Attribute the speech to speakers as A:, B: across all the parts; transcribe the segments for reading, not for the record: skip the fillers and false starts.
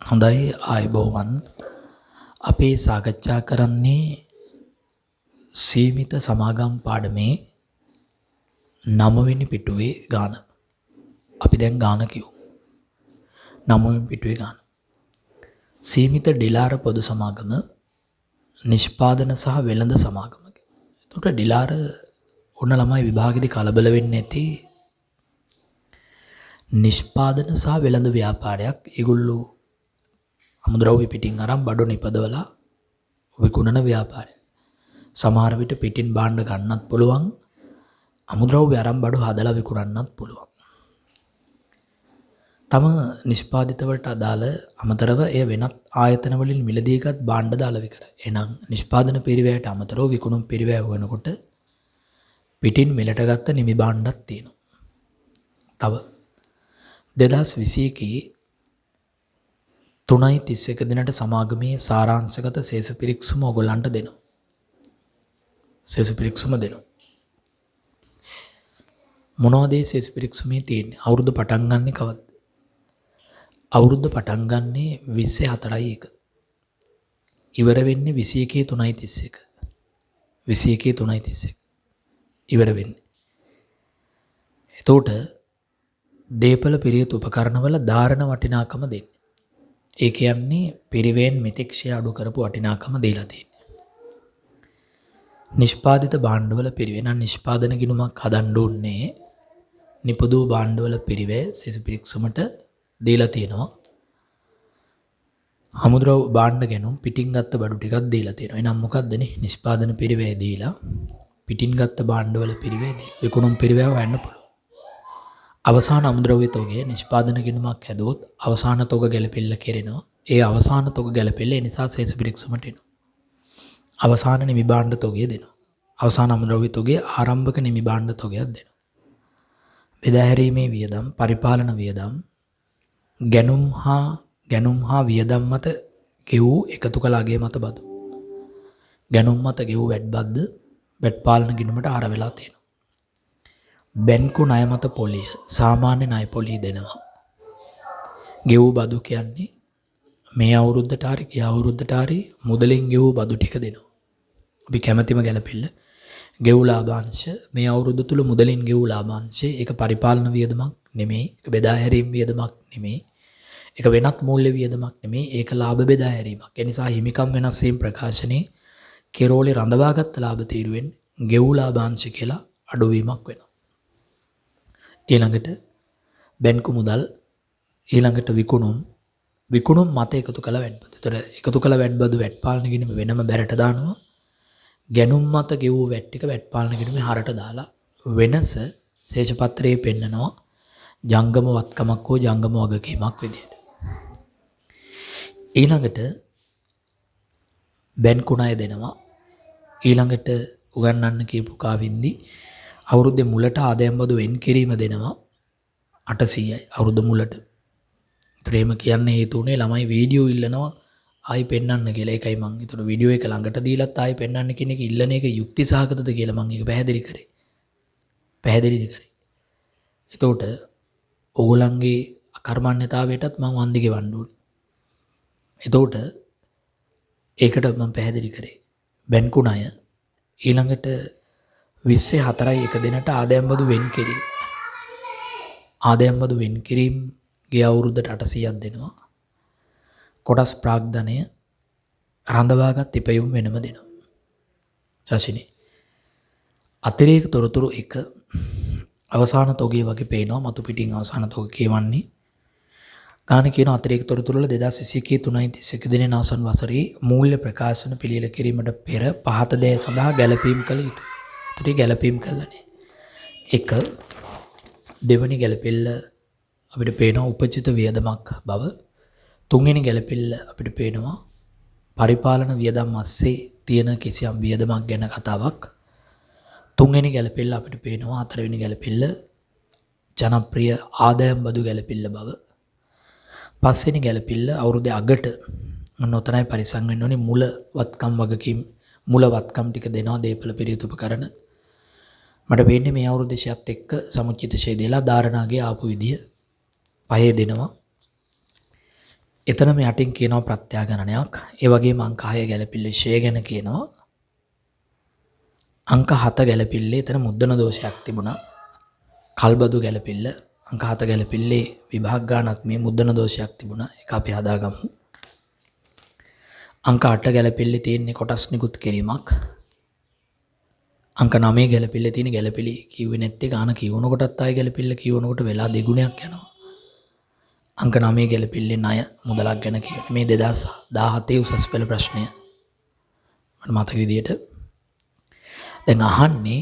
A: හොඳයි ආයුබෝවන් අපේ සාකච්ඡා කරන්නේ සීමිත සමාගම් පාඩමේ 9 වෙනි පිටුවේ ගාන. අපි දැන් ගාන කියමු. 9 වෙනි පිටුවේ ගාන. සීමිත ඩිලාර පොදු සමාගම නිෂ්පාදන සහ වෙළඳ සමාගම. එතකොට ඩිලාර ඔන්න ළමයි විභාගෙදී කලබල වෙන්නේ නැති නිෂ්පාදන සහ වෙළඳ ව්‍යාපාරයක්. ඒගොල්ලෝ අමුද්‍රව්‍ය පිටින් අරන් බඩු නිපදවලා විකුණන ව්‍යාපාරය. සමහර විට පිටින් භාණ්ඩ ගන්නත් පුළුවන්. අමුද්‍රව්‍ය අරන් බඩු හදලා විකුණන්නත් පුළුවන්. තම නිෂ්පාදිත වලට අදාළ අමතරව එය වෙනත් ආයතන වලින් මිලදීගත් භාණ්ඩ දාලා විකරයි. එහෙනම් නිෂ්පාදන පිරිවැයට අමතරව විකුණුම් පිරිවැය වෙනකොට පිටින් මිලට ගත්ත නිමි භාණ්ඩක් තියෙනවා. තව 2021 3.31 දිනට සමාගමේ සාරාංශගත සේස පිරික්සුම ඔයගොල්ලන්ට දෙනවා. සේස පිරික්සුම දෙනවා. මොනවද මේ සේස පිරික්සුමේ තියෙන්නේ? අවුරුද්ද පටන් ගන්නෙ කවද්ද? අවුරුද්ද පටන් ගන්නෙ 24/1. ඉවර වෙන්නේ 21/3/31. 21/3/31. ඉවර වෙන්නේ. එතකොට දීපල පිරියුතු උපකරණවල ධාරණ වටිනාකම දෙන්නේ. ඒ කියන්නේ පිරිවෙන් මෙතෙක්ෂය අඩු කරපු වටිනාකම දීලා තියෙන්නේ. නිෂ්පාදිත භාණ්ඩවල පිරිවෙන නිෂ්පාදන ගිණුමක් හදන්න ඕනේ. නිපදවූ භාණ්ඩවල පිරිවැය සෙසු පිරික්සුමට දීලා තියෙනවා. අමුද්‍රව්‍ය භාණ්ඩ ගැනුම් පිටින් ගත්ත බඩු ටිකක් දීලා තියෙනවා. එහෙනම් මොකද්දනේ නිෂ්පාදන පිරිවැය දීලා පිටින් ගත්ත භාණ්ඩවල පිරිවැය විකුණුම් පිරිවැය හොයන්න පුළුවන්. අවසාන අමුද්‍රව්‍ය තොගය නිෂ්පාදන ගිණුමක් හැදුවොත් අවසාන තොග ගැලපෙල්ල කෙරෙනවා. ඒ අවසාන තොග ගැලපෙල්ල ඒ නිසා සේස පිරික්සුමට එනවා. අවසාන නිමි භාණ්ඩ තොගය දෙනවා. අවසාන අමුද්‍රව්‍ය තොගයේ ආරම්භක නිමි භාණ්ඩ තොගයක් දෙනවා. බෙදා හැරීමේ වියදම්, පරිපාලන වියදම්, ගැනුම් හා වියදම් මත ගෙවූ එකතු කළ අගය මත බදු. ගැනුම් මත ගෙවූ වැට් බද්ද වැට් පාලන ගිණුමට ආර වෙලා තියෙනවා. බැංකු ණය මත පොලිය සාමාන්‍ය ණය පොලිය දෙනවා. ගෙවූ බදු කියන්නේ මේ අවුරුද්දට හරි ගිය අවුරුද්දට හරි මුදලින් ගෙවූ බදු ටික දෙනවා. අපි කැමැතිම ගැලපෙල්ල ගෙවූ ලාභාංශ මේ අවුරුද්ද තුල මුදලින් ගෙවූ ලාභාංශය ඒක පරිපාලන වියදමක් නෙමෙයි. ඒක බෙදා හැරීම් වියදමක් නෙමෙයි. ඒක වෙනත් මූල්‍ය වියදමක් නෙමෙයි. ඒක ලාභ බෙදා හැරීමක්. ඒ නිසා හිමිකම් වෙනස් වීම ප්‍රකාශනයේ කෙරෝලේ රඳවාගත් ලාභ තීරුවෙන් ගෙවූ ලාභාංශ කියලා අඩුවීමක් වෙනවා. ඊළඟට බැංකු මුදල්, ඊළඟට විකුණුම් මත එකතු කළ වැට්බදු. ඒතර එකතු කළ වැට්බදු වැට් පාලන ගිණුම වෙනම බැරට දානවා. ගැනුම් මත ගෙවූ වැට් ටික වැට් පාලන ගිණුමේ හරට දාලා වෙනස ශේෂපත්‍රයේ පෙන්නනවා ජංගම වත්කමක් හෝ ජංගම වගකීමක් විදියට. ඊළඟට බැංකු ණය දෙනවා. ඊළඟට උගන්වන්න කියපු කාවින්දි අවුරුද්දේ මුලට ආදායම් බදු වෙන් කිරීම දෙනවා 800යි අවුරුද්ද මුලට. ප්‍රේම කියන්නේ හේතු උනේ ළමයි වීඩියෝ ඉල්ලනවා ආයි පෙන්වන්න කියලා. ඒකයි මම ඒතර වීඩියෝ එක ළඟට දීලත් ආයි පෙන්වන්න කියන එක ඉල්ලන එක යුක්ති සහගතද කියලා මම ඒක පැහැදිලි කරේ. පැහැදිලිද කරේ. එතකොට ඕගොල්ලන්ගේ අකර්මණ්‍යතාවයටත් මම වන්දි ගෙවන්න ඕනේ. එතකොට ඒකට මම පැහැදිලි කරේ. බැංකු ණය ඊළඟට 24/1 දිනට ආදායම් බදු වෙන් කිරීම. ආදායම් බදු වෙන් කිරීම ගිය අවුරුද්දට 800ක් දෙනවා. කොටස් ප්‍රාග්ධනය රඳවාගත් ඉපයුම් වෙනම දෙනවා. ශාසිනී. අතිරේක තොරතුරු 1 අවසාන තොගය වගේ පේනවා. මතු පිටින් අවසාන තොග කියවන්නේ. ගාන කියන අතිරේක තොරතුරු වල 2021 3.31 දිනේ අවසන් වසරේ මූල්‍ය ප්‍රකාශන පිළියෙල කිරීමට පෙර පහත දේ සඳහා ගැළපීම් කළ යුතුයි. ඒකට ගැළපීම් කළානේ. 1 දෙවනි ගැළපෙල්ල අපිට පේනවා උපචිත වියදමක් බව. තුන්වෙනි ගැළපෙල්ල අපිට පේනවා පරිපාලන වියදම් අස්සේ තියෙන කිසියම් වියදමක් ගැන කතාවක්. තුන්වෙනි ගැළපෙල්ල අපිට පේනවා හතරවෙනි ගැළපෙල්ල ජනප්‍රිය ආදායම් බදු ගැළපෙල්ල බව. පස්වෙනි ගැළපෙල්ල අවුරුද්දේ අගට මොන උතරයි පරිසම් වෙන්න ඕනේ මුල වත්කම් වගකීම් මුල වත්කම් ටික දෙනවා දීපල පිරියුතු උපකරණ. මට වෙන්නේ මේ අවුරුද්දේ ෂයත් එක්ක සමුච්චිත ෂේ දෙලා ධාරණාගේ ආපු විදිය පහේ දෙනවා. එතනම යටින් කියනවා ප්‍රත්‍යාගණනයක්. ඒ වගේම අංක 6 ගැලපිල්ලේ ෂේ ගැන කියනවා. අංක 7 ගැලපිල්ලේ එතන මුද්‍රණ දෝෂයක් තිබුණා. කල්බදු ගැලපිල්ල අංක 7 ගැලපිල්ලේ විභාග ගානක් මේ මුද්‍රණ දෝෂයක් තිබුණා. ඒක අපි හදාගමු. අංක 8 ගැලපිල්ලේ තියෙන්නේ කොටස් නිකුත් කිරීමක්. අංක 9 ගැලපිල්ලේ තියෙන ගැලපිලි කිව්වේ නැත්තේ ගාන කියවන කොටත් ආයෙ ගැලපිල්ල කියවනකොට වෙලා දෙගුණයක් යනවා. අංක 9 ගැලපිල්ලේ ණය මුදලක් ගැන කියන්නේ මේ 2017 උසස් පෙළ ප්‍රශ්නය. මට මතක විදියට දැන් අහන්නේ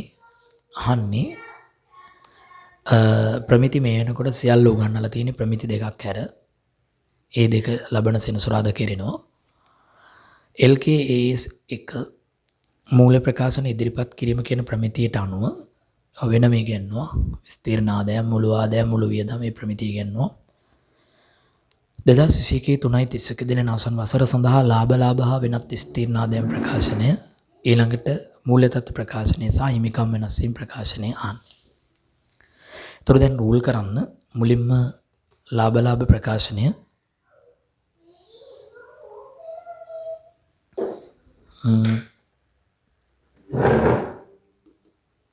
A: ප්‍රමිති මේ වෙනකොට සියල්ල උගන්වලා තියෙන ප්‍රමිති දෙකක් හැර ඒ දෙක ලබන සෙනසුරාදා කෙරෙනවා. LKAS 1 මූල ප්‍රකාශන ඉදිරිපත් කිරීම කියන ප්‍රමිතියට අනුව වෙනම ඉගෙනනවා. විස්තීර්ණ ආදායම්, මුළු ආදායම්, මුළු වියදම් මේ ප්‍රමිතිය ඉගෙනනවා. 2021 3.31 දින අවසන් වසර සඳහා ලාභ හා වෙනත් විස්තීර්ණ ආදායම් ප්‍රකාශනය, ඊළඟට මූල්‍ය තත්ත්ව ප්‍රකාශනය සහ හිමිකම් වෙනස් වීම ප්‍රකාශනය ආන්. ඒතර දැන් රූල් කරන්න මුලින්ම ලාභ ප්‍රකාශනය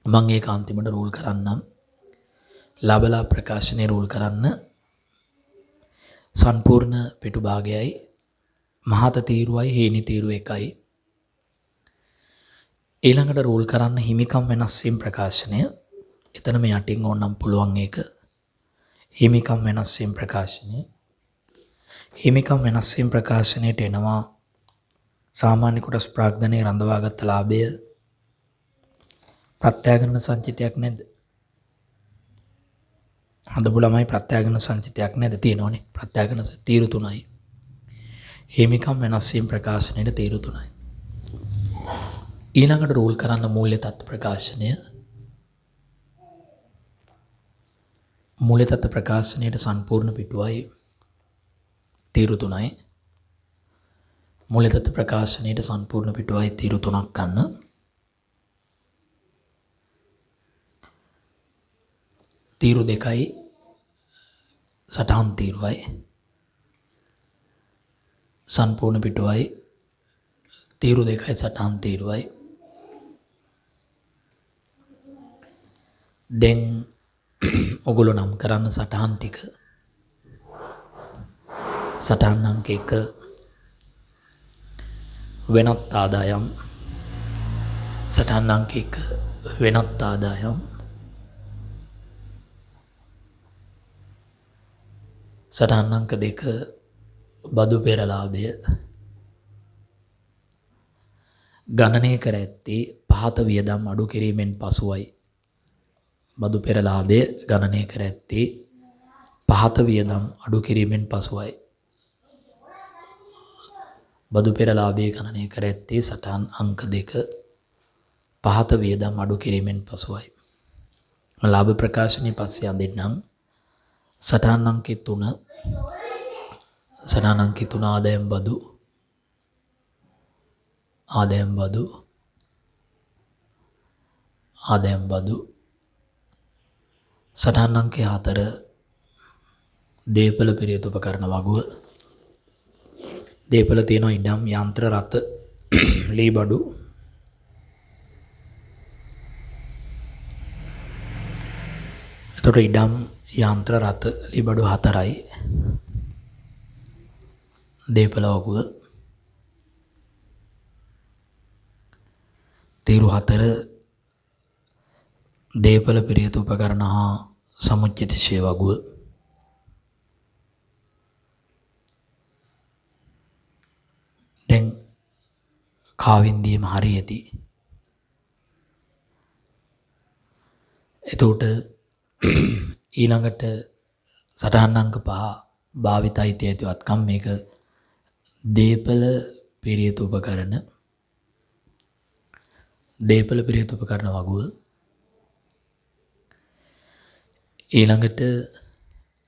A: මම ඒක අන්තිමට රූල් කරන්නම්. ලාභ ප්‍රකාශනය රූල් කරන්න සම්පූර්ණ පිටු භාගයයි මහත තීරුවයි හේනි තීරුව එකයි. ඊළඟට රූල් කරන්න හිමිකම් වෙනස් වීම ප්‍රකාශනය. එතනම යටින් ඕනම් පුළුවන් ඒක. හිමිකම් වෙනස් වීම ප්‍රකාශනය. හිමිකම් වෙනස් වීම ප්‍රකාශනයට එනවා සාමාන්‍ය කොටස් ප්‍රාග්ධනයේ රඳවාගත් ලාභය. ප්‍රත්‍යාගමන සංචිතයක් නැද්ද? හදපු ළමයි ප්‍රත්‍යාගමන සංචිතයක් නැද්ද? තියෙනවනේ. ප්‍රත්‍යාගමන තීරු 3යි. හිමිකම් වෙනස් වීම ප්‍රකාශනයේ තීරු 3යි. ඊළඟට රූල් කරන්න මූල්‍ය තත්ත්ව ප්‍රකාශනය. මූල්‍ය තත්ත්ව ප්‍රකාශනයේ සම්පූර්ණ පිටුවයි තීරු 3යි. මූල්‍ය තත්ත්ව ප්‍රකාශනයේ සම්පූර්ණ පිටුවයි තීරු 3ක් ගන්න. තීරු 2යි සටහන් තීරුවයි. සම්පූර්ණ පිටුවයි තීරු 2යි සටහන් තීරුවයි. දැන් ඔගොල්ලෝ නම් කරන්න සටහන් ටික. සටහන් අංක 1 වෙනත් ආදායම්. සටහන් අංක 1 වෙනත් ආදායම්. සටහන් අංක 2 බදු පෙරලාභය. ගණනය කර ඇත්තේ පහත වියදම් අඩු කිරීමෙන් පසුවයි. බදු පෙරලාභය ගණනය කර ඇත්තේ පහත වියදම් අඩු කිරීමෙන් පසුවයි. බදු පෙරලාභය ගණනය කර ඇත්තේ සටහන් අංක 2 පහත වියදම් අඩු කිරීමෙන් පසුවයි. ලාභ ප්‍රකාශනයේ පස්සේ අඳින්නම්. සටහන් අංක 3 සටහන් අංක 3 ආදායම් බදු. ආදායම් බදු. ආදායම් බදු. සටහන් අංක 4 දේපල පිරියුතු උපකරණ වගුව. දේපල තියෙනවා ඉඩම් යන්ත්‍ර රථ ලී බඩු. එතකොට ඉඩම් යන්ත්‍ර රථ ලී බඩු 4යි. දේපල වගුව. තීරු 4 දේපල පිරියුතු උපකරණ හා සමුච්චිත ශේ වගුව. දැන් කාවින්දියම හරියති. එතකොට ඊළඟට සටහන් අංක 5 භාවිත අයිතියත්වත්කම්. මේක දේපල පිරියුතු උපකරණ. දේපල පිරියුතු උපකරණ වගුව. ඊළඟට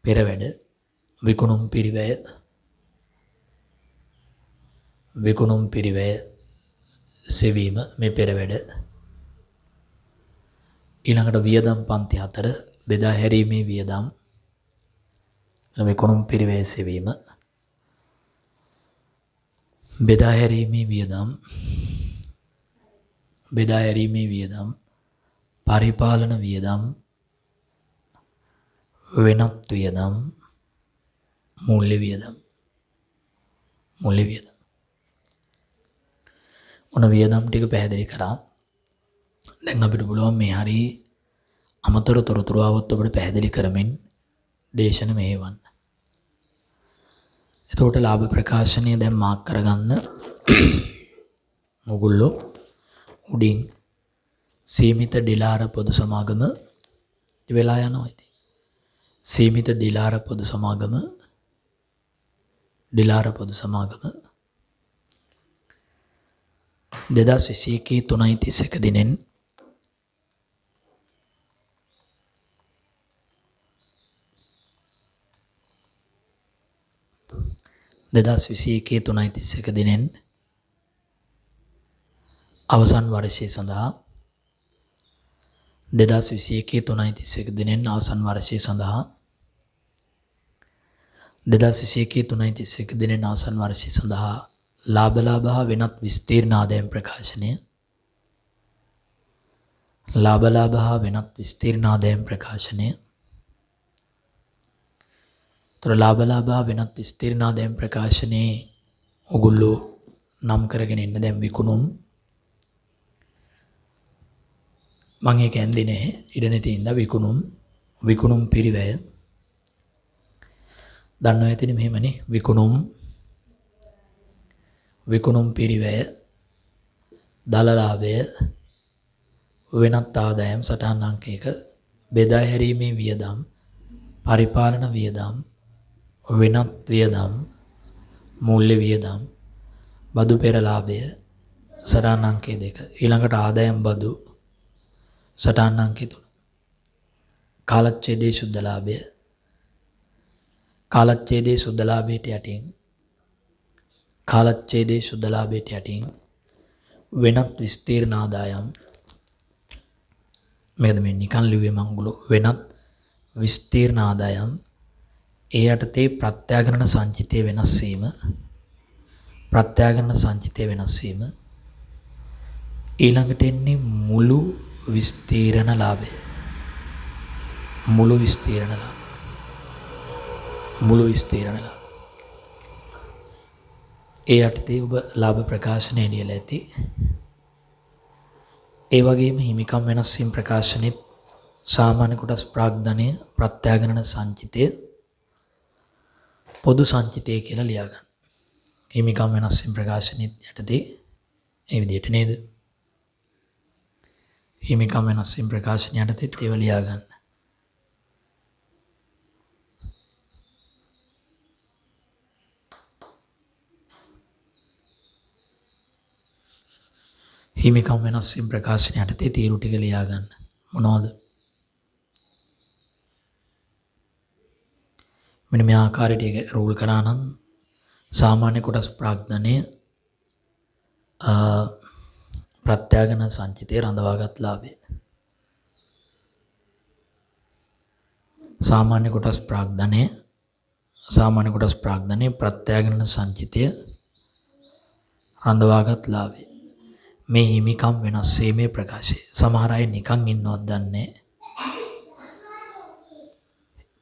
A: පෙරවැඩ විකුණුම් පිරිවැය. විකුණුම් පිරිවැය සෙවීම මේ පෙරවැඩ. ඊළඟට වියදම් පන්ති 4 බෙදා හැරීමේ වියදම් විකුණුම් පිරිවැය සෙවීම. බෙදා හැරීමේ වියදම්, බෙදා හැරීමේ වියදම්, පරිපාලන වියදම්, වෙනත් වියදම්, මූල්‍ය වියදම්. මූල්‍ය වියදම්. ඔන වියදම් ටික පැහැදිලි කරා. දැන් අපිට පුළුවන් මේ හරි අමතර තොරතුරු આવොත් අපිට පැහැදිලි කරමින් දේශන මෙහෙවන්න. එතකොට ලාභ ප්‍රකාශනය දැන් මාක් කරගන්න. ඔගොල්ලෝ උඩින් සීමිත ඩිලාර පොදු සමාගම වෙලා යනවා ඉතින්. සීමිත ඩිලාර පොදු සමාගම, ඩිලාර පොදු සමාගම 2021 3.31 දිනෙන් දිනෙන් අවසන් වර්ෂය සඳහා 2021 දිනෙන් අවසන් වර්ෂය සඳහා 2021 දිනෙන් අවසන් වර්ෂය සඳහා ලාභ හා වෙනත් විස්තීර්ණ ආදායම් ප්‍රකාශනය, ලාභ හා වෙනත් විස්තීර්ණ ආදායම් ප්‍රකාශනය. තොර ලාභ හා වෙනත් විස්තීර්ණ ආදායම් ප්‍රකාශනයේ ඔගොල්ලෝ නම් කරගෙන ඉන්න දැන් විකුණුම්. මම ඒක ඇන්දේ නැහැ. ඉඩ නැති ඉඳලා විකුණුම් පිරිවැය. දන්නවා ඇතිනේ මෙහෙමනේ විකුණුම් පිරිවැය, දල ලාභය, වෙනත් ආදායම් සටහන් අංක 1, බෙදා හැරීමේ වියදම්, පරිපාලන වියදම්, වෙනත් වියදම්, මූල්‍ය වියදම්, බදු පෙර ලාභය සටහන් අංක 2, ඊළඟට ආදායම් බදු සටහන් අංක 3, කාලච්ඡේදයේ සුද්ධ ලාභය, කාලච්ඡේදයේ සුද්ධ ලාභයට යටින්, කාලච්ඡේදයේ සුද්ධ ලාභයට යටින් වෙනත් විස්තීර්ණ ආදායම්. මේකද මේ නිකන් ලිව්වේ මංගුල වෙනත් විස්තීර්ණ ආදායම්. ඒ යටතේ ප්‍රත්‍යාග්‍රහණ සංචිතය වෙනස් වීම, ප්‍රත්‍යාග්‍රහණ සංචිතය වෙනස් වීම. ඊළඟට එන්නේ මුළු විස්තීර්ණ ලාභය. මුළු විස්තීර්ණ ලාභය. මුළු විස්තීර්ණ ලාභය. ඒ යටතේ ඔබ ලාභ ප්‍රකාශනය ලියලා ඇති. ඒ වගේම හිමිකම් වෙනස් වීම ප්‍රකාශනෙත් සාමාන්‍ය කොටස් ප්‍රාග්ධනය, ප්‍රත්‍යාග්‍රහණ සංචිතය, පොදු සංචිතය කියලා ලියා ගන්න. හිමිකම් වෙනස් වීම ප්‍රකාශනෙත් යටතේ මේ විදිහට නේද? හිමිකම් වෙනස් වීම ප්‍රකාශන යටතේත් ඒව ලියා ගන්න. හිමිකම් වෙනස් වීම ප්‍රකාශන යටතේ තීරු ටික ලියා ගන්න. මොනවද? මෙන්න මේ ආකාරයට ඒක රූල් කරා නම් සාමාන්‍ය කොටස් ප්‍රාග්ධනය, ප්‍රත්‍යාග්‍රහණ සංචිතය, රඳවාගත් ලාභය. සාමාන්‍ය කොටස් ප්‍රාග්ධනය, ප්‍රත්‍යාග්‍රහණ සංචිතය, රඳවාගත් ලාභය. මේ හිමිකම් වෙනස් වීමේ ප්‍රකාශය. සමහර අය නිකන් ඉන්නවත් දන්නේ.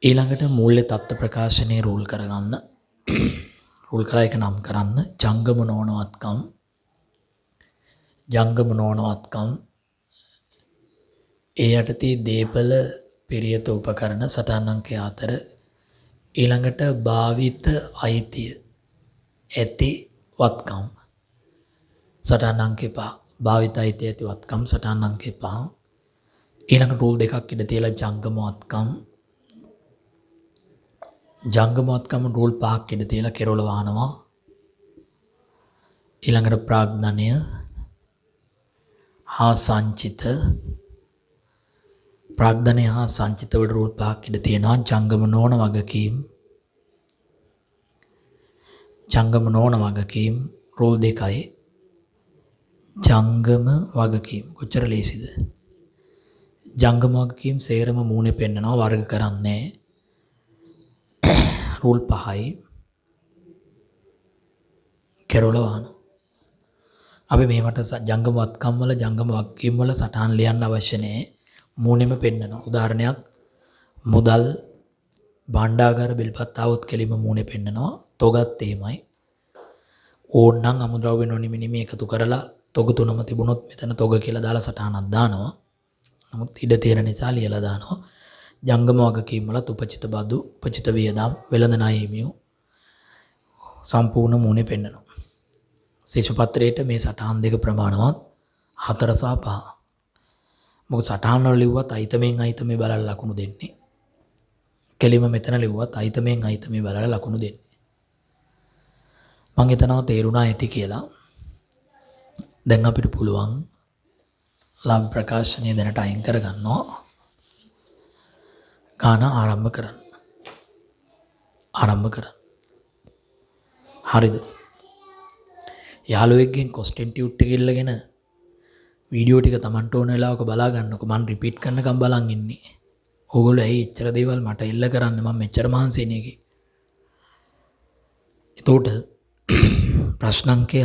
A: ඊළඟට මූල්‍ය තත්ත්ව ප්‍රකාශනයේ රූල් කරගන්න. රූල් කරා එක නම් කරන්න. ජංගම නොවනවත්කම්, ජංගම නොවනවත්කම්. ඒ යටතේ දීපල පිරියත උපකරණ සටහන් අංක 4. ඊළඟට භාවිත අයිතිය ඇති වත්කම් සටහන් අංක 5. භාවිත අයිතිය ඇති වත්කම් සටහන් අංක 5. ඊළඟ රූල් දෙකක් ඉඳ තියලා ජංගම වත්කම්, ජංගම වත්කම් රූල් 5ක් ඉඳ තියලා කෙරවල වහනවා. ඊළඟට ප්‍රාග්ධනය හා සංචිත, ප්‍රාග්ධනය හා සංචිත වල රූල් 5ක් ඉඳ තියෙනවා. ජංගම නොවන වගකීම්, ජංගම නොවන වගකීම් රූල් 2යි. ජංගම වගකීම් කොච්චර ලේසිද? ජංගම වගකීම් සේරම මූණේ පෙන්නනවා, වර්ග කරන්නේ. රූල් 5යි. කෙරවල වහනවා. අපි මේවට ජංගම වත්කම් වල ජංගම වගකීම් වල සටහන් ලියන්න අවශ්‍ය නැහැ. මූණෙම පෙන්නනවා. උදාහරණයක් මුදල් භාණ්ඩාගාර බිල්පත් આવොත් කෙලිම මූණේ පෙන්නනවා. තොගත් එහෙමයි. ඕන්නම් අමුද්‍රව්‍ය නොනිමිනිමි එකතු කරලා තොග තුනම තිබුණොත් මෙතන තොග කියලා දාලා සටහනක් දානවා. නමුත් ඉඩ තියෙන නිසා ලියලා දානවා. ජංගම වගකීම් වලත් උපචිත බදු, උපචිත වියදම්, වෙළඳ ණය හිමියෝ සම්පූර්ණ මූණේ පෙන්නනවා. ශේෂපත්‍රයේට මේ සටහන් දෙක ප්‍රමාණවත් 4 සහ 5. මොකද සටහන් වල ලිව්වත් අයිතමෙන් අයිතමේ බලලා ලකුණු දෙන්නේ. කෙලිම මෙතන ලිව්වත් අයිතමෙන් අයිතමේ බලලා ලකුණු දෙන්නේ. මම හිතනවා තේරුණා ඇති කියලා. දැන් අපිට පුළුවන් ලාභ ප්‍රකාශනය දැනට අයින් කරගන්නවා. ගාන ආරම්භ කරන්න. හරිද? යාළුවෙක්ගෙන් කොස්ටින් ටියුට් එක ඉල්ලගෙන වීඩියෝ ටික Tamanට ඕන වෙලාවක බලා ගන්නකො. මම රිපීට් කරනකම් බලන් ඉන්නේ. ඕගොල්ලෝ ඇයි එච්චර දේවල් මට එල්ල කරන්නේ? මම මෙච්චර මහන්සිනේ එකේ. එතකොට ප්‍රශ්න අංකය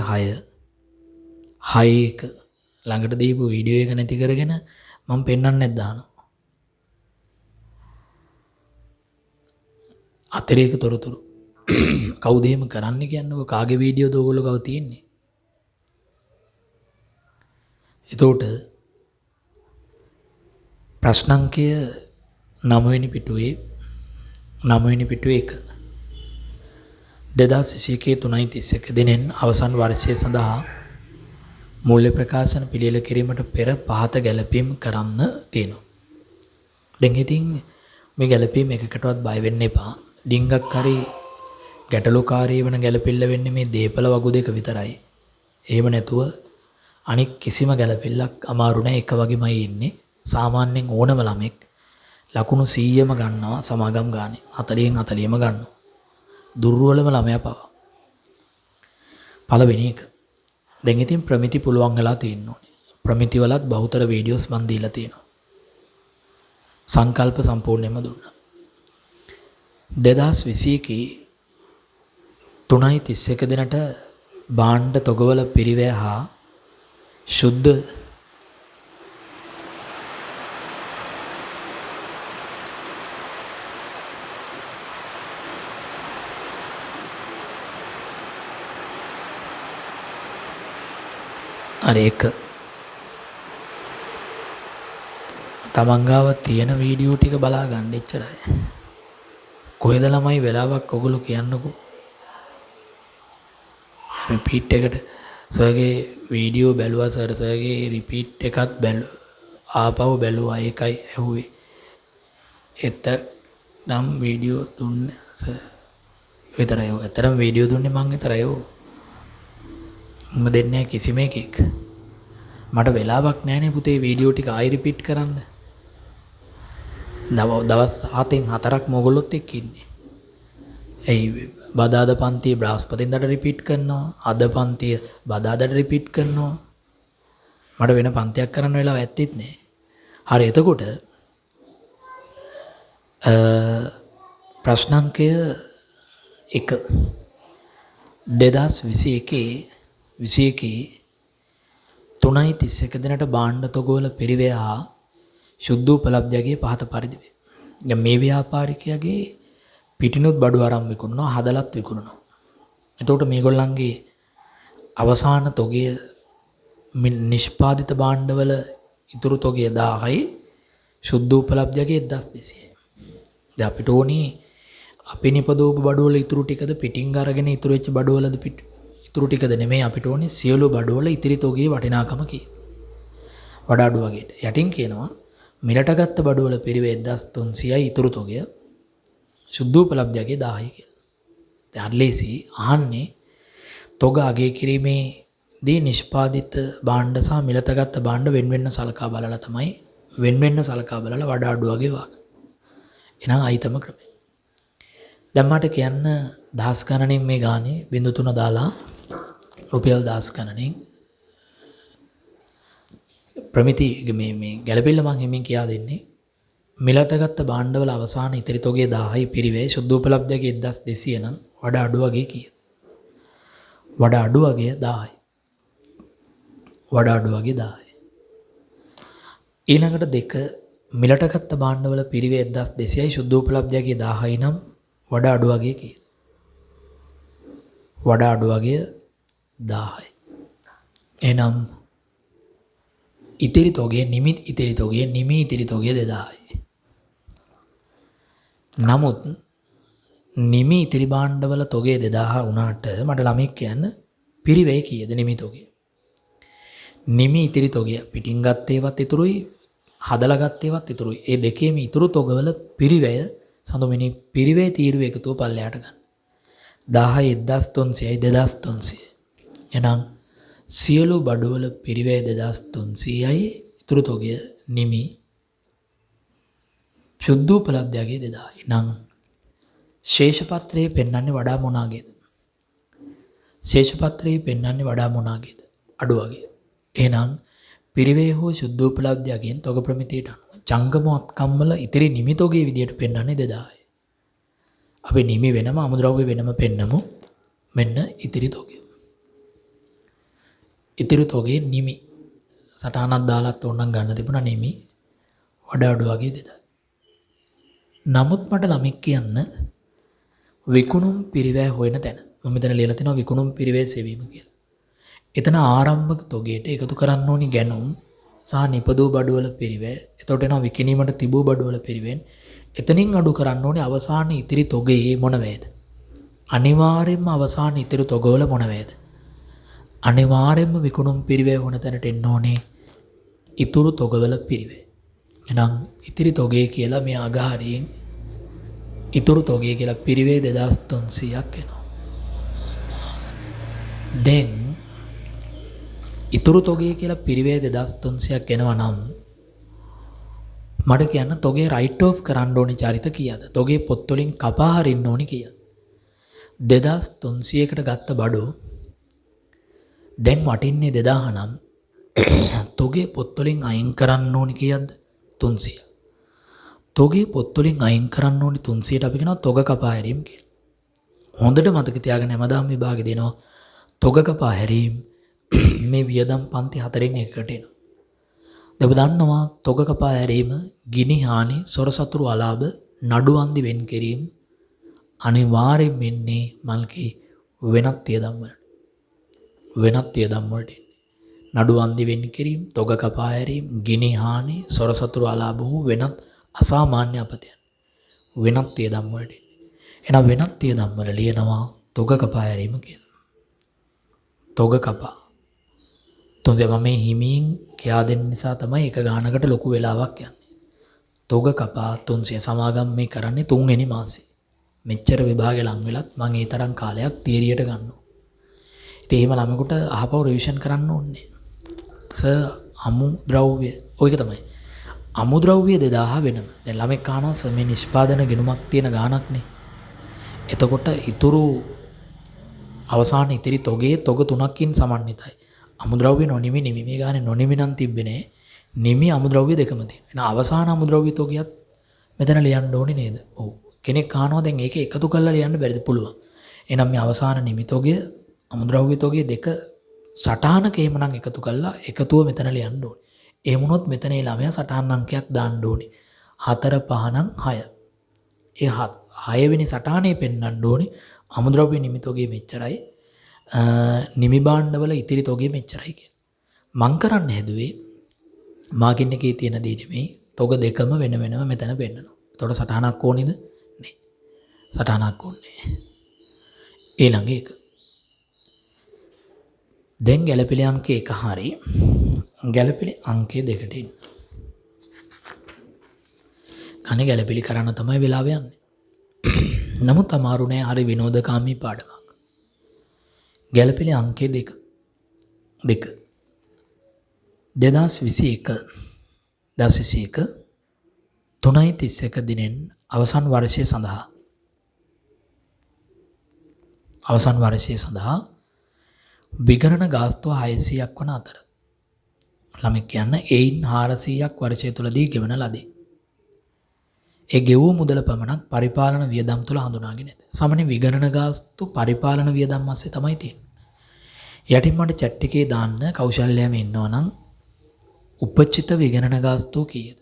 A: 6 ළඟට දීපු වීඩියෝ එක නැති කරගෙන මම පෙන්වන්නේ දානවා. අතිරේක තොරතුරු කවුද එහෙම කරන්න කියන්නකො? කාගේ වීඩියෝද ඕගොල්ලෝ ගාව තියෙන්නේ? එතකොට ප්‍රශ්න අංකය 9 වෙනි පිටුවේ 1 2021 3:31 දිනෙන් අවසන් වර්ෂය සඳහා මූල්‍ය ප්‍රකාශන පිළියෙල කිරීමට පෙර පහත ගැලපීම් කරන්න තියෙනවා. දැන් ඉතින් මේ ගැලපීම් එකකටවත් බය වෙන්න එපා. ඩිංගක් හරි ගැටලුකාරී වෙන ගැලපෙල්ල වෙන්නේ මේ දීපල වගු දෙක විතරයි. එහෙම නැතුව අනික් කිසිම ගැලපෙල්ලක් අමාරු නැහැ. එක වගේමයි ඉන්නේ. සාමාන්‍යයෙන් ඕනම ළමෙක් ලකුණු 100ම ගන්නවා සමාගම් ගානේ. 40න් 40ම ගන්නවා. දුර්වලම ළමයා පවා. පළවෙනි එක. දැන් ඉතින් ප්‍රමිති පුළුවන් වෙලා තියෙන්න ඕනේ. ප්‍රමිති වලත් බහුතර වීඩියෝස් මන් දීලා තියෙනවා. සංකල්ප සම්පූර්ණයෙන්ම දුන්නා. 2021 3:31 දිනට භාණ්ඩ තොගවල පිරිවැය හා ශුද්ධ ඒක තමන් ගාව තියෙන වීඩියෝ ටික බලා ගන්න එච්චරයි. කොහෙද ළමයි වෙලාවක් ඔගොල්ලෝ කියන්නකෝ. රිපීට් එකට සර්ගේ වීඩියෝ බැලුවා සර්ගේ රිපීට් එකත් ආපහු බැලුවා ඒකයි ඇහුවේ. නම් වීඩියෝ දුන්නේ සර් විතරයි. ඇතරම් වීඩියෝ දුන්නේ මං විතරයි. මම දෙන්නේ කිසිම එකෙක්. මට වෙලාවක් නැහැනේ පුතේ වීඩියෝ ටික ආයි රිපීට් කරන්න. දවස් 7න් 4ක් මොගොල්ලොත් එක්ක ඉන්නේ. එයි බදාදා පන්තිය බ්‍රහස්පතින්දාට රිපීට් කරනවා. අද පන්තිය බදාදාට රිපීට් කරනවා. මට වෙන පන්තියක් කරන්න වෙලාව ඇත්තෙත් නෑ. හරි එතකොට ප්‍රශ්න අංකය 1 2021 3:31 දිනට භාණ්ඩ තොගවල පිරිවැය හා ශුද්ධ උපලබ්ධයගේ පහත පරිදි වේ. දැන් මේ ව්‍යාපාරිකයාගේ පිටිනුත් බඩු ආරම්භ විකුණනවා හදලත් විකුණනවා. එතකොට මේගොල්ලන්ගේ අවසාන තොගය නිෂ්පාදිත භාණ්ඩවල ඉතුරු තොගය 1000යි ශුද්ධ උපලබ්ධයගේ 1200යි. දැන් අපිට ඕනි අපි නිපදවපු බඩුවල ඉතුරු ටිකද පිටින් අරගෙන ඉතුරු වෙච්ච බඩුවලද ඉතුරු ටිකද නෙමෙයි අපිට ඕනි සියලු බඩුවල ඉතිරි තොගයේ වටිනාකම කී. වඩා අඩු වගේට. යටින් කියනවා මිලට ගත්ත බඩුවල පිරිවෙ 1300යි ඉතුරු තොගය ශුද්ධ උපලබ්ධයගේ 1000යි කියලා. දැන් අර්ලේසි අහන්නේ තොග අගය කිරීමේදී නිෂ්පාදිත භාණ්ඩ සහ මිලට ගත්ත භාණ්ඩ වෙන සලකා බලලා තමයි වෙන සලකා බලලා වඩා අඩු වගේ වාග. එහෙනම් අයිතම ක්‍රමය. දැන් මට කියන්න දහස් ගණනින් මේ ගානේ 0.3 දාලා රුපියල් දහස් ගණනින් ප්‍රමිති මේ ගැළපෙල්ල මම හිමින් කියා දෙන්නේ. මිලට ගත්ත භාණ්ඩවල අවසාන ඉතිරි තොගය 1000යි පිරිවේ ශුද්ධ උපලබ්ධයගේ 1200 නම් වඩා අඩු වගේ කීයද? වඩා අඩු වගේ 10යි. වඩා අඩු වගේ 10යි. ඊළඟට දෙක මිලට ගත්ත භාණ්ඩවල පිරිවේ 1200යි ශුද්ධෝපලබ්ධයගේ 1000යි නම් වඩා අඩු වගේ කීයද? වඩා අඩු වගේ 1000යි. එහෙනම් ඉතිරි තොගේ නිමි ඉතිරි තොගේ 2000යි. නමුත් නිමි ඉතිරි භාණ්ඩවල තොගේ 2000 වුණාට මට ළමෙක් කියන්න පිරිවේ කීයද නිමි තොගේ? නිමි ඉතිරි තොගේ පිටින් ගත්තේවත් ඉතුරුයි හදලා ගත්තේවත් ඉතුරුයි. ඒ දෙකේම ඉතුරු තොගවල පිරිවැය සඳුමිනි පිරිවේ තීරුව එකතුව පල්ලයට ගන්න. 10යි 1300යි 2300. එහෙනම් සියලු බඩුවල පිරිවේ 2300යි ඉතුරු තොගය නිමි ශුද්ධෝපලබ්ධයගේ 2000යි. නම් ශේෂපත්‍රයේ පෙන්වන්නේ වඩා මොනාගේද? ශේෂපත්‍රයේ පෙන්වන්නේ වඩා මොනාගේද? අඩු වගේ. එහෙනම් පිරිවේ හෝ ශුද්ධෝපලබ්ධයගෙන් තොග ප්‍රමිතියට අනුව ජංගමෝත්කම් වල ඉතිරි නිමි තොගේ විදියට පෙන්වන්නේ 2000යි. අපි නිමි වෙනම අමුද්‍රව්‍ය වෙනම පෙන්නමු. මෙන්න ඉතිරි තොගය. ඉතිරි තොගේ නිමි සටහනක් දාලත් ඕනනම් ගන්න තිබුණා නිමි වඩා අඩු වගේ 2000යි. නමුත් මට ළමෙක් කියන්න විකුණුම් පිරිවැය හොයන තැන. මම මෙතන ලියලා තිනවා විකුණුම් පිරිවැය සෙවීම කියලා. එතන ආරම්භක තොගයට එකතු කරන්න ඕනි ගැනුම් සහ නිපදවූ බඩුවල පිරිවැය. එතකොට එනවා විකිණීමට තිබූ බඩුවල පිරිවෙන්. එතනින් අඩු කරන්න ඕනේ අවසාන ඉතිරි තොගේ මොන වේද? අනිවාර්යයෙන්ම අවසාන ඉතිරි තොගවල මොන වේද? අනිවාර්යයෙන්ම විකුණුම් පිරිවැය හොන තැනට එන්න ඕනේ ඉතුරු තොගවල පිරිවැය. එහෙනම් ඉතිරි තොගේ කියලා මේ අගහරියෙන් ඉතුරු තොගේ කියලා පිරිවැය 2300ක් එනවා. දැන් ඉතුරු තොගේ කියලා පිරිවේ 2300ක් එනවා නම් මට කියන්න තොගේ රයිට් ඔෆ් කරන්න ඕනි චරිත කීයද? තොගේ පොත් වලින් කපා හරින්න ඕනි කීයද? 2300කට ගත්ත බඩු දැන් වටින්නේ 2000 නම් තොගේ පොත් වලින් අයින් කරන්න ඕනි කීයද? 300. තොගේ පොත් වලින් අයින් කරන්න ඕනි 300ට අපි කියනවා තොග කපා හැරීම කියලා. හොඳට මතක තියාගන්න හැමදාම විභාගෙ දෙනවා තොග කපා හැරීම මේ වියදම් පන්ති 4න් එකකට එනවා. දැන් දන්නවා තොග කපා හැරීම ගිනි හානි සොරසතුරු අලාභ නඩු අන්දි වෙන් කිරීම අනිවාර්යෙන් වෙන්නේ මල්කී වෙනත් වියදම් වලට. වෙනත් වියදම් වලට එන්නේ. නඩු අන්දි වෙන් කිරීම තොග කපා හැරීම ගිනි හානි සොරසතුරු අලාභ වූ වෙනත් අසාමාන්‍ය අපතයන් වෙනත් වියදම් වලට එන්නේ. එහෙනම් වෙනත් වියදම් වල ලියනවා තොග කපා හැරීම කියලා. තොග කපා තොගේ මම මේ හිමින් කියා දෙන්න නිසා තමයි එක ගානකට ලොකු වෙලාවක් යන්නේ. තොග කපා 300 සමාගම් මේ කරන්නේ 3 වෙනි මාසේ. මෙච්චර විභාගෙ ලඟ වෙලත් මම ඒ තරම් කාලයක් තියරියට ගන්නවා. ඉතින් එහෙම ළමෙකුට අහපව රිවිෂන් කරන්න ඕනේ. අමුද්‍රව්‍ය ඔයක තමයි. අමුද්‍රව්‍ය 2000 වෙනම. දැන් ළමෙක් කහනවා සර් මේ නිෂ්පාදන ගිණුමක් තියෙන ගානක්නේ. එතකොට ඉතුරු අවසාන ඉතිරි තොගේ තොග 3කින් සමන්විතයි. අමුද්‍රව්‍ය නොනිමි නිමි මේ ගානේ නොනිමි නම් තිබ්බේ නිමි අමුද්‍රව්‍ය දෙකම තියෙනවා. එහෙනම් අවසාන අමුද්‍රව්‍ය තොගයත් මෙතන ලියන්න ඕනේ නේද? ඔව්. කෙනෙක් අහනවා දැන් ඒක එකතු කරලා ලියන්න බැරිද? පුළුවන්. එහෙනම් මේ අවසාන නිමි තොගය අමුද්‍රව්‍ය තොගය දෙක සටහනක එහෙමනම් එකතු කරලා එකතුව මෙතන ලියන්න ඕනේ. එහෙම වුණොත් මෙතන ඒ ළමයා සටහන් අංකයක් දාන්න ඕනේ. 4 5 නම් 6. ඒ 6 වෙනි සටහනේ පෙන්වන්න ඕනේ අමුද්‍රව්‍ය නිමි තොගය මෙච්චරයි. නිමි භාණ්ඩවල ඉතිරි තොගේ මෙච්චරයි කියලා. මං කරන්න හැදුවේ මාගින් එකේ තියෙන දේ නෙමෙයි තොග දෙකම වෙන වෙනම මෙතන පෙන්නනවා. එතකොට සටහනක් ඕනේද? නේ. සටහනක් ඕනේ. ඊළඟ එක. දැන් ගැළපෙලි අංකය 1 හරි ගැළපෙලි අංකය 2ට එන්න. කන්නේ ගැළපෙලි කරන්න තමයි වෙලාව යන්නේ. නමුත් අමාරු නෑ හරි විනෝදකාමී පාඩමක්. ගැළපෙලි අංකය 2. 2021 3.31 දිනෙන් අවසන් වර්ෂය සඳහා විගණන ගාස්තුව 600ක් වන අතර ළමෙක් කියන්න එයින් 400ක් වර්ෂය තුලදී ගෙවන ලදී. ඒ ගෙවූ මුදල පමණක් පරිපාලන වියදම් තුල හඳුනාගෙන ඇත. සාමාන්‍ය විගණන ගාස්තු පරිපාලන වියදම් මාසේ තමයි තියෙන්නේ. යටින් මට chat එකේ දාන්න කෞශල්‍යයම ඉන්නවා නම් උපචිත විගණන ගාස්තුව කීයද?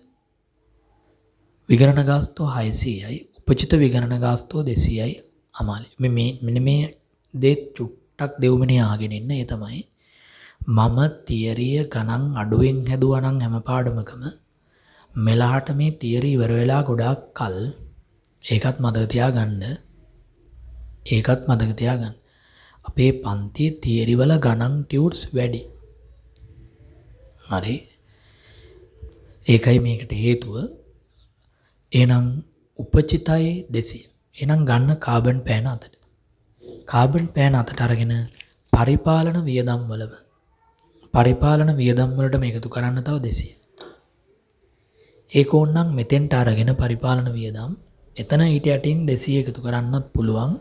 A: විගණන ගාස්තුව 600යි උපචිත විගණන ගාස්තුව 200යි අමාලි. මෙන්න මේ දේ චුට්ටක් දෙව්මිනේ ආගෙන ඉන්න. ඒ තමයි මම තියරිය ගණන් අඩුවෙන් හැදුවා නම් හැම පාඩමකම මෙලහට මේ තියරි ඉවර වෙලා ගොඩාක් කල් ඒකත් මතක තියාගන්න. අපේ පන්තියේ තියරි වල ගණන් ටියුට්ස් වැඩි. හරි. ඒකයි මේකට හේතුව. එහෙනම් උපචිතයි 200. එහෙනම් ගන්න කාබන් පෑන අතට. කාබන් පෑන අතට අරගෙන පරිපාලන වියදම් වලට මේකතු කරන්න තව 200. ඒක ඕනනම් මෙතෙන්ට අරගෙන පරිපාලන වියදම් එතන ඊට යටින් 200 එකතු කරන්නත් පුළුවන්.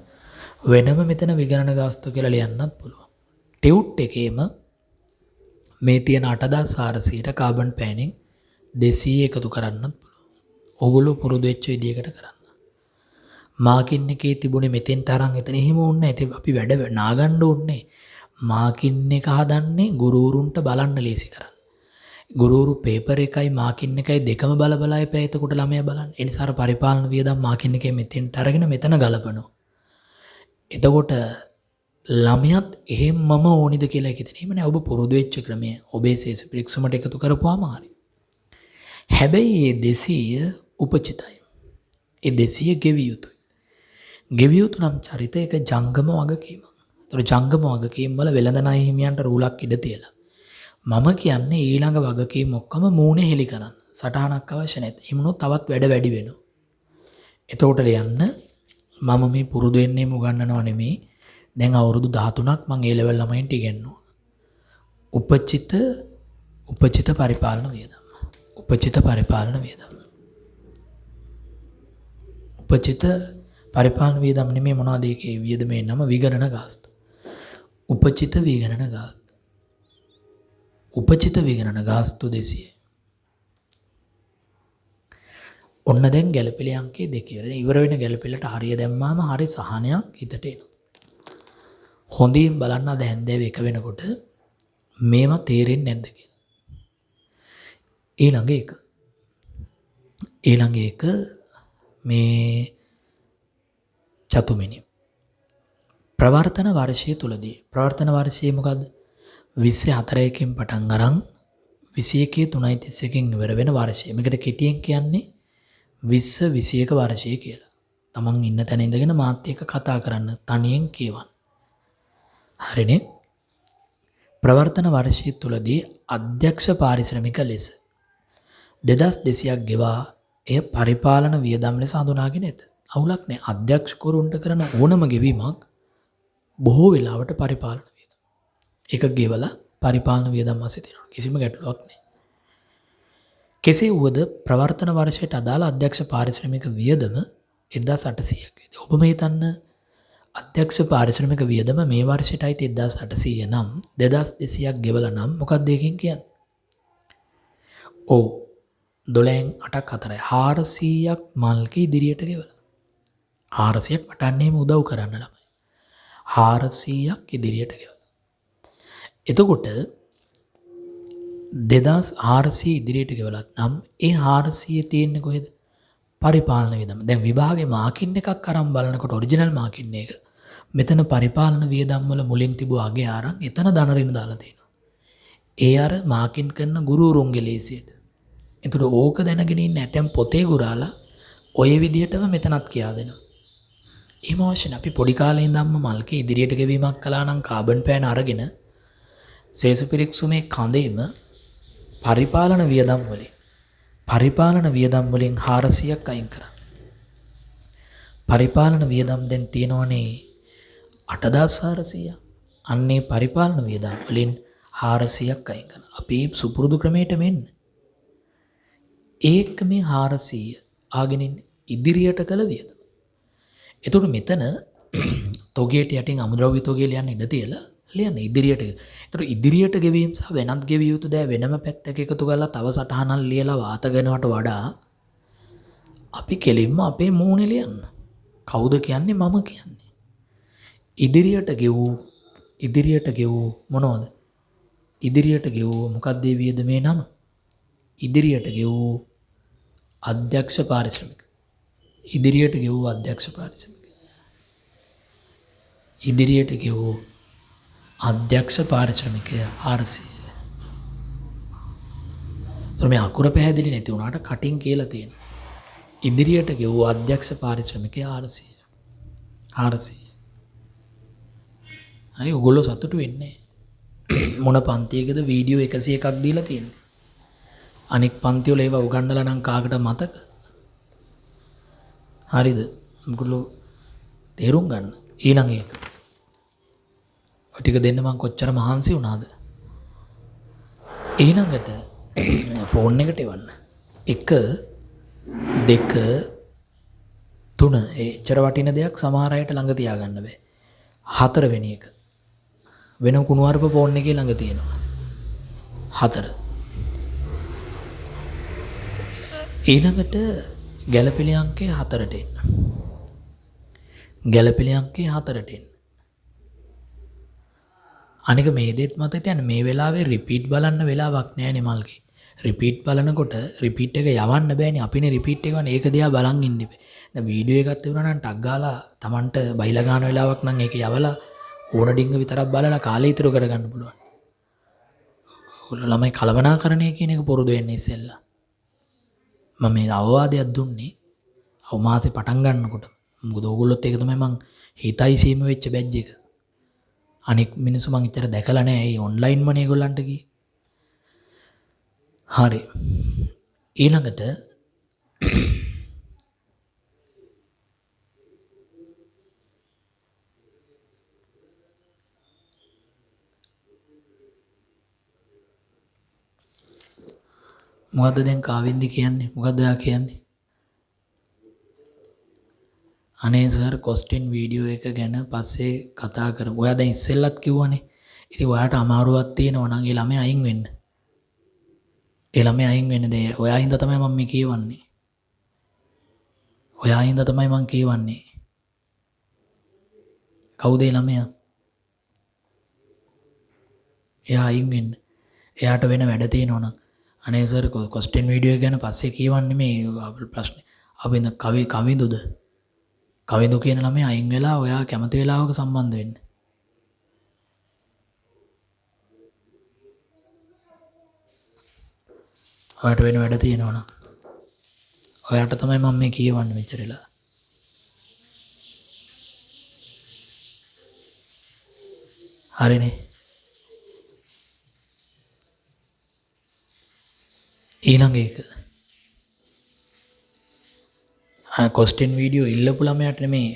A: වෙනම මෙතන විගණන ගාස්තු කියලා ලියන්නත් පුළුවන්. ටියුට් එකේම මේ තියෙන 8400ට කාබන් පෑනින් 200 එකතු කරන්නත් පුළුවන්. ඔගොල්ලෝ පුරුදු වෙච්ච විදියකට කරන්න. මාකින් එකේ තිබුණේ මෙතෙන්ට අරන් එතන එහෙම ඕනේ නැහැ. ඉතින් අපි වැඩ නාගන්න ඕනේ. මාකින් එක හදන්නේ ගුරුවරුන්ට බලන්න ලේසි කරන්න. ගුරුවරු පේපර් එකයි මාකින් එකයි දෙකම බල බලා එපා එතකොට ළමයා බලන්න. ඒ නිසා පරිපාලන වියදම් මාකින් එකේ මෙතෙන්ට අරගෙන මෙතන ගලපනවා. එතකොට ළමයාත් එහෙම්මම ඕනිද කියලා හිතෙන. එහෙම නෑ ඔබ පුරුදු වෙච්ච ක්‍රමය ඔබේ ශේෂ පරීක්ෂමට එකතු කරපුවාම හරි. හැබැයි මේ 200 උපචිතයි. ඒ 200 ගෙවිය යුතුයි. ගෙවිය යුතු නම් චරිතයක ජංගම වගකීමක්. ඒතර ජංගම වගකීම් වල වෙළඳ ණය හිමියන්ට රූලක් ඉඩ තියලා. මම කියන්නේ ඊළඟ වගකීම් ඔක්කොම මූණේ හෙලි කරන්න. සටහනක් අවශ්‍ය නැත. එමුණොත් තවත් වැඩ වැඩි වෙනවා. එතකොට ලියන්න මම මේ පුරුදු වෙන්නේ උගන්නනව නෙමෙයි. දැන් අවුරුදු 13ක් මම ඒ ලෙවල් ළමයින්ට ඉගෙනුවා. උපචිත පරිපාලන වියදම්. උපචිත පරිපාලන වියදම් නෙමෙයි මොනවද ඒකේ වියදමේ නම විගණන ගාස්තු. උපචිත විගණන ගාස්තු 200. ඔන්න දැන් ගැළපෙලි අංකයේ 2 ඉවර වෙන ගැළපෙලට හරිය දැම්මාම හරි සහනයක් හිතට එනවා. හොඳින් බලන්න අද හැන්දෑවේ 1 වෙනකොට මේවා තේරෙන්නේ නැද්ද කියලා. ඊළඟ එක මේ චතුමිනි ප්‍රවර්තන වර්ෂය තුලදී ප්‍රවර්තන වර්ෂයේ මොකද්ද 24 කින් පටන් අරන් 21 3.31කින් ඉවර වෙන වර්ෂය. මේකට කෙටියෙන් කියන්නේ 20 21 වර්ෂය කියලා. තමන් ඉන්න තැන ඉඳගෙන මාත් එක්ක කතා කරන්න තනියෙන් කියවන්න. හරිනේ. ප්‍රවර්තන වර්ෂය තුලදී අධ්‍යක්ෂ පාරිශ්‍රමික ලෙස 2200ක් ගෙවා එය පරිපාලන වියදම් ලෙස හඳුනාගෙන ඇත. අවුලක් නැහැ. අධ්‍යක්ෂකවරුන්ට කරන ඕනම ගෙවීමක් බොහෝ වෙලාවට පරිපාලන වියදම්. ඒක ගෙවලා පරිපාලන වියදම් මාසේ තියෙනවා. කිසිම ගැටලුවක් නැහැ. කෙසේ වුවද ප්‍රවර්තන වර්ෂයට අදාළ අධ්‍යක්ෂ පාරිශ්‍රමික වියදම 1800ක්. ඔබම හිතන්න අධ්‍යක්ෂ පාරිශ්‍රමික වියදම මේ වර්ෂයටයි 1800 නම් 2200ක් ගෙවලා නම් මොකක්ද ඒකෙන් කියන්නේ? ඔව් 12න් 8ක් 4යි 400ක් මල්ක ඉදිරියට ගෙවලා. 400ක් වටන්නේම උදව් කරන්න ළමයි. 400ක් ඉදිරියට ගෙවලා. එතකොට 2400 ඉදිරියට ගෙවලත් නම් ඒ 400 තියෙන්නේ කොහෙද? පරිපාලන වියදම. දැන් විභාගේ මාකින් එකක් අරන් බලනකොට ඔරිජිනල් මාකින් එක මෙතන පරිපාලන වියදම් වල මුලින් තිබු අගේ අරන් එතන ධන ඍණ දාලා තියෙනවා. ඒ අර මාකින් කරන ගුරුවරුන්ගේ ලේසියට. එතකොට ඕක දැනගෙන ඉන්න ඇතම් පොතේ ගුරාලා ඔය විදිහටම මෙතනත් කියා දෙනවා. එහෙම අවශ්‍ය නැහැ. අපි පොඩි කාලේ ඉඳන්ම මල්කේ ඉදිරියට ගෙවීමක් කළා නම් කාබන් පෑන අරගෙන ශේෂ පිරික්සුමේ කඳේම පරිපාලන වියදම් වලින් 400ක් අයින් කරා. පරිපාලන වියදම් දැන් තියෙනවනේ 8400. අන්නේ පරිපාලන වියදම් වලින් 400ක් අයින් කරනවා. අපි සුපුරුදු ක්‍රමයට මෙන්න. ඒක මේ 400 ආගෙන ඉදිරියට කළ වියදම. එතකොට මෙතන තොගයට යටින් අමුද්‍රව්‍ය තොගය ලියන්න ඉඩ තියලා ලියන්න ඉදිරියට. ඒතර ඉදිරියට ගෙවීම සහ වෙනත් ගෙවිය යුතු දෑ වෙනම පැත්තක එකතු කරලා තව සටහනක් ලියලා වාත ගන්නවට වඩා අපි කෙලින්ම අපේ මූණේ ලියන්න. කවුද කියන්නේ? මම කියන්නේ. ඉදිරියට ගෙවූ ඉදිරියට ගෙවූ මොනවද? ඉදිරියට ගෙවූ මොකක්ද ඒ වියදමේ නම? ඉදිරියට ගෙවූ අධ්‍යක්ෂ පාරිශ්‍රමික. ඉදිරියට ගෙවූ අධ්‍යක්ෂ පාරිශ්‍රමික. ඉදිරියට ගෙවූ අධ්‍යක්ෂ පාරිශ්‍රමිකය 400. මේ අකුර පැහැදිලි නැති වුණාට කටින් කියලා තියෙනවා. ඉදිරියට ගෙවූ අධ්‍යක්ෂ පාරිශ්‍රමිකය 400. 400. හරි ඔයගොල්ලෝ සතුටු වෙන්නේ මොන පන්තියකද වීඩියෝ 101ක් දීලා තියෙන්නේ. අනික් පන්ති වල ඒවා උගන්නලා නම් කාකට මතක? හරිද? ඔයගොල්ලෝ තේරුම් ගන්න. ඊළඟ එක. ඔය ටික දෙන්න මං කොච්චර මහන්සි වුණාද? ඊළඟට ෆෝන් එකට එවන්න. 1 2 3 එච්චර වටින දෙයක් සමහර අයට ළඟ තියාගන්න බෑ. 4 වෙනි එක. වෙන කුණුවarp ෆෝන් එකේ ළඟ තියෙනවා. 4. ඊළඟට ගැළපෙළි අංකය 4ට එන්න. ගැළපෙළි අංකය 4ට එන්න. අනික මේ දෙත් මත තියන්න මේ වෙලාවේ රිපීට් බලන්න වෙලාවක් නැහැ නේ මල්ගේ. රිපීට් බලනකොට රිපීට් එක යවන්න බෑනේ. අපිනේ රිපීට් එක වань ඒක දිහා බලන් ඉන්න ඉබේ. දැන් වීඩියෝ එකක් තිබුණා නම් ටක් ගාලා Tamanට බයිලා ගන්න වෙලාවක් නම් ඒක යවලා ඕන ඩිංග විතරක් බලලා කාලය ඉතුරු කරගන්න පුළුවන්. ඔයගොල්ලෝ ළමයි කලමනාකරණය කියන එක පුරුදු වෙන්න ඉස්සෙල්ලා. මම මේ අවවාදයක් දුන්නේ අවමාසේ පටන් ගන්නකොට. මොකද ඕගොල්ලොත් ඒක තමයි මං හිතයි සීම වෙච්ච බැජ් එක. අනික් මිනිස්සු මං ඉතර දැකලා නැහැ. ඒ ඔන්ලයින් මනේ ඒගොල්ලන්ට ගියේ. හරි. ඊළඟට මොකද්ද දැන් කාවින්දි කියන්නේ? මොකද්ද ඔයා කියන්නේ? අනේ සර් කොස්ටින් වීඩියෝ එක ගැන පස්සේ කතා කරමු. ඔයා දැන් ඉස්සෙල්ලත් කිව්වනේ. ඉතින් ඔයාට අමාරුවක් තියෙනවා නම් ඒ ළමයා අයින් වෙන්න. ඒ ළමයා අයින් වෙන්න දෙය. ඔයා හින්දා තමයි මම මේ කියවන්නේ. ඔයා හින්දා තමයි මම කියවන්නේ. කවුද ඒ ළමයා? එයා අයින් වෙන්න. එයාට වෙන වැඩ තියෙනවා නම් අනේ සර් කොස්ටින් වීඩියෝ එක ගැන පස්සේ කියවන්නේ මේ ප්‍රශ්නේ. අපි කවිඳුද? කවිඳු කියන ළමයා අයින් වෙලා ඔයා කැමති වෙලාවක සම්බන්ධ වෙන්න. ඔයාට වෙන වැඩ තියෙනවා නම් ඔයාට තමයි මම මේ කියවන්නේ මෙච්චරලා. හරිනේ. ඊළඟ එක. කොස්ටින් වීඩියෝ ඉල්ලපු ළමයාට නෙමෙයි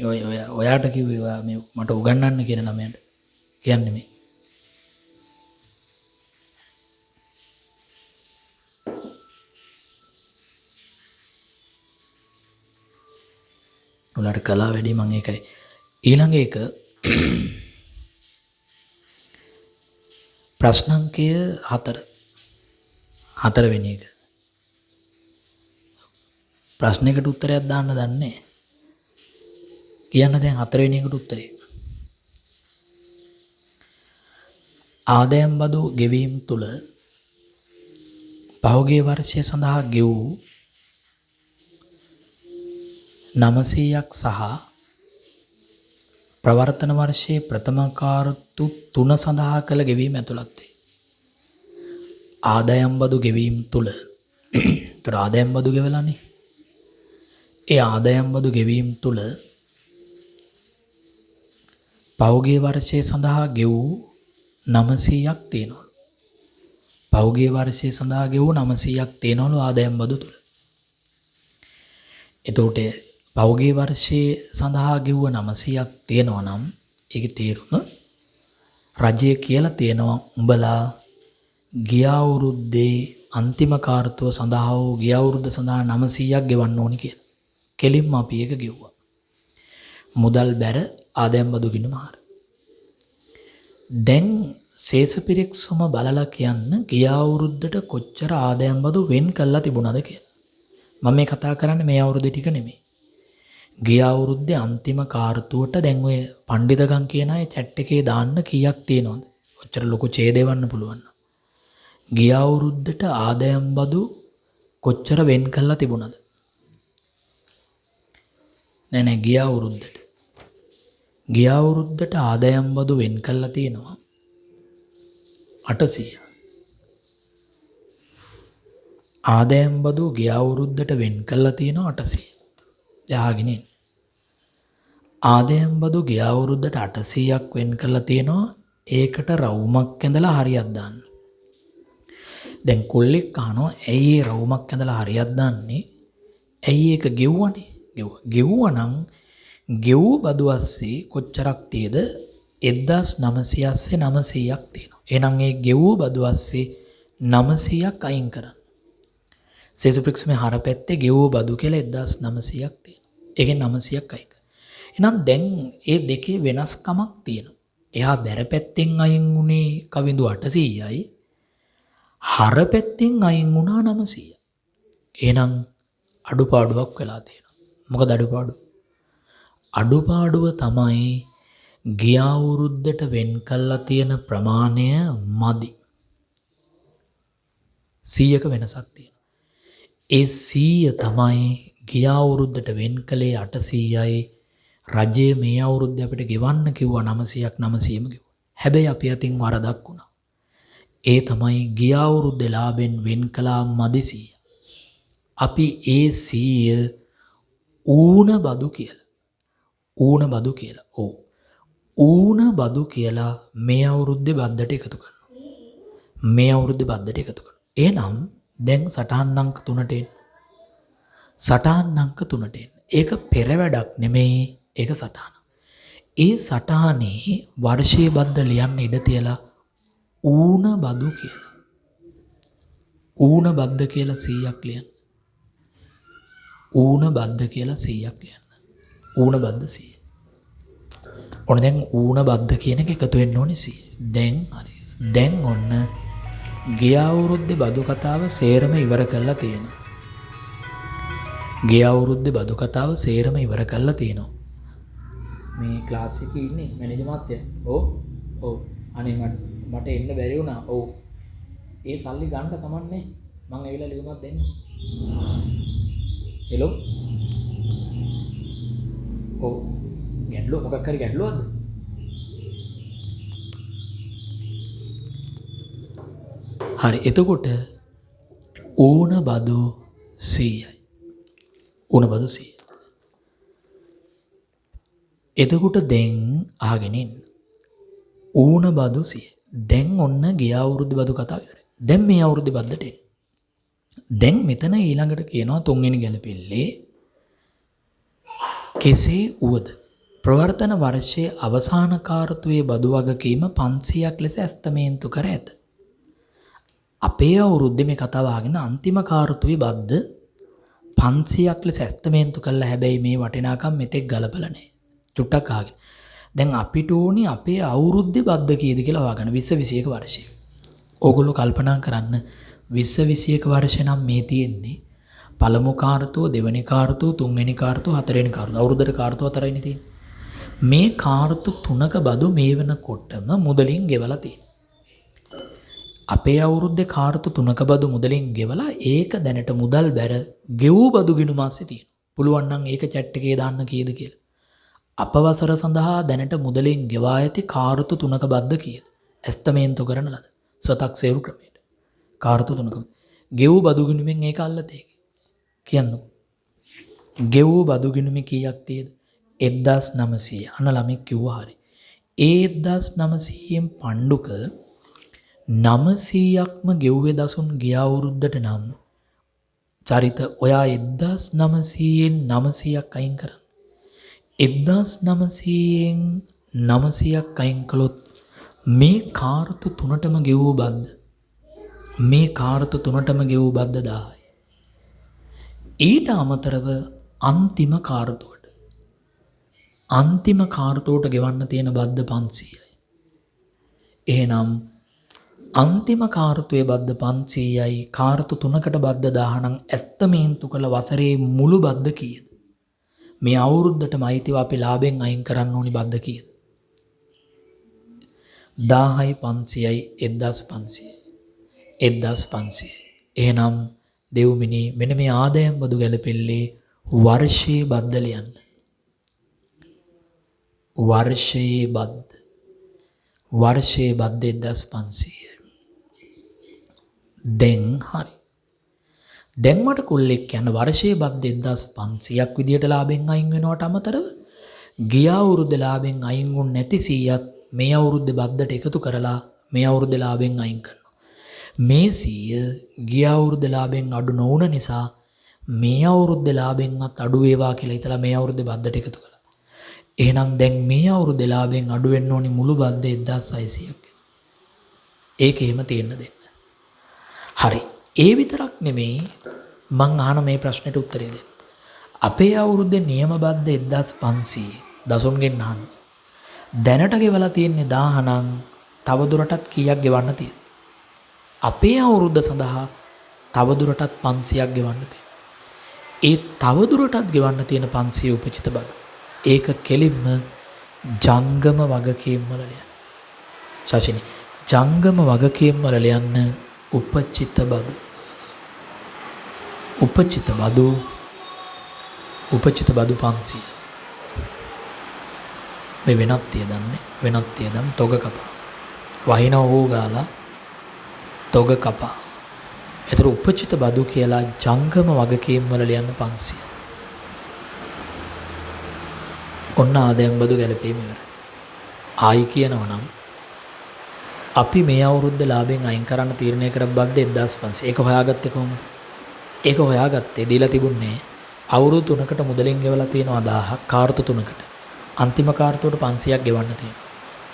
A: ඔයාට කිව්වේ. ඔයා මේ මට උගන්වන්න කියන ළමයාට කියන්නේ මේ. උලට කලා වැඩි මම ඒකයි. ඊළඟ එක ප්‍රශ්නාංකය 4. 4 වෙනි එක. ප්‍රශ්නයකට උත්තරයක් දාන්න දන්නේ කියන්න දැන් 4 වෙනි එකට උත්තරේ. ආදායම් බදු ගෙවීම තුළ පහුගිය වර්ෂය සඳහා ගෙවූ 900ක් සහ ප්‍රවර්තන වර්ෂයේ ප්‍රථම කාර්තු 3 සඳහා කළ ගෙවීම ඇතුළත් වේ. ආදායම් බදු ගෙවීම තුළ ඒතර ආදායම් බදු ගෙවලානේ. ඒ ආදායම් බදු ගෙවීම තුළ පහුගිය වර්ෂයේ සඳහා ගෙවූ 900ක් තියෙනවා. පහුගිය වර්ෂයේ සඳහා ගෙවූ 900ක් තියෙනවලු ආදායම් බදු තුළ. එතකොට පහුගිය වර්ෂයේ සඳහා ගෙවුව 900ක් තියෙනවා නම් ඒකේ තේරුම රජය කියලා තියෙනවා උඹලා ගිය අවුරුද්දේ අන්තිම කාර්තුව සඳහා වූ ගිය අවුරුද්ද සඳහා 900ක් ගෙවන්න ඕනි කියලා. කෙලින්ම අපි ඒක ගෙව්වා. මුදල් බැර ආදායම් බදු ගිණුම හර. දැන් ශේෂ පිරික්සම බලලා කියන්න ගිය අවුරුද්දට කොච්චර ආදායම් බදු වෙන් කළා තිබුණාද කියලා. මම මේ කතා කරන්නේ මේ අවුරුද්දේ ටික නෙමෙයි. ගිය අවුරුද්දේ අන්තිම කාර්තුවට දැන් ඔය පඬිතකම් කියන අය chat එකේ දාන්න කීයක් තියෙනවද? ඔච්චර ලොකු ඡේදෙවන්න පුළුවන්. ගිය අවුරුද්දට ආදායම් බදු කොච්චර වෙන් කළා තිබුණද? නෑ ගිය අවුරුද්දට ආදායම් බදු වෙන් කළා තියෙනවා 800. ආදායම් බදු ගිය අවුරුද්දට වෙන් කළා තියෙනවා 800. එයාගෙන ආදායම් බදු ගිය අවුරුද්දට 800ක් වෙන් කළා තියෙනවා. ඒකට රවුමක් ඇඳලා හරියක් දාන්න. දැන් කොල්ලෙක් අහනවා ඇයි ඒ රවුමක් ඇඳලා හරියක් දාන්නේ? ඇයි ඒක ගෙව්වනේ? ගෙව්වනම් ගෙව් බදු අස්සේ කොච්චරක් තියද? 1980 900ක් තියෙනවා. එහෙනම් ඒ ගෙව් බදු අස්සේ 900ක් අයින් කරන්න. සේසුප්‍රික්ස්මේ හර පැත්තේ ගෙව් බදු කියලා 1900ක් තියෙනවා. ඒකෙන් 900ක් අයින් කරන්න. එහෙනම් දැන් ඒ දෙකේ වෙනස්කමක් තියෙනවා. එහා බැර පැත්තෙන් අයින් වුණේ කවිඳු 800යි. හර පැත්තෙන් අයින් වුණා 900. එහෙනම් අඩුපාඩුවක් වෙලා තියෙනවා. මොකද අඩුපාඩුව? අඩුපාඩුව තමයි ගිය අවුරුද්දට වෙන් කළා තියෙන ප්‍රමාණය මදි. 100ක වෙනසක් තියෙනවා. ඒ 100 තමයි ගිය අවුරුද්දට වෙන් කළේ 800යි. රජයේ මේ අවුරුද්දේ අපිට ගෙවන්න කිව්වා 900ක් 900ම ගෙවුවා. හැබැයි අපි අතින් වරදක් වුණා. ඒ තමයි ගිය අවුරුද්දේ ලාභෙන් වෙන් කළා මදි 100. අපි ඒ 100 ඌණ බදු කියලා. ඌණ බදු කියලා මේ අවුරුද්දේ බද්දට එකතු කරනවා. එහෙනම් දැන් සටහන් අංක 3ට ඒක පෙර වැඩක් නෙමෙයි. ඒක සටහන. ඒ සටහනේ වර්ෂයේ බද්ද ලියන්න ඉඩ තියලා ඌණ බදු කියලා. ඌණ බද්ද කියලා 100ක් ලියන්න. ඌණ බද්ද 100. ඔන්න දැන් ඌණ බද්ද කියන එක එකතු වෙන්න ඕනේ 100. දැන් හරි. දැන් ඔන්න ගිය අවුරුද්දේ බදු කතාව සේරම ඉවර කරලා තියෙනවා. මේ ක්ලාස් එකේ ඉන්නේ මැනේජර් මහත්තයා. ඔව්. අනේ මට එන්න බැරි වුණා. ඔව්. ඒ සල්ලි ගන්න කමන්නේ. මං ඇවිල්ලා ලියුමක් දෙන්න. හෙලෝ. ඔව්. මොකක් හරි ගැටලුවක්ද? හරි. එතකොට ඌණ බදු 100යි. එතකොට දැන් අහගෙන ඉන්න. ඌණ බදු 100. දැන් ඔන්න ගිය අවුරුද්ද බදු කතාව ඉවරයි. දැන් මේ අවුරුද්දේ බද්දට එන්න. දැන් මෙතන ඊළඟට කියනවා තුන්වෙනි ගැලපෙල්ලේ කෙසේ වුවද ප්‍රවර්තන වර්ෂයේ අවසාන කාර්තුවේ බදු වගකීම 500ක් ලෙස ඇස්තමේන්තු කර ඇත. අපේ අවුරුද්දේ මේ කතාව අහගෙන අන්තිම කාර්තුවේ බද්ද 500ක් ලෙස ඇස්තමේන්තු කළා. හැබැයි මේ වටිනාකම් මෙතෙක් ගලපලා නැහැ. චුට්ටක් අහගෙන. දැන් අපිට ඕනි අපේ අවුරුද්දේ බද්ද කීයද කියලා හොයාගන්න 2021 වර්ෂයේ. ඕගොල්ලෝ කල්පනා කරන්න 2021 වර්ෂේ නම් මේ තියෙන්නේ පළමු කාර්තුව, දෙවෙනි කාර්තුව, තුන්වෙනි කාර්තුව, හතරවෙනි කාර්තුව. අවුරුද්දට කාර්තුව 4යිනේ තියෙන්නේ. මේ කාර්තු 3ක බදු මේ වෙනකොටම මුදලින් ගෙවලා තියෙනවා. අපේ අවුරුද්දේ කාර්තු 3ක බදු මුදලින් ගෙවලා ඒක දැනට මුදල් බැර ගෙවූ බදු ගිණුම ASCII තියෙනවා. පුළුවන් නම් ඒක chat එකේ දාන්න කීයද කියලා. අපවසර සඳහා දැනට මුදලින් ගෙවා ඇති කාර්තු 3ක බද්ද කීයද? ඇස්තමේන්තු කරන ලද සතක් සේරු ක්‍රමයට. කාර්තු 3ක ගෙවූ බදු ගිණුමෙන් ඒක අල්ලතේ. කියන්නකෝ. ගෙවූ බදු ගිණුමේ කීයක් තියෙද? 1900. අන්න ළමෙක් කිව්වා හරි. ඒ 1900න් පණ්ඩුක 900ක්ම ගෙව්වේ දසුන් ගිය අවුරුද්දට නම් චරිත ඔයා 1900න් 900ක් අයින් කරන්න. 1900න් 900ක් අයින් කළොත් මේ කාර්තු 3ටම ගෙවූ බද්ද 1000යි. ඊට අමතරව අන්තිම කාර්තුවට ගෙවන්න තියෙන බද්ද 500යි. එහෙනම් අන්තිම කාර්තුවේ බද්ද 500යි. කාර්තු 3කට බද්ද 1000 නම් ඇස්තමේන්තු කළ වසරේ මුළු බද්ද කීයද? මේ අවුරුද්දටම අයිතිව අපි ලාභෙන් අයින් කරන්න ඕනි බද්ද කීයද? 1000යි 500යි 1500. 1500. එහෙනම් දෙව්මිනි මෙන්න මේ ආදායම් බදු ගැලපෙල්ලේ වර්ෂයේ බද්ද ලියන්න. වර්ෂයේ බද්ද 1500. දැන් හරි. දැන් මට කුල්ලෙක් යන වර්ෂයේ බද්ද 1500ක් විදියට ලාභෙන් අයින් වෙනවට අමතරව ගිය අවුරුද්ද ලාභෙන් අයින් වුනේ නැති 100ත් මේ අවුරුද්දේ බද්දට එකතු කරලා මේ අවුරුද්දේ ලාභෙන් අයින් කරනවා. මේ 100 ගිය අවුරුද්දේ ලාභෙන් අඩු නොවුන නිසා මේ අවුරුද්දේ ලාභෙන්වත් අඩු වේවා කියලා හිතලා මේ අවුරුද්දේ බද්දට එකතු කළා. එහෙනම් දැන් මේ අවුරුද්දේ ලාභෙන් අඩු වෙන්න ඕනි මුළු බද්ද 1600ක්. ඒක එහෙම තියෙන්න දෙන්න. හරි. ඒ විතරක් නෙමෙයි මං අහන මේ ප්‍රශ්නෙට උත්තරය දෙන්න. අපේ අවුරුද්දේ නියම බද්ද 1500 දසුන්ගෙන් අහන්න. දැනට ගෙවලා තියෙන්නේ 1000 නම් තවදුරටත් කීයක් ගෙවන්න තියෙද? අපේ අවුරුද්ද සඳහා තවදුරටත් 500ක් ගෙවන්න තියෙනවා. ඒ තවදුරටත් ගෙවන්න තියෙන 500 උපචිත බඩු. ඒක කෙලින්ම ජංගම වගකීම් වල ලියන්න. සචිනි ජංගම වගකීම් වල ලියන්න උපචිත බඩු. උපචිත බඩු 500. මේ වෙනත් තියදම් තොග කපා. වහින හෝ ගාලා තොග කපා. ඒතර උපචිත බදු කියලා ජංගම වගකීම් වල ලියන්න 500. ඔන්න ආදායම් බදු ගැලපීම ඉවරයි. ආයි කියනවා නම් අපි මේ අවුරුද්ද ලාභෙන් අයින් කරන්න තීරණය කරපු බද්ද 1500. ඒක හොයාගත්තේ කොහොමද? ඒක හොයාගත්තේ දීලා තිබුණේ අවුරුදු 3කට මුදලින් ගෙවලා තියෙනවා 1000ක් කාර්තු 3කට. අන්තිම කාර්තුවට 500ක් ගෙවන්න තියෙනවා.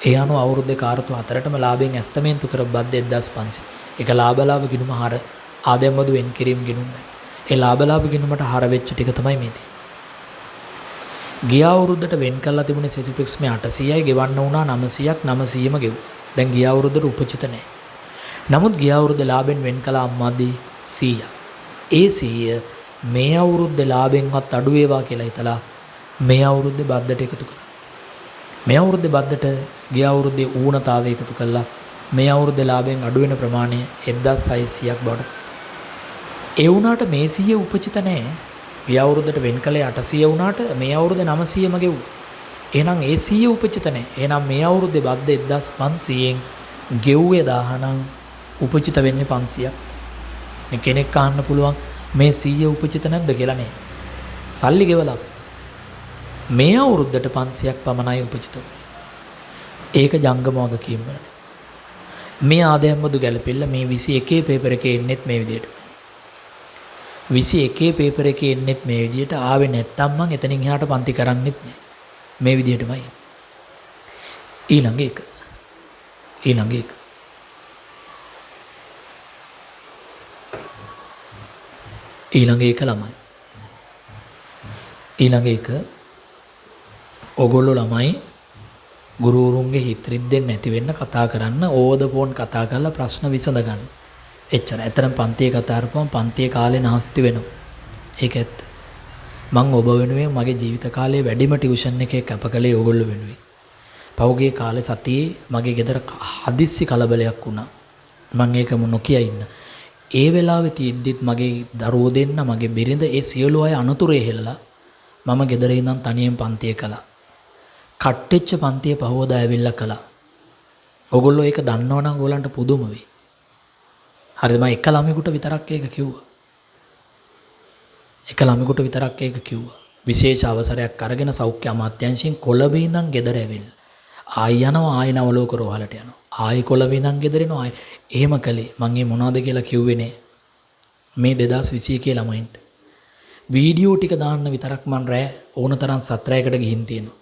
A: ඒ අනුව අවුරුද්දේ කාර්තු 4ටම ලාභෙන් ඇස්තමේන්තු කරපු බද්ද 1500. ඒක ලාභ ගිණුම හර ආදායම් බදු වෙන් කිරීම ගිණුම. ඒ ලාභ ගිණුමට හර වෙච්ච ටික තමයි මේ තියෙන්නේ. ගිය අවුරුද්දට වෙන් කරලා තිබුණේ සෙසිෆික්ස් මේ 800යි ගෙවන්න වුණා 900ක් 900ම ගෙවුවා. දැන් ගිය අවුරුද්දට උපචිත නැහැ. නමුත් ගිය අවුරුද්දේ ලාභෙන් වෙන් කළ අම්මාදී 100ක්. ඒ 100 මේ අවුරුද්දේ ලාභෙන්වත් අඩු වේවා කියලා හිතලා මේ අවුරුද්දේ බද්දට එකතු කළා. මේ අවුරුද්දේ බද්දට ගිය අවුරුද්දේ ඌනතාවය එකතු කළා. මේ අවුරුද්දේ ලාභෙන් අඩු වෙන ප්‍රමාණය 1600ක් බවට. ඒ වුණාට මේ 100 උපචිත නැහැ. ගිය අවුරුද්දට වෙන් කළේ 800 වුණාට මේ අවුරුද්දේ 900ම ගෙවුවා. එහෙනම් ඒ 100 උපචිත නැහැ. එහෙනම් මේ අවුරුද්දේ බද්ද 1500න් ගෙව්වේ 1000 නම් උපචිත වෙන්නේ 500ක්. මේ කෙනෙක් අහන්න පුළුවන් මේ 100 උපචිත නැද්ද කියලා නේ. සල්ලි ගෙවලා මේ අවුරුද්දට 500ක් පමණයි උපචිත. ඒක ජංගම වගකීම් වල. මේ ආදායම් බදු ගැලපෙilla මේ 21 පේපර් එකේ එන්නෙත් මේ විදියට. 21 පේපර් එකේ එන්නෙත් මේ විදියට ආවේ නැත්තම් මං එතනින් එහාට පන්ති කරන්නෙත් නෑ. මේ විදියටමයි. ඊළඟ එක. ඊළඟ එක ළමයි. ඊළඟ එක ඔගොල්ලෝ ළමයි ගුරුවරුන්ගේ හිත රිද්දෙන්නේ නැති වෙන්න කතා කරන්න ඕවර් ද ෆෝන් කතා කරලා ප්‍රශ්න විසඳ ගන්න. එච්චර. ඇත්තටම පන්තියේ කතා කරපුවම පන්තියේ කාලේ නාස්ති වෙනවා. ඒක ඇත්ත. මම ඔබ වෙනුවෙන් මගේ ජීවිත කාලයේ වැඩිම ටියුෂන් එකේ කැප කළේ ඕගොල්ලෝ වෙනුවෙන්. පහුගිය කාලේ සතියේ මගේ ගෙදර හදිස්සි කලබලයක් වුණා. මම ඒකම නොකිය ඉන්න. ඒ වෙලාවේ තියෙද්දිත් මගේ දරුවෝ දෙන්න මගේ බිරිඳ ඒ සියලු අය අනතුරේ හෙළලා මම ගෙදර ඉඳන් තනියෙන් පන්තිය කළා. කට්ටෙච්ච පන්තිය පහවදා ඇවිල්ලා කළා. ඔගොල්ලෝ ඒක දන්නවනම් ඕගොල්ලන්ට පුදුම වෙයි. හරිද? මම එක ළමයෙකුට විතරක් ඒක කිව්වා. එක ළමයෙකුට විතරක් ඒක කිව්වා. විශේෂ අවසරයක් අරගෙන සෞඛ්‍ය අමාත්‍යාංශයෙන් කොළඹ ඉඳන් ගෙදර ඇවිල්ලා. ආයි යනවා ආයි නවලෝක රෝහලට යනවා. ආයි කොළඹ ඉඳන් ගෙදර එනවා. ආයි එහෙම කළේ. මම මේ මොනවද කියලා කිව්වේ නේ. මේ 2021 ළමයින්ට වීඩියෝ ටික දාන්න විතරක් මන් රෑ ඕනතරම් සත්‍රයකට ගිහින් තියෙනවා.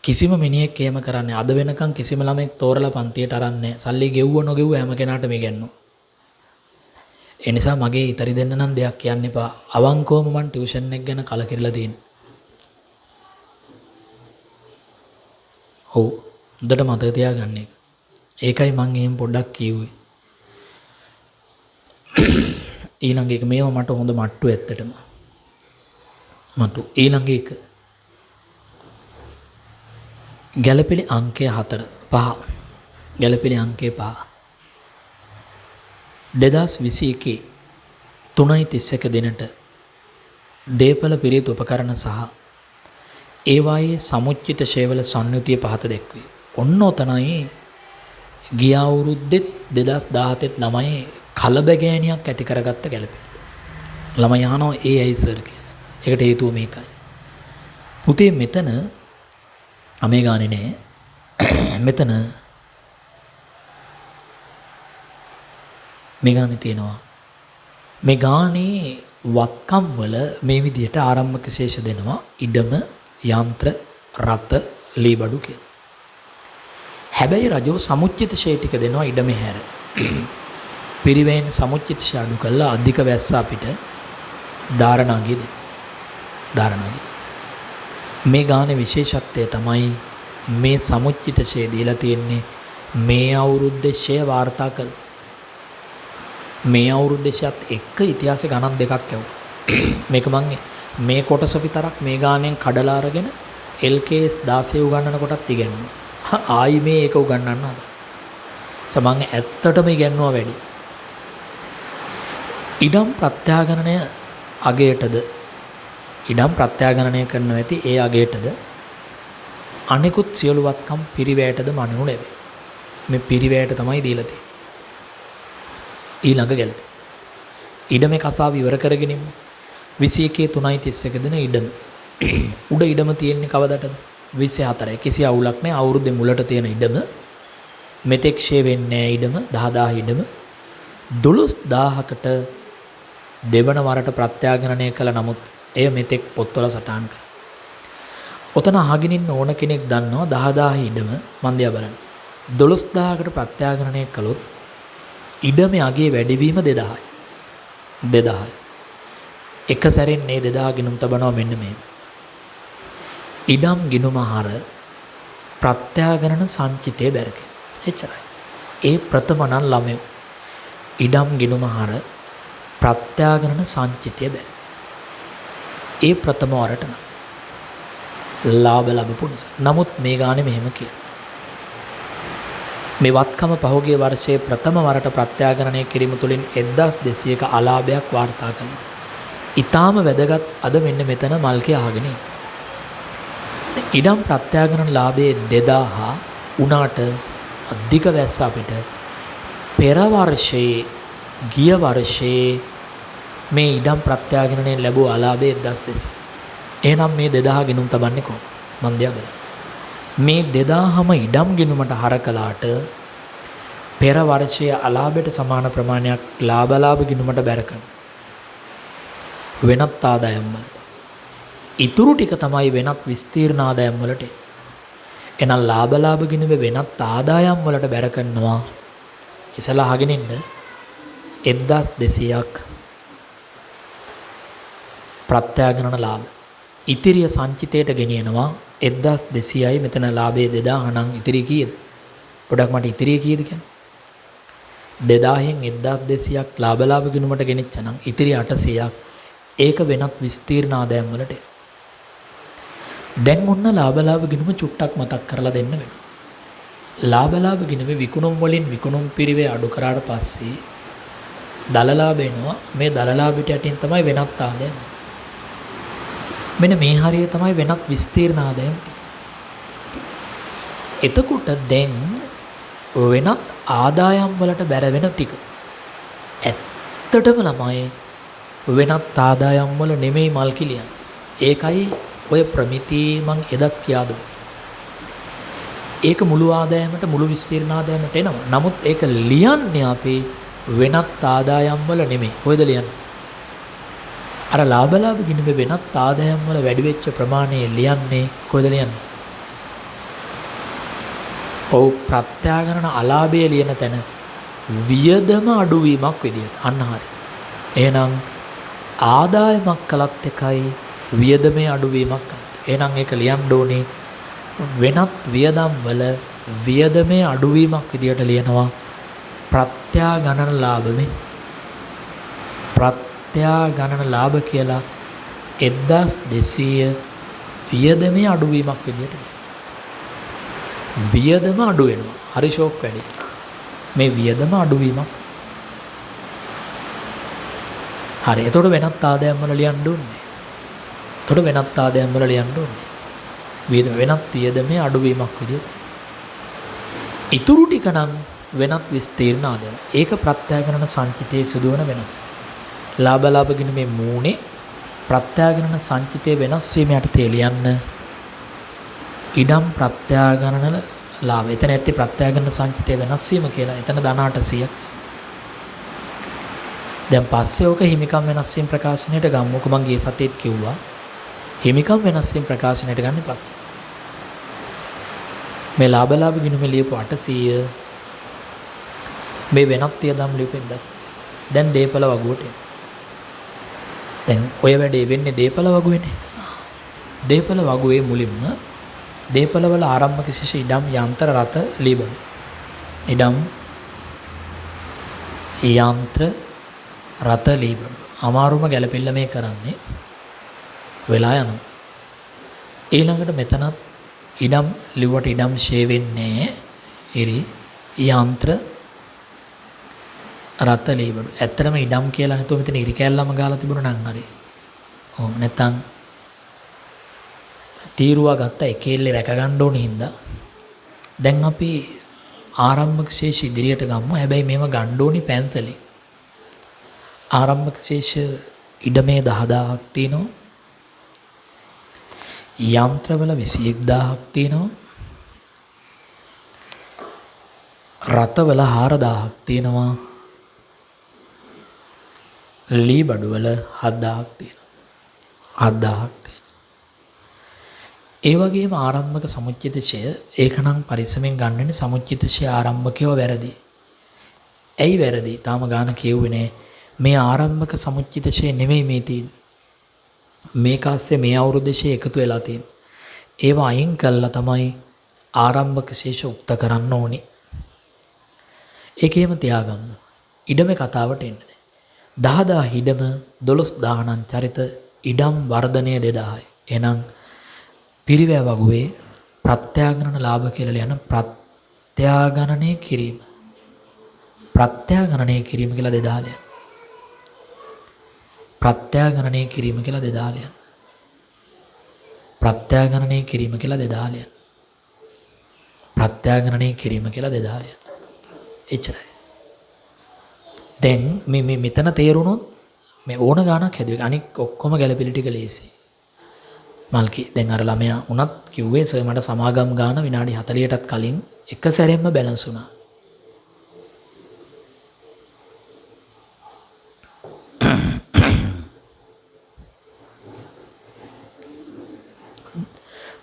A: කිසිම මිනිහෙක් එහෙම කරන්නේ අද වෙනකන් කිසිම ළමෙක් තෝරලා පන්තියට අරන්නේ සල්ලි ගෙව්ව නොගෙව්ව හැම කෙනාටම ඉගෙනනවා. ඒ නිසා මගේ ඉතරි දෙන්න නම් දෙයක් කියන්න එපා. අවංකවම මං ටියුෂන් එක ගැන කලකිරලා තියෙනවා. ඔව්. හොඳට මතක තියාගන්න එක. ඒකයි මං එහෙම පොඩ්ඩක් කිව්වේ. ඊළඟ එක මේවා මට හොඳ මට්ටු ඇත්තටම. මතු ඊළඟ එක ගැළපෙන අංකය 5. ගැළපෙන අංකය 5. 2021 3:31 දිනට දේපල පිරිත් උපකරණ සහ ඒවායේ සමුච්චිත ශේවල සංයුතිය පහත දැක්වේ. ඔන්න ඔතනයි ගිය අවුරුද්දෙත් 2017 ළමයි කලබගෑනියක් ඇති කරගත්ත ගැළපෙන. ළමයි අහනවා ඒ ඇයි සර් කියලා. ඒකට හේතුව මේකයි. පුතේ මෙතන මේ ගානේ නෑ. මෙතන මේ ගානේ තියෙනවා. මේ ගානේ වත්කම් වල මේ විදිහට ආරම්භක ශේෂ දෙනවා. ඉඩම, යන්ත්‍ර, රත, ලීබඩු කියලා. හැබැයි රජෝ සමුච්චිත ශේ ටික දෙනවා ඉඩමේ හැර. පිරිවෙන් සමුච්චිත ශේ අඩු කළා අධික වැස්ස අපිට ධාරණාගේ දෙන්න. ධාරණාගේ. මේ ගානේ විශේෂත්වය තමයි මේ සමුච්චිත ශේ දීලා තියෙන්නේ මේ අවුරුද්දේ ශේ වාර්තා කළ. මේ අවුරුද්දේ ශේත් එක්ක ඉතිහාස ගණන් දෙකක් යවුවා. මේක මම මේ කොටස විතරක් මේ ගානෙන් කඩලා අරගෙන LKS 16 උගන්නන කොටත් ඉගෙනුවා. ආයි මේ ඒක උගන්නන්න හදා. සමන් ඇත්තටම ඉගෙනුවා වැඩි. ඉඩම් ප්‍රත්‍යාගණනය අගයටද ඉඩම් ප්‍රත්‍යාගණනය කරනවා ඇති ඒ අගයටද අනිකුත් සියලු වත්කම් පිරිවැයටද මනිනු ලැබේ. මේ පිරිවැයට තමයි දීලා තියෙන්නේ. ඊළඟ ගැළපෙන. ඉඩමේ කසාව ඉවර කරගෙන ඉමු. 21 3:31 දින ඉඩම. උඩ ඉඩම තියෙන්නේ කවදටද? 24යි. කිසි අවුලක් නැහැ. අවුරුද්දේ මුලට තියෙන ඉඩම මෙතෙක් ෂේ වෙන්නේ නැහැ ඉඩම 10000 ඉඩම 12000කට දෙවන වරට ප්‍රත්‍යාගණනය කළ නමුත් එය මෙතෙක් පොත්වල සටහන් කරා. ඔතන අහගෙන ඉන්න ඕන කෙනෙක් දන්නවා 10000 ඉඩම මන් දිහා බලන්න. 12000කට ප්‍රත්‍යාගණනය කළොත් ඉඩමේ අගේ වැඩිවීම 2000යි. 2000යි. එක සැරෙන් මේ 2000 ගිණුම් තබනවා මෙන්න මේ. ඉඩම් ගිණුම හර ප්‍රත්‍යාගණන සංචිතයේ බැරක. එච්චරයි. ඒ ප්‍රථම නම් ළමයෝ ඉඩම් ගිණුම හර ප්‍රත්‍යාගණන සංචිතයේ බැර. ඒ ප්‍රථම වරට නම් ලාභ ලැබපු නිසා. නමුත් මේ ගානේ මෙහෙම කියන. මේ වත්කම පහුගිය වර්ෂයේ ප්‍රථම වරට ප්‍රත්‍යාගණනය කිරීම තුළින් 1200ක අලාභයක් වාර්තා කළා. ඊටාම වැදගත් අද මෙන්න මෙතන මල්කේ අහගෙන ඉන්න. ඉඩම් ප්‍රත්‍යාගණන ලාභයේ 2000 උනාට අධික වැස්ස අපිට පෙර වර්ෂයේ ගිය වර්ෂයේ මේ ඉඩම් ප්‍රත්‍යාගණනයෙන් ලැබුව අලාභය 1200. එහෙනම් මේ 2000 ගිණුම් තබන්නේ කොහොමද? මන් දිහා බලන්න. මේ 2000ම ඉඩම් ගිණුමට හර කළාට පෙර වර්ෂයේ අලාභයට සමාන ප්‍රමාණයක් ලාභ ගිණුමට බැර කරනවා. වෙනත් ආදායම් වලට. ඉතුරු ටික තමයි වෙනත් විස්තීර්ණ ආදායම් වලට. එහෙනම් ලාභ ගිණුමේ වෙනත් ආදායම් වලට බැර කරනවා. ඉතලා අහගෙන ඉන්න 1200ක් ප්‍රත්‍යාගණන ලාභ. ඉතිරිය සංචිතයට ගෙනියනවා 1200යි මෙතන ලාභයේ 2000 නම් ඉතිරි කීයද? පොඩක් මට ඉතිරිය කීයද කියන්නේ? 2000න් 1200ක් ලාභ ගිණුමට ගෙනිච්චා නම් ඉතිරි 800ක් ඒක වෙනත් විස්තීර්ණ ආදායම් වලට. දැන් ඔන්න ලාභ ගිණුම චුට්ටක් මතක් කරලා දෙන්න වෙනවා. ලාභ ගිණුමේ විකුණුම් වලින් විකුණුම් පිරිවේ අඩු කරාට පස්සේ දල ලාභ එනවා. මේ දල ලාභයට යටින් තමයි වෙනත් ආදායම්. මෙන්න මේ හරිය තමයි වෙනත් විස්තීර්ණ ආදායම්. එතකොට දැන් වෙනත් ආදායම් වලට බැර වෙන ටික ඇත්තටම ළමයි වෙනත් ආදායම් වල නෙමෙයි මල් කිලියන්. ඒකයි ඔය ප්‍රමිති මං එදත් කියා දුන්නා. ඒක මුළු ආදායමට මුළු විස්තීර්ණ ආදායමට එනවා. නමුත් ඒක ලියන්නේ අපි වෙනත් ආදායම් වල නෙමෙයි. කොහෙද ලියන්නේ? අර ලාභ ගිණුමේ වෙනත් ආදායම් වල වැඩි වෙච්ච ප්‍රමාණය ලියන්නේ කොහෙද ලියන්නේ? ඔව් ප්‍රත්‍යාගණන අලාභය ලියන තැන වියදම අඩුවීමක් විදියට. අන්න හරි. එහෙනම් ආදායමක් කළත් එකයි වියදමේ අඩුවීමක් කළත්. එහෙනම් ඒක ලියන්න ඕනේ වෙනත් වියදම් වල වියදමේ අඩුවීමක් විදියට ලියනවා ප්‍රත්‍යාගණන ලාභමේ. ප්‍රත්‍යාගණන ලාභ කියලා 1200 වියදමේ අඩුවීමක් විදියට වියදම අඩු වෙනවා. හරි ෂෝක් වැඩි. මේ වියදම අඩුවීමක්. හරි. එතකොට වෙනත් ආදායම් වල ලියන්න ඕනේ. එතකොට වෙනත් ආදායම් වල ලියන්න ඕනේ. වෙනත් වියදමේ අඩුවීමක් විදියට. ඉතුරු ටික නම් වෙනත් විස්තීර්ණ ආදායම්. ඒක ප්‍රත්‍යාගණන සංචිතයේ සිදුවන වෙනස. ලාභ ගිණුමේ මූණේ ප්‍රත්‍යාගණන සංචිතයේ වෙනස් වීම යටතේ ලියන්න ඉඩම් ප්‍රත්‍යාගණන ලාභ. එතන ඇත්තේ ප්‍රත්‍යාගණන සංචිතයේ වෙනස් වීම කියලා. එතන ධන 800ක්. දැන් පස්සේ ඔක හිමිකම් වෙනස් වීම ප්‍රකාශනයට ගම්මුකෝ. මං ගිය සතියේත් කිව්වා. හිමිකම් වෙනස් වීම ප්‍රකාශනයට ගන්න පස්සේ මේ ලාභ ගිණුමේ ලියපු 800 මේ වෙනත් තියදම් ලියපු 1200. දැන් දීපල වගුවට එනවා. දැන් ඔය වැඩේ වෙන්නේ දීපල වගුවේනේ. දීපල වගුවේ මුලින්ම දීපල වල ආරම්භක ශිෂ්‍ය ඉඩම් යන්ත්‍ර රත ලීබන. ඉඩම් යන්ත්‍ර රත ලීබන. අමාරුම ගැළපෙන්න මේ කරන්නේ වෙලා යනවා. ඊළඟට මෙතනත් ඉඩම් ලිව්වට ඉඩම් ෂේ වෙන්නේ ඉරි යන්ත්‍ර රත ලීබන. ඇත්තටම ඉඩම් කියලා නැතුව මෙතන ඉරි කැල්ලම ගාලා තිබුණා නම් හරි. ඔහොම නැත්තම් තීරුවා ගත්ත එකෙල්ලේ රැක ගන්න ඕනේ හින්දා දැන් අපි ආරම්භක ශේෂ ඉදිරියට ගමු. හැබැයි මේව ගන්න ඕනි පැන්සලෙන්. ආරම්භක ශේෂ ඉඩමේ 10000ක් තියෙනවා. යන්ත්‍රවල 21000ක් තියෙනවා. රතවල 4000ක් තියෙනවා. ලී බඩුවල 7000ක් තියෙනවා. 7000ක්. ඒ වගේම ආරම්භක සමුච්චිත ෂය ඒකනම් පරිස්සමෙන් ගන්න වෙන්නේ. සමුච්චිත ෂය ආරම්භකයව වැරදි. ඇයි වැරදි? තාම ගාන කියුවේ නෑ. මේ ආරම්භක සමුච්චිත ෂය නෙමෙයි මේ තියෙන්නේ. මේක ASCII මේ අවුරුද්දේ ෂය එකතු වෙලා තියෙන්නේ. ඒවා අයින් කළා තමයි ආරම්භක ශේෂ උක්ත කරන්න ඕනි. ඒකේම තියාගන්න. ඉඩමේ කතාවට එන්න. 10000 ඉඩම 12000 නම් චරිත ඉඩම් වර්ධනය 2000යි. එහෙනම් පිරිවැය වගුවේ ප්‍රත්‍යාගණන ලාභ කියලා ලියන ප්‍රත්‍යාගණනය කිරීම. ප්‍රත්‍යාගණනය කිරීම කියලා 2000 ලියන්න. ප්‍රත්‍යාගණනය කිරීම කියලා 2000 ලියන්න. ප්‍රත්‍යාගණනය කිරීම කියලා 2000 ලියන්න. ප්‍රත්‍යාගණනය කිරීම කියලා 2000 ලියන්න. එච්චරයි. දැන් මේ මෙතන තේරුණොත් මේ ඕන ගානක් හැදුවේ. අනික ඔක්කොම ගැළපෙලි ටික ලේසි. මල්කි දැන් අර ළමයා උනත් කිව්වේ සර් මට සමාගම් ගාන විනාඩි 40ටත් කලින් එක සැරෙන්ම බැලන්ස් වුණා.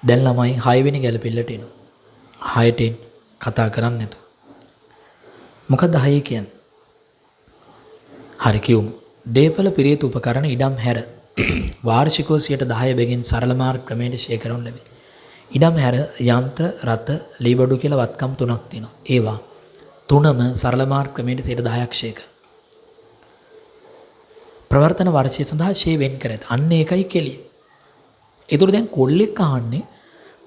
A: දැන් ළමයි 6 වෙනි ගැළපෙල්ලට එනවා. 6ට කතා කරන්නේ නැතු. මොකක්ද 6 කියන්නේ? හරි කියමු. දේපල පිරියත උපකරණ ඉඩම් හැර වාර්ෂිකව 10% බැගින් සරල මාර්ග ක්‍රමයට ෂේ කරනු ලැබේ. ඉඩම් හැර යන්ත්‍ර රත ලීබඩු කියලා වත්කම් තුනක් තියෙනවා. ඒවා තුනම සරල මාර්ග ක්‍රමයට 10%ක් ෂේ කරනවා. ප්‍රවර්තන වර්ෂය සඳහා ෂේ වෙන් කර ඇත. අන්න ඒකයි කෙලිය. ඒතර දැන් කොල්ලෙක් අහන්නේ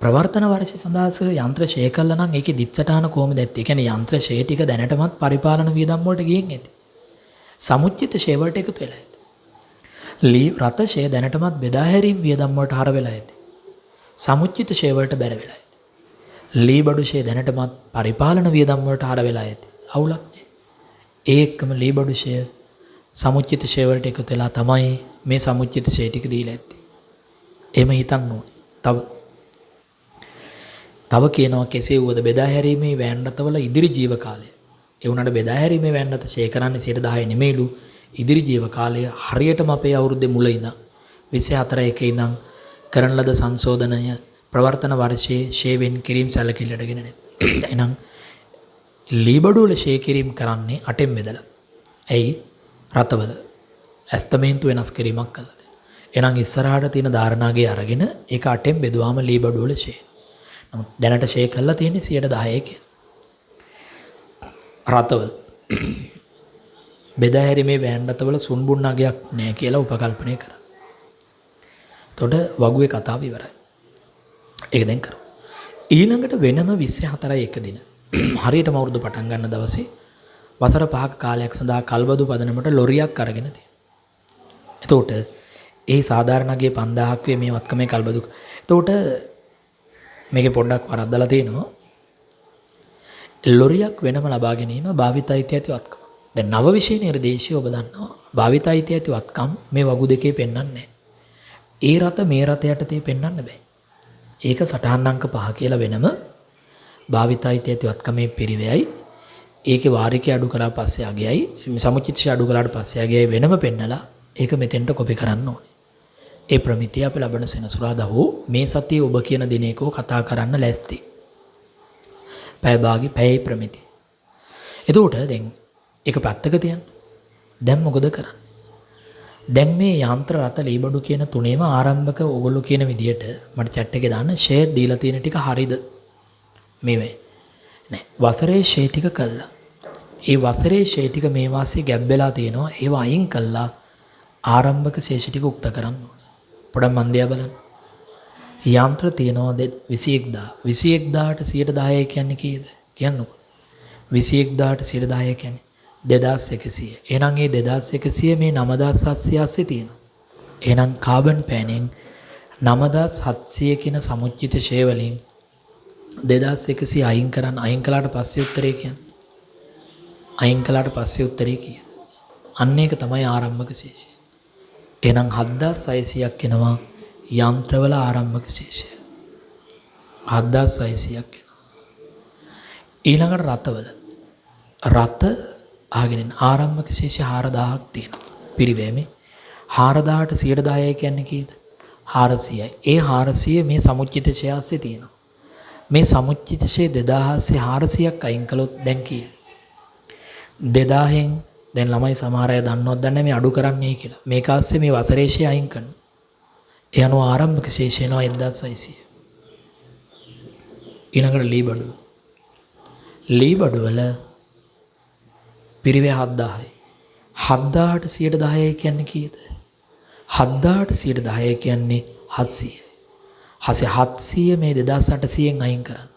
A: ප්‍රවර්තන වර්ෂය සඳහා යන්ත්‍ර ෂේ කළා නම් ඒකේ දිත්සටහන කොහොමද ඇත්තේ? ඒ කියන්නේ යන්ත්‍ර ෂේ ටික දැනටමත් පරිපාලන වියදම් වලට ගියෙන් ඇති. සමුච්චිත ෂේ වලට එකතු වෙලා ඇති. ලී රත ෂේ දැනටමත් බෙදා හැරීම් වියදම් වලට හර වෙලා ඇති. සමුච්චිත ෂේ වලට බැර වෙලා ඇති. ලී බඩු ෂේ දැනටමත් පරිපාලන වියදම් වලට හර වෙලා ඇති. අවුලක් නෑ. ඒකම ලී බඩු ෂේ සමුච්චිත ෂේ වලට එකතු වෙලා තමයි මේ සමුච්චිත ෂේ ටික දීලා ඇත්තේ. එහෙම හිතන්න ඕනේ. තව කියනවා කෙසේ වුවද බෙදා හැරීමේ වෑන් රතවල ඉදිරි ජීව කාලය. ඒ වුණාට බෙදා හැරීමේ වෑන් රත ෂේ කරන්නේ 10% නෙමෙයිලු. ඉදිරි ජීව කාලය හරියටම අපේ අවුරුද්දේ මුල ඉඳන් 24 ඉඳන් කරන ලද සංශෝධනය ප්‍රවර්තන වර්ෂයේ ෂේ වෙන් කිරීම සැලකිල්ලට ගෙන නැහැ. එහෙනම් ලීබඩු වල ෂේ කිරීම කරන්නේ 8න් බෙදලා. ඇයි? රතවල ඇස්තමේන්තු වෙනස් කිරීමක් කළා. එහෙනම් ඉස්සරහට තියෙන ධාරණාගේ අරගෙන ඒක 8න් බෙදුවාම ලීබඩු වල ෂේ. නමුත් දැනට ෂේ කරලා තියෙන්නේ 10% කියලා. රතවල බෙදා හැරීමේ වෑන් රතවල සුන්බුන් නගයක් නැහැ කියලා උපකල්පනය කරා. එතකොට වගුවේ කතාව ඉවරයි. ඒක දැන් කරමු. ඊළඟට වෙනම 24යි එක දින. හරියටම අවුරුදු පටන් ගන්න දවසේ වසර 5ක කාලයක් සඳහා කල්බදු පදනමට ලොරියක් අරගෙන තියෙනවා. එතකොට ඒ සාධාරණගේ 5000ක් වේ මේ වත්කමේ කල්බදු. එතකොට මේකේ පොඩ්ඩක් වරද්දලා තියෙනවා. ලොරියක් වෙනම ලබා ගැනීම භාවිත අයිති ඇති වත්කම. දැන් නව විශේෂ නිර්දේශය ඔබ දන්නවා. භාවිත අයිති ඇති වත්කම් මේ වගු දෙකේ පෙන්වන්නේ නැහැ. ඒ රත මේ රත යටතේ පෙන්වන්න බෑ. ඒක සටහන් අංක 5 කියලා වෙනම භාවිත අයිති ඇති වත්කමේ පිරිවැයයි. ඒකේ වාරිකය අඩු කරලා පස්සේ අගයයි සමුචිතය අඩු කළාට පස්සේ අගයයි වෙනම පෙන්නලා ඒක මෙතෙන්ට කොපි කරන්න ඕනේ. ඒ ප්‍රමිතිය අපි ලබන සෙනසුරාදා හෝ මේ සතියේ ඔබ කියන දිනේකෝ කතා කරන්න ලෑස්ති. පැය භාගේ පැයේ ප්‍රමිතිය. එතකොට දැන් ඒක පැත්තක තියන්න. දැන් මොකද කරන්නේ? දැන් මේ යන්ත්‍ර රත ලීබඩු කියන තුනේම ආරම්භක ඔයගොල්ලෝ කියන විදියට මට chat එකේ දාන්න ෂෙයා දීලා තියෙන ටික හරියද? මේ නෑ වසරේ ෂෙයා ටික කළා. ඒ වසරේ ෂෙයා ටික මේ මාසේ ගැබ් වෙලා තියෙනවා. ඒවා අයින් කළා ආරම්භක ශේෂ ටික උක්ත කරන්න ඕනේ. පොඩක් මන් දිහා බලන්න. යන්ත්‍ර තියෙනවා 21000. 21000ට 110 කියන්නේ කීයද? කියන්නකෝ. 21000ට 110 කියන්නේ 2100. එහෙනම් ඒ 2100 මේ 9780 තියෙනවා. එහෙනම් කාබන් පෑනෙන් 9700 කියන සමුච්චිත ෂේ වලින් 2100 අයින් කරන්න අයින් කළාට පස්සේ උත්තරේ කියන්නේ. අයින් කළාට පස්සේ උත්තරේ කියන්නේ. අන්න ඒක තමයි ආරම්භක ශේෂය. එහෙනම් 7600ක් එනවා යන්ත්‍රවල ආරම්භක ශේෂය. 7600ක් එනවා. ඊළඟට රතවල රත ආගෙන ආරම්භක ශේෂය 4000ක් තියෙනවා. පිරිවැමේ 4000ට 110 කියන්නේ කීයද? 400යි. ඒ 400 මේ සමුච්චිත ශේෂයේ තියෙනවා. මේ සමුච්චිත ශේ 2400ක් අයින් කළොත් දැන් කීයද? 2000න් දැන් ළමයි සමහර අය දන්නවද දන්නේ මේ අඩු කරන්නේ කියලා. මේක ASCII මේ වසරේ ශේ අයින් කරනවා. ඒ අනුව ආරම්භක ශේෂය එනවා 1600. ඊළඟට ලීබඩු. ලීබඩු වල පිරිවේ 7000යි. 7000ට 110 කියන්නේ කීයද? 7000ට 110 කියන්නේ 700යි. 700 මේ 2800න් අයින් කරන්න.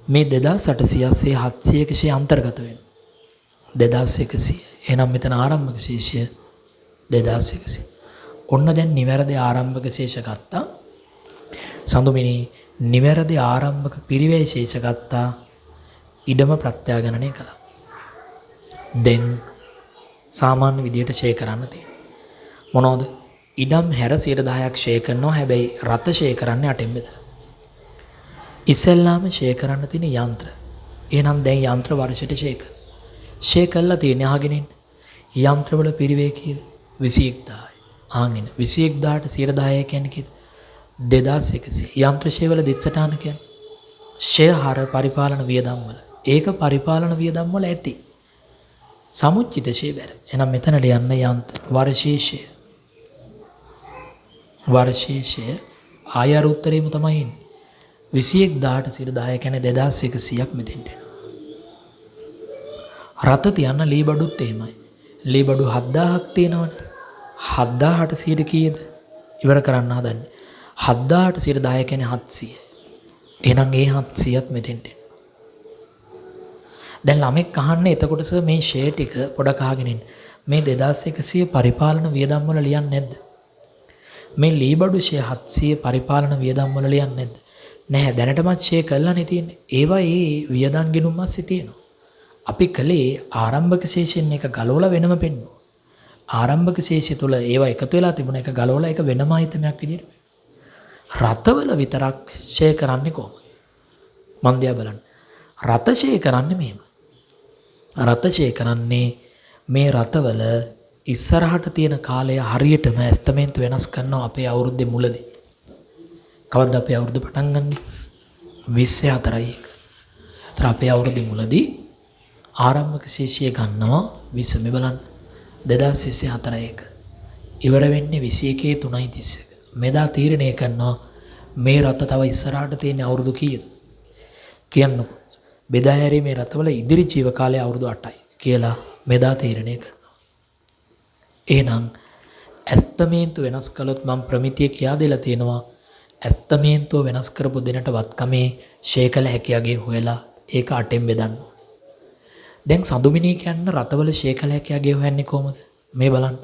A: මේ 2800 700 ක ශේ අන්තර්ගත වෙනවා. 2100. එහෙනම් මෙතන ආරම්භක ශේෂය 2100. ඔන්න දැන් නිවැරදි ආරම්භක ශේෂ ගත්තා. සඳුමිනි නිවැරදි ආරම්භක පිරිවේ ශේෂ ගත්තා. ඉඩම ප්‍රත්‍යාගණනය කළා. දැන් සාමාන්‍ය විදියට ෂේ කරන්න තියෙනවා. මොනවද? ඉඩම් හැර 10%ක් ෂේ කරනවා. හැබැයි රත ෂේ කරන්නේ 8න් බෙදලා. ඉස්සෙල්ලාම ෂේ කරන්න තියෙන යන්ත්‍ර. එහෙනම් දැන් යන්ත්‍ර වර්ෂයට ෂේ කරනවා. ෂේ කළා තියෙන්නේ අහගෙන ඉන්න. යන්ත්‍රවල පිරිවේ කීයද? 21000යි. ආගෙන 21000ට 110 කියන්නේ කීයද? 2100. යන්ත්‍ර ෂේ වල දිත්සටහන කියන්නේ ෂේ හර පරිපාලන වියදම් වල. ඒක පරිපාලන වියදම් වල ඇති. සමුච්චිත ෂේ බැර. එහෙනම් මෙතන ලියන්න යන්ත්‍ර වර්ෂීෂය. වර්ෂීෂය ආයර උත්තරේම තමයි ඉන්නේ. 21000ට 110 කියන්නේ 2100ක් මෙතෙන්ට එනවා. රත තියන්න ලීබඩුත් එහෙමයි. ලීබඩු 7000ක් තියෙනවනේ. 7000ට 100 කීයද? ඉවර කරන්න හදන්නේ. 7000ට 110 කියන්නේ 700. එහෙනම් ඒ 700ත් මෙතෙන්ට එනවා. දැන් ළමෙක් අහන්නේ එතකොට සර් මේ ෂේ ටික පොඩක් අහගෙන ඉන්න. මේ 2100 පරිපාලන වියදම් වල ලියන්නේ නැද්ද? මේ ලීබඩු ෂේ 700 පරිපාලන වියදම් වල ලියන්නේ නැද්ද? නැහැ දැනටමත් ෂේ කළානේ තියෙන්නේ. ඒවා ඒ වියදම් ගිණුම් මාසේ තියෙනවා. අපි කලේ ආරම්භක ශේෂයෙන් එක ගලවලා වෙනම පෙන්නුවා. ආරම්භක ශේෂය තුල ඒවා එකතු වෙලා තිබුණ එක ගලවලා එක වෙනම ආයතනයක් විදියට. රතවල විතරක් ෂේ කරන්නේ කොහොමද? මන් දිහා බලන්න. රත ෂේ කරන්නේ මෙහෙම. රත ෂේ කරන්නේ මේ රතවල ඉස්සරහට තියෙන කාලය හරියටම ඇස්තමේන්තු වෙනස් කරනවා අපේ අවුරුද්දේ මුලදී. කවද්ද අපේ අවුරුද්ද පටන් ගන්නෙ? 24යි. ඒතර අපේ අවුරුද්දේ මුලදී ආරම්භක ශේෂය ගන්නවා 20 මේ බලන්න 2604 ඉවර වෙන්නේ 21 3:31. මෙදා තීරණය කරනවා මේ රත තව ඉස්සරහට තියෙන අවුරුදු කීයද කියන්නකෝ. බෙදා හැරීමේ රතවල ඉදිරි ජීව කාලය අවුරුදු 8යි කියලා මෙදා තීරණය කරනවා. එහෙනම් ඇස්තමේන්තු වෙනස් කළොත් මම ප්‍රමිතිය කියා දෙලා තියෙනවා. ඇස්තමේන්තුව වෙනස් කරපු දිනට වත්කමේ ෂේකල හැකියාගේ හොයලා ඒක 8න් බෙදන්න ඕනේ. දැන් සඳුමිනී කියන්න රතවල ෂේකල හැකියාගේ හොයන්නේ කොහොමද? මේ බලන්න.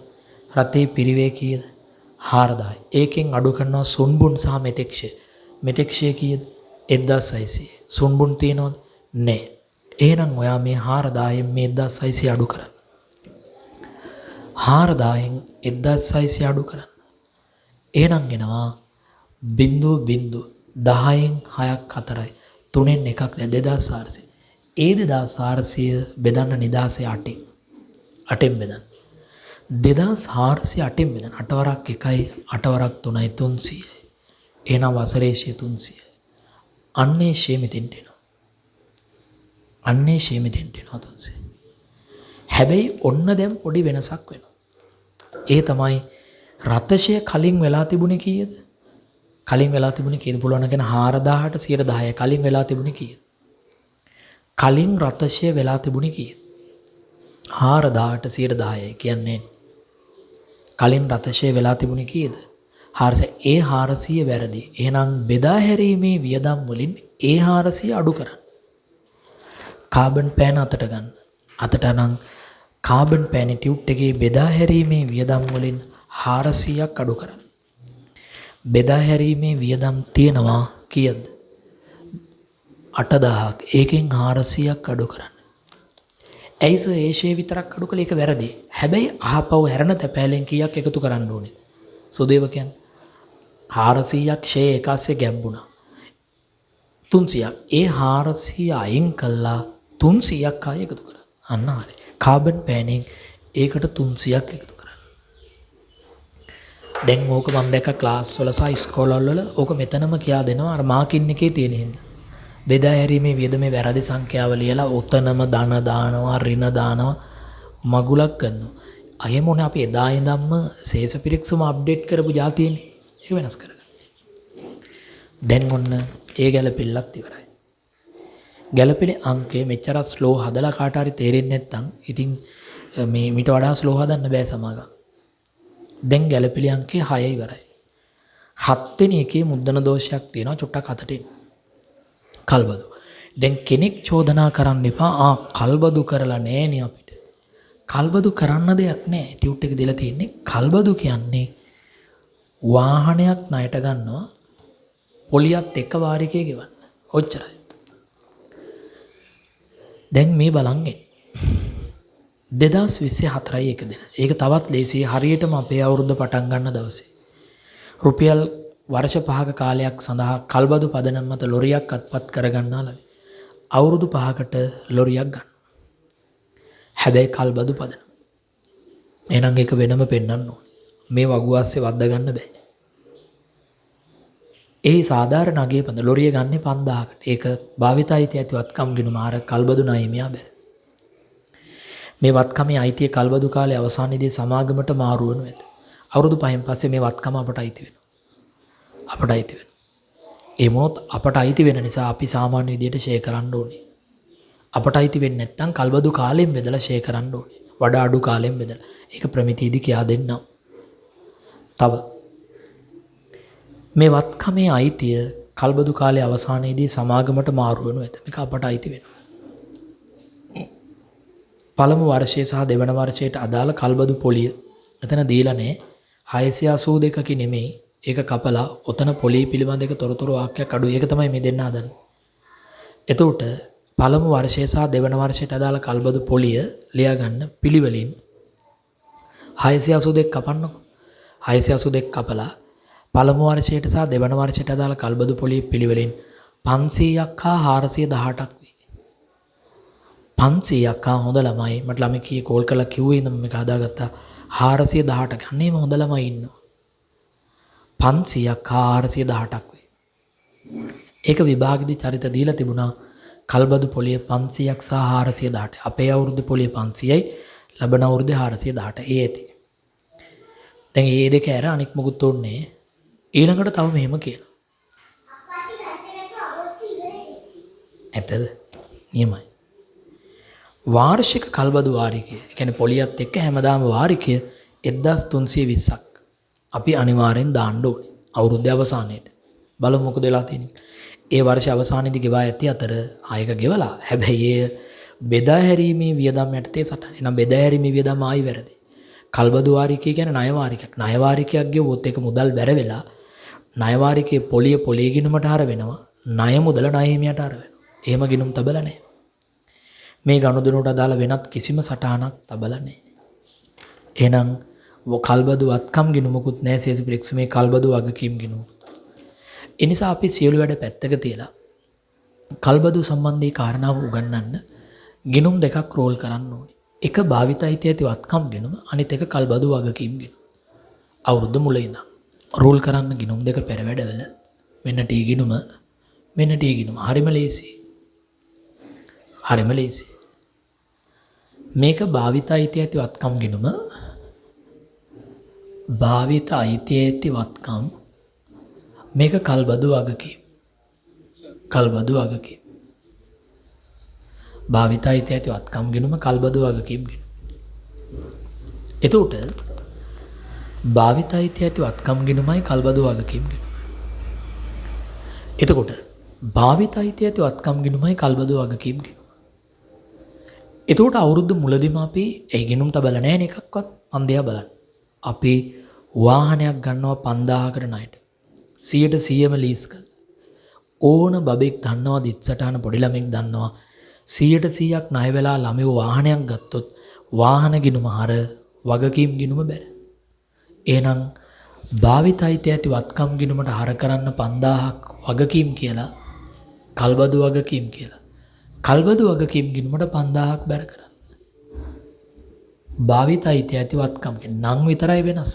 A: රතේ පිරිවේ කීයද? 4000. ඒකෙන් අඩු කරනවා සුන්බුන් සහ මෙතෙක්ෂය. මෙතෙක්ෂය කීයද? 1600. සුන්බුන් තියනවද? නෑ. එහෙනම් ඔයා මේ 4000න් මේ 1600 අඩු කරන්න. 4000න් 1600 අඩු කරන්න. එහෙනම් එනවා 0.10න් 6ක් 4යි 3න් එකක් 2400. ඒ 2400 බෙදන්න නිදාසේ 8න්. 8න් බෙදන්න. 2400 8න් බෙදන්න. 8 වරක් 1යි 8 වරක් 3යි 300යි. එහෙනම් වසරේ 300යි. අන්නේ ෂේමිතෙන්ට එනවා. අන්නේ ෂේමිතෙන්ට එනවා 300. හැබැයි ඔන්න දැන් පොඩි වෙනසක් වෙනවා. ඒ තමයි රතෂය කලින් වෙලා තිබුණේ කීයද? කලින් වෙලා තිබුණේ කීයද? පුළුවන් නම් 4000ට 10%. කලින් වෙලා තිබුණේ කීයද? කලින් රතෂය වෙලා තිබුණේ කීයද? 4000ට 10%යි කියන්නේ. කලින් රතෂය වෙලා තිබුණේ කීයද? 400. ඒ 400 වැරදි. එහෙනම් බෙදා හැරීමේ වියදම් වලින් ඒ 400 අඩු කරන්න. කාබන් පෑන අතට ගන්න. අතට නම් කාබන් පෑන ටියුට් එකේ බෙදා හැරීමේ වියදම් වලින් 400ක් අඩු කරන්න. බෙදා හැරීමේ වියදම් තියෙනවා කීයද? 8000ක්. ඒකෙන් 400ක් අඩු කරන්න. ඇයිස ඒ ෂේ විතරක් අඩු කළේ? ඒක වැරදි. හැබැයි අහපව හැරෙන තැපෑලෙන් කීයක් එකතු කරන්න ඕනේ? සුදේව කියන්නේ 400ක් ෂේ එකස්සේ ගැබ්බුණා. 300ක්. ඒ 400 අයින් කළා 300ක් ආයෙ එකතු කරා. අන්න හරි. කාබන් පෑනෙන් ඒකට 300ක් එකතු කරා. දැන් ඕක මම දැක්ක ක්ලාස් වල සහ ඉස්කෝලවල වල ඕක මෙතනම කියා දෙනවා. අර මාකින් එකේ තියෙන හින්දා. බෙදා හැරීමේ වියදමේ වැරදි සංඛ්‍යාව ලියලා ඔතනම ධන දානවා, ඍණ දානවා, මගුලක් කරනවා. අය මොනේ අපි එදා ඉඳන්ම ශේෂ පිරික්සම අප්ඩේට් කරපු જાතියනේ. ඒක වෙනස් කරගන්න. දැන් ඔන්න ඒ ගැළපෙල්ලත් ඉවරයි. ගැළපෙලේ අංකය මෙච්චර ස්ලෝ හදලා කාට හරි තේරෙන්නේ නැත්නම් ඉතින් මේ මීට වඩා ස්ලෝ හදන්න බෑ සමාගම්. දැන් ගැළපෙලේ අංකය 6 ඉවරයි. 7 වෙනි එකේ මුද්දන දෝෂයක් තියෙනවා චුට්ටක් අතට එන්න. කල්බදු. දැන් කෙනෙක් චෝදනා කරන්න එපා කල්බදු කරලා නෑනේ අපිට. කල්බදු කරන්න දෙයක් නෑ. ටියුට් එක දීලා තියෙන්නේ කල්බදු කියන්නේ වාහනයක් ණයට ගන්නවා පොලියත් එක්ක වාරිකේ ගෙවන්න. ඔච්චරයි. දැන් මේ බලන්නේ 2024යි එක දින. ඒක තවත් ලේසියි. හරියටම අපේ අවුරුද්ද පටන් ගන්න දවසේ. රුපියල් වර්ෂ 5ක කාලයක් සඳහා කල්බදු පදනම් මත ලොරියක් අත්පත් කරගන්නාලදී අවුරුදු 5කට ලොරියක් ගන්න. හැබැයි කල්බදු පදනම්. එහෙනම් ඒක වෙනම පෙන්වන්න ඕනේ. මේ වගුවාස්සේ වද්දා ගන්න බෑ. ඒ සාධාරණ අගේ පඳ ලොරිය ගන්න 5000කට. ඒක භාවිත අයිතිය ඇති වත්කම් ගිණුම ආර කල්බදු ණයමියා බැර. මේ වත්කමේ අයිතිය කල්බදු කාලේ අවසානයේදී සමාගමට මාරු වෙනු ඇත. අවුරුදු 5න් පස්සේ මේ වත්කම අපට අයිති වෙනවා. අපට අයිති වෙනවා. ඒ මොනොත් අපට අයිති වෙන නිසා අපි සාමාන්‍ය විදියට ෂෙයා කරන්න ඕනේ. අපට අයිති වෙන්නේ නැත්නම් කල්බදු කාලෙන් බෙදලා ෂෙයා කරන්න ඕනේ. වඩා අඩු කාලෙන් බෙදලා. ඒක ප්‍රමිතියේදී කියා දෙන්නම්. තව මේ වත්කමේ අයිතිය කල්බදු කාලයේ අවසානයේදී සමාගමට මාරු වෙනු ඇත. මේක අපට අයිති වෙනවා. පළමු වර්ෂයේ සහ දෙවන වර්ෂයට අදාළ කල්බදු පොලිය එතන දීලා නැහැ. 682කකි නෙමෙයි. ඒක කපලා ඔතන පොලිය පිළිබඳ එක තොරතුරු වාක්‍යයක් අඩුයි. ඒක තමයි මේ දෙන්න හදන්නේ. එතකොට පළමු වර්ෂයේ සහ දෙවන වර්ෂයට අදාළ කල්බදු පොලිය ලියා ගන්න පිළිවෙලින් 682 කපන්නකො. 682 කපලා පළමු වර්ෂයට සහ දෙවන වර්ෂයට අදාළ කල්බදු පොලිය පිළිවෙලින් 500ක් හා 418ක් වේ. 500ක් හා හොඳ ළමයි මට ළමයි කී කෝල් කරලා කිව්වේ ඉතින් මේක හදාගත්තා 418ක්. අන්නේම හොඳ ළමයි ඉන්නවා. 500ක් හා 418ක් වේ. ඒක විභාගෙදි චරිත දීලා තිබුණා කල්බදු පොලිය 500ක් සහ 418. අපේ අවුරුද්දේ පොලිය 500යි ලබන අවුරුද්දේ 418. ඒ ඇති. දැන් මේ දෙක ඇර අනික් මොකුත් ඕනේ. ඊළඟට තව මෙහෙම කියනවා. ඇත්තද? නියමයි. වාර්ෂික කල්බදු වාරිකය. ඒ කියන්නේ පොලියත් එක්ක හැමදාම වාරිකය 1320ක්. අපි අනිවාර්යෙන් දාන්න ඕනේ. අවුරුද්දේ අවසානයේට. බලමු මොකද වෙලා තියෙන්නේ. ඒ වර්ෂ අවසානයේදී ගෙවා ඇති අතර ආයක ගෙවලා. හැබැයි ඒ බෙදා හැරීමේ වියදම් යටතේ සටහන. එනම් බෙදා හැරීමේ වියදම් ආයි වැරදි. කල්බදු වාරිකය කියන්නේ ණය වාරිකයක්. ණය වාරිකයක් ගෙවුවොත් ඒක මුදල් බැර වෙලා ණය වාරිකයේ පොලිය ගිණුමට හර වෙනවා. ණය මුදල ණය හිමියට හර වෙනවා. එහෙම ගිණුම් තබලා නැහැ. මේ ගනුදෙනුවට අදාළ වෙනත් කිසිම සටහනක් තබලා නැහැ. එහෙනම් කල්බදු වත්කම් ගිණුමකුත් නැහැ සේසපිරික්ස් මේ කල්බදු වගකීම් ගිණුම. ඒ නිසා අපි සියලු වැඩ පැත්තක තියලා කල්බදු සම්බන්ධී කාරණාව උගන්වන්න ගිණුම් දෙකක් රෝල් කරන්න ඕනේ. එක භාවිතයිත ඇති වත්කම් ගිණුම අනිත් එක කල්බදු වගකීම් ගිණුම. අවුරුද්ද මුල ඉඳන් රෝල් කරන්න ගිණුම් දෙක පෙර වැඩවල මෙන්න ටී ගිණුම මෙන්න ටී ගිණුම හරිම ලේසි. හරිම ලේසි. මේක භාවිත අයිතිය ඇති වත්කම් ගිණුම භාවිත අයිතිය ඇති වත්කම් මේක කල්බදු වගකීම්. කල්බදු වගකීම්. භාවිත අයිතිය ඇති වත්කම් ගිණුම කල්බදු වගකීම් ගිණුම. එතකොට භාවිත අයිතිය ඇති වත්කම් ගිණුමයි කල්බදු වගකීම් ගිණුම. එතකොට භාවිත අයිතිය ඇති වත්කම් ගිණුමයි කල්බදු වගකීම් ගිණුම. එතකොට අවුරුද්ද මුලදීම අපි ඒ ගිණුම් තබලා නැහැ නේ එකක්වත්. මන් දිහා බලන්න. අපි වාහනයක් ගන්නවා 5000කට ණයට. 100%ම ලීස් කළා. ඕන බබෙක් දන්නවා දිත්සටහන පොඩි ළමෙක් දන්නවා 100%ක් ණය වෙලා ළමයෝ වාහනයක් ගත්තොත් වාහන ගිණුම හර වගකීම් ගිණුම බැර. එහෙනම් භාවිත අයිතිය ඇති වත්කම් ගිණුමට හර කරන්න 5000ක් වගකීම් කියලා කල්බදු වගකීම් කියලා. කල්බදු වගකීම් ගිණුමට 5000ක් බැර කරන්න. භාවිත අයිතිය ඇති වත්කම් නම් විතරයි වෙනස්.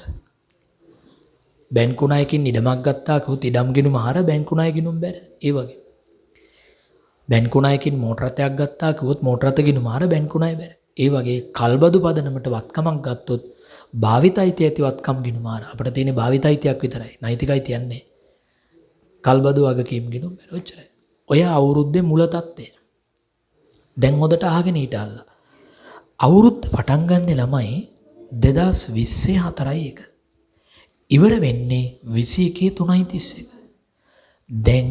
A: බැංකු ණයකින් ඉඩමක් ගත්තා කිව්වොත් ඉඩම් ගිණුම හර බැංකු ණය ගිණුම් බැර. ඒ වගේ. බැංකු ණයකින් මෝටර රථයක් ගත්තා කිව්වොත් මෝටර රථ ගිණුම හර බැංකු ණය බැර. ඒ වගේ කල්බදු පදනමට වත්කමක් ගත්තොත් භාවිත අයිතිය ඇති වත්කම් ගිණුම හර අපිට තියෙන්නේ භාවිත අයිතියක් විතරයි. නෛතික අයිතියක් නැහැ. කල්බදු වගකීම් ගිණුම් බැර. ඔච්චරයි. ඔය අවුරුද්දේ මුල තත්ත්වය. දැන් හොදට අහගෙන හිටල්ලා. අවුරුද්ද පටන් ගන්න ළමයි 2020 4යි එක. ඉවර වෙන්නේ 21 3යි 31. දැන්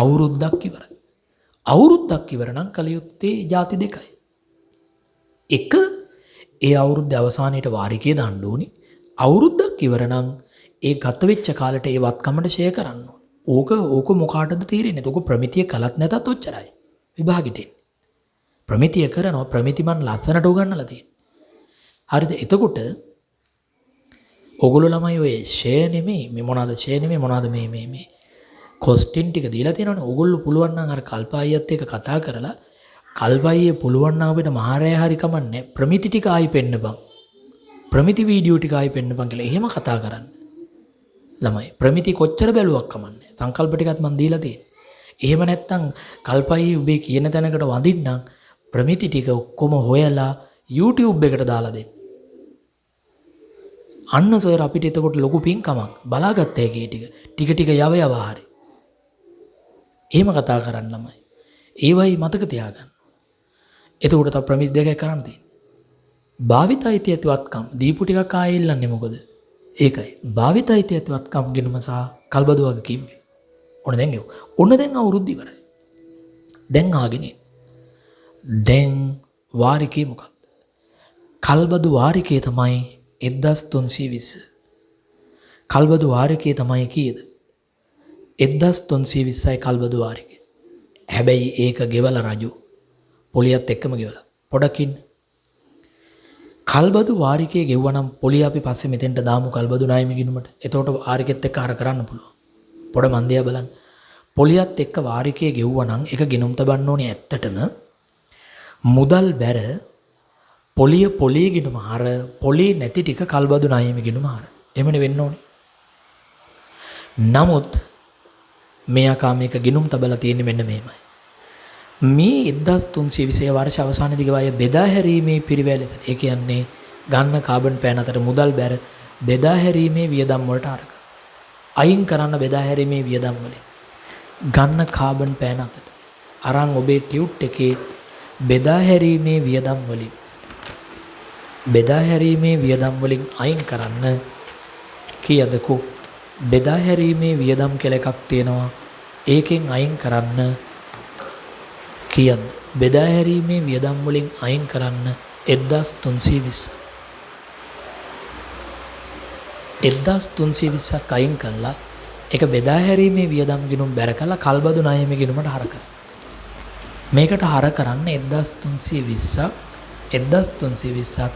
A: අවුරුද්දක් ඉවරයි. අවුරුද්දක් ඉවර නම් කල යුත්තේ ಜಾති දෙකයි. එක ඒ අවුරුද්දේ අවසානයේට වාරිකය දාන්න ඕනි. අවුරුද්දක් ඉවර නම් ඒ ගත වෙච්ච කාලෙට ඒ වත්කමට ෂෙයා කරන්න ඕනි. ඕක මොකාටද තීරෙන්නේ? ඕක ප්‍රමිතිය කළත් නැතත් ඔච්චරයි. විභාගෙට එන්නේ. ප්‍රමිතිය කරනවා ප්‍රමිති මන් ලස්සනට උගන්නලා තියෙනවා. හරිද? එතකොට ඔගොල්ලෝ ළමයි ඔය ෂෙයා නෙමෙයි මේ මොනවාද ෂෙයා නෙමෙයි මොනවාද මේ කොස්ටින් ටික දීලා තියෙනවනේ. ඔගොල්ලෝ පුළුවන් නම් අර කල්පායියත් එක්ක කතා කරලා කල්පායියේ පුළුවන් නම් අපිට මහරය හරි කමන්නේ ප්‍රමිති ටික ආයි පෙන්නපන්. ප්‍රමිති වීඩියෝ ටික ආයි පෙන්නපන් කියලා එහෙම කතා කරන්න. ළමයි ප්‍රමිති කොච්චර බැලුවක් කමන්නේ. සංකල්ප ටිකත් මන් දීලා තියෙන්නේ. එහෙම නැත්තම් කල්පායියේ උඹේ කියන තැනකට වඳින්නම් ප්‍රමිති ටික ඔක්කොම හොයලා YouTube එකට දාලා දෙන්න. අන්න සර් අපිට එතකොට ලොකු පින්කමක් බලාගත්ත හැකි ටික ටික යව හරි. එහෙම කතා කරන්න ළමයි. ඒවයි මතක තියාගන්න. එතකොට තව ප්‍රමිති දෙකක් කරන් තියෙන්නේ. භාවිත අයිතිය ඇති වත්කම් දීපු ටිකක් ආයෙ ඉල්ලන්නේ මොකද? ඒකයි. භාවිත අයිතිය ඇති වත්කම් ගිණුම සහ කල්බදු වගකීම්. ඔන්න දැන් ඒව. ඔන්න දැන් අවුරුද්ද ඉවරයි. දැන් ආගෙන දැන් වාරිකේ මොකක්ද? කල්බදු වාරිකේ තමයි 1320. කල්බදු වාරිකේ තමයි කීයද? 1320යි කල්බදු වාරිකේ. හැබැයි ඒක ගෙවලා රජු පොලියත් එක්කම ගෙවලා. පොඩක් ඉන්න. කල්බදු වාරිකේ ගෙවුවනම් පොලිය අපි පස්සේ මෙතෙන්ට දාමු කල්බදු ණයම ගිණුමට. එතකොට වාරිකෙත් එක්ක අර කරන්න පුළුවන්. පොඩ මන්දියා බලන්න. පොලියත් එක්ක වාරිකේ ගෙවුවනම් ඒක ගිණුම් තබන්න ඕනේ ඇත්තටම මුදල් බැර පොලිය ගිණුම හර පොලි නැති ටික කල්බදු ණයම ගිණුම හර. එහෙමනේ වෙන්න ඕනේ. නමුත් මෙයා මේක ගිණුම් තබලා තියෙන්නේ මෙන්න මෙහෙමයි. මේ 1320 වර්ෂ අවසානයේදී ගාය බෙදා හැරීමේ පිරිවැය ලෙස. ඒ කියන්නේ ගන්න කාබන් පෑන් අතර මුදල් බැර බෙදා හැරීමේ වියදම් වලට අරක. අයින් කරන්න බෙදා හැරීමේ වියදම් වලින් ගන්න කාබන් පෑන් අතර අරන් ඔබේ ටියුට් එකේ බෙදා හැරීමේ වියදම් වලින් අයින් කරන්න කීයද කෝ බෙදා හැරීමේ වියදම් කියලා එකක් තියෙනවා. ඒකෙන් අයින් කරන්න කීයද? බෙදා හැරීමේ වියදම් වලින් අයින් කරන්න 1320. 1320ක් අයින් කළා. ඒක බෙදා හැරීමේ වියදම් ගිණුම් බැර කළා කල්බදු ණයමේ ගිණුමට හර කරා. මේකට හර කරන්න 1320ක්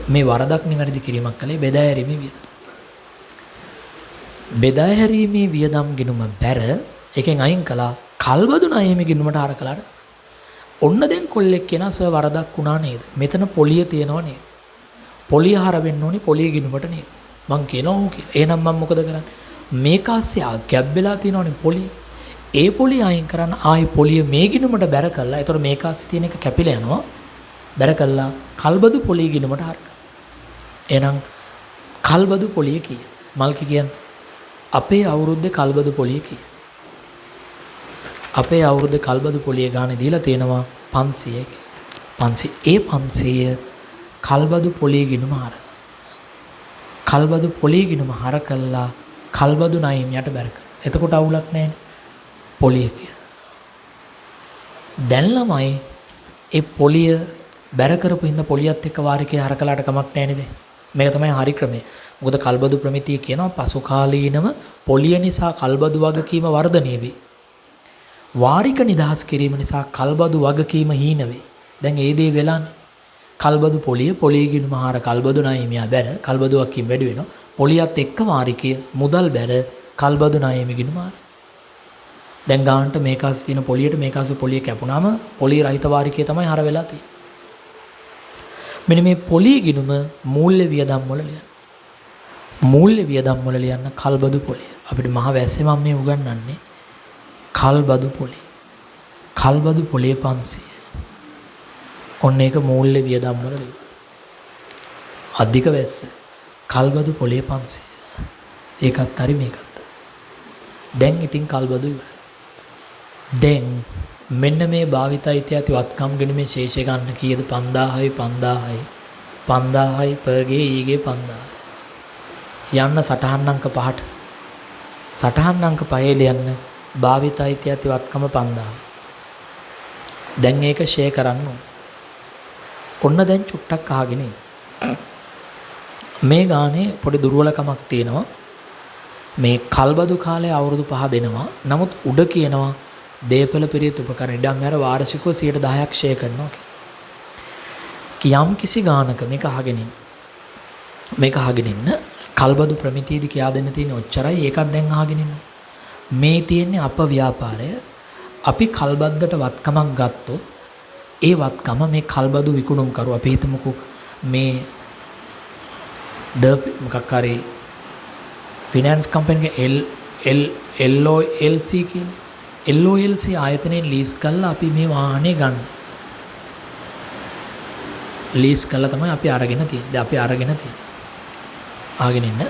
A: මේ වරදක් නිවැරදි කිරීමක් කළේ බෙදා හැරීමේ වියදම්. බෙදා හැරීමේ වියදම් ගිණුම බැර එකෙන් අයින් කළා කල්බදු ණයමේ ගිණුමට හර කළාට. ඔන්න දැන් කොල්ලෙක් කියනවා සර් වරදක් වුණා නේද? මෙතන පොලිය තියෙනව නේද? පොලිය හර වෙන්න ඕනේ පොලිය ගිණුමට නේද? මං කියනවා ඕක. එහෙනම් මම මොකද කරන්නේ? මේක ASCII ගැප් වෙලා තියෙනවනේ පොලිය. ඒ පොලිය අයින් කරන්න ආයි පොලිය මේ ගිණුමට බැර කළා. ඒතකොට මේක ASCII තියෙන එක කැපිලා යනවා. බැර කළා කල්බදු පොලිය ගිණුමට හර කරා. එහෙනම් කල්බදු පොලිය කීයද? මල්කි කියන්නේ අපේ අවුරුද්දේ කල්බදු පොලිය කීයද? අපේ අවුරුද්දේ කල්බදු පොලිය ගානේ දීලා තියෙනවා 500. 500 ඒ 500 කල්බදු පොලිය ගිණුම හර. කල්බදු පොලිය ගිණුම හර කළා කල්බදු ණයිම් යට බැර කරා. එතකොට අවුලක් නැහැ පොලිය කිය. දැන් ළමයි ඒ පොලිය බැර කරපු හින්දා පොලියත් එක්ක වාරිකේ හර කළාට කමක් නැහැ නේද? මේක තමයි හරි ක්‍රමය. මොකද කල්බදු ප්‍රමිතිය කියනවා පසු කාලීනව පොලිය නිසා කල්බදු වගකීම වර්ධනය වේ. වාරික නිදහස් කිරීම නිසා කල්බදු වගකීම හීන වේ. දැන් ඒ දේ වෙලානේ. කල්බදු පොලිය ගිණුම හර කල්බදු ණයම බැර කල්බදු වගකීම වැඩි වෙනවා. පොලියත් එක්ක වාරිකය මුදල් බැර කල්බදු ණයම ගිණුම හර. දැන් ගානට මේකාස් තියෙන පොලියට මේකාස් පොලිය කැපුණාම පොලිය රහිත වාරිකය තමයි හර වෙලා තියෙන්නේ. මෙන්න මේ පොලිය ගිණුම මූල්‍ය වියදම් වල ලියන්න. මූල්‍ය වියදම් වල ලියන්න කල්බදු පොලිය. අපිට මහ වැස්සේ මම මේ උගන්වන්නේ කල්බදු පොලිය. කල්බදු පොලිය 500. ඔන්න ඒක මූල්‍ය වියදම් වල ලියන්න. අධික වැස්ස කල්බදු පොලිය 500. ඒකත් හරි මේකත්. දැන් ඉතින් කල්බදු ඉවරයි. දැන් මෙන්න මේ භාවිතයිත ඇති වත්කම් ගිණුමේ ශේෂය ගන්න කීයද? 5000යි පගේ ඊගේ 5000. යන්න සටහන් අංක 5ට. සටහන් අංක 5 ලියන්න භාවිතයිත ඇති වත්කම 5000. දැන් ඒක ෂෙයා කරන්න ඕන. ඔන්න දැන් චුට්ටක් අහගෙන ඉන්න. මේ ගානේ පොඩි දුර්වලකමක් තියෙනවා. මේ කල්බදු කාලේ අවුරුදු 5 දෙනවා. නමුත් උඩ කියනවා දේපල පිරිත උපකරණ ඉඩම් මැර වාර්ෂිකව 10%ක් ෂෙයා කරනවා කියලා. යම් කිසි ගානක මේක අහගෙන ඉන්න. මේක අහගෙන ඉන්න කල්බදු ප්‍රමිතියදී කියා දෙන්න තියෙන ඔච්චරයි. ඒකත් දැන් අහගෙන ඉන්න. මේ තියෙන්නේ අප ව්‍යාපාරය. අපි කල්බද්දට වත්කමක් ගත්තොත් ඒ වත්කම මේ කල්බදු විකුණුම් කරු අපි හිතමුකෝ මේ මොකක් හරි ෆිනෑන්ස් කම්පැනි එක LOLC කියන LOLC ආයතනයෙන් ලීස් කරලා අපි මේ වාහනේ ගන්න. ලීස් කරලා තමයි අපි අරගෙන තියෙන්නේ. දැන් අපි අරගෙන තියෙන්නේ. ආගෙන ඉන්න.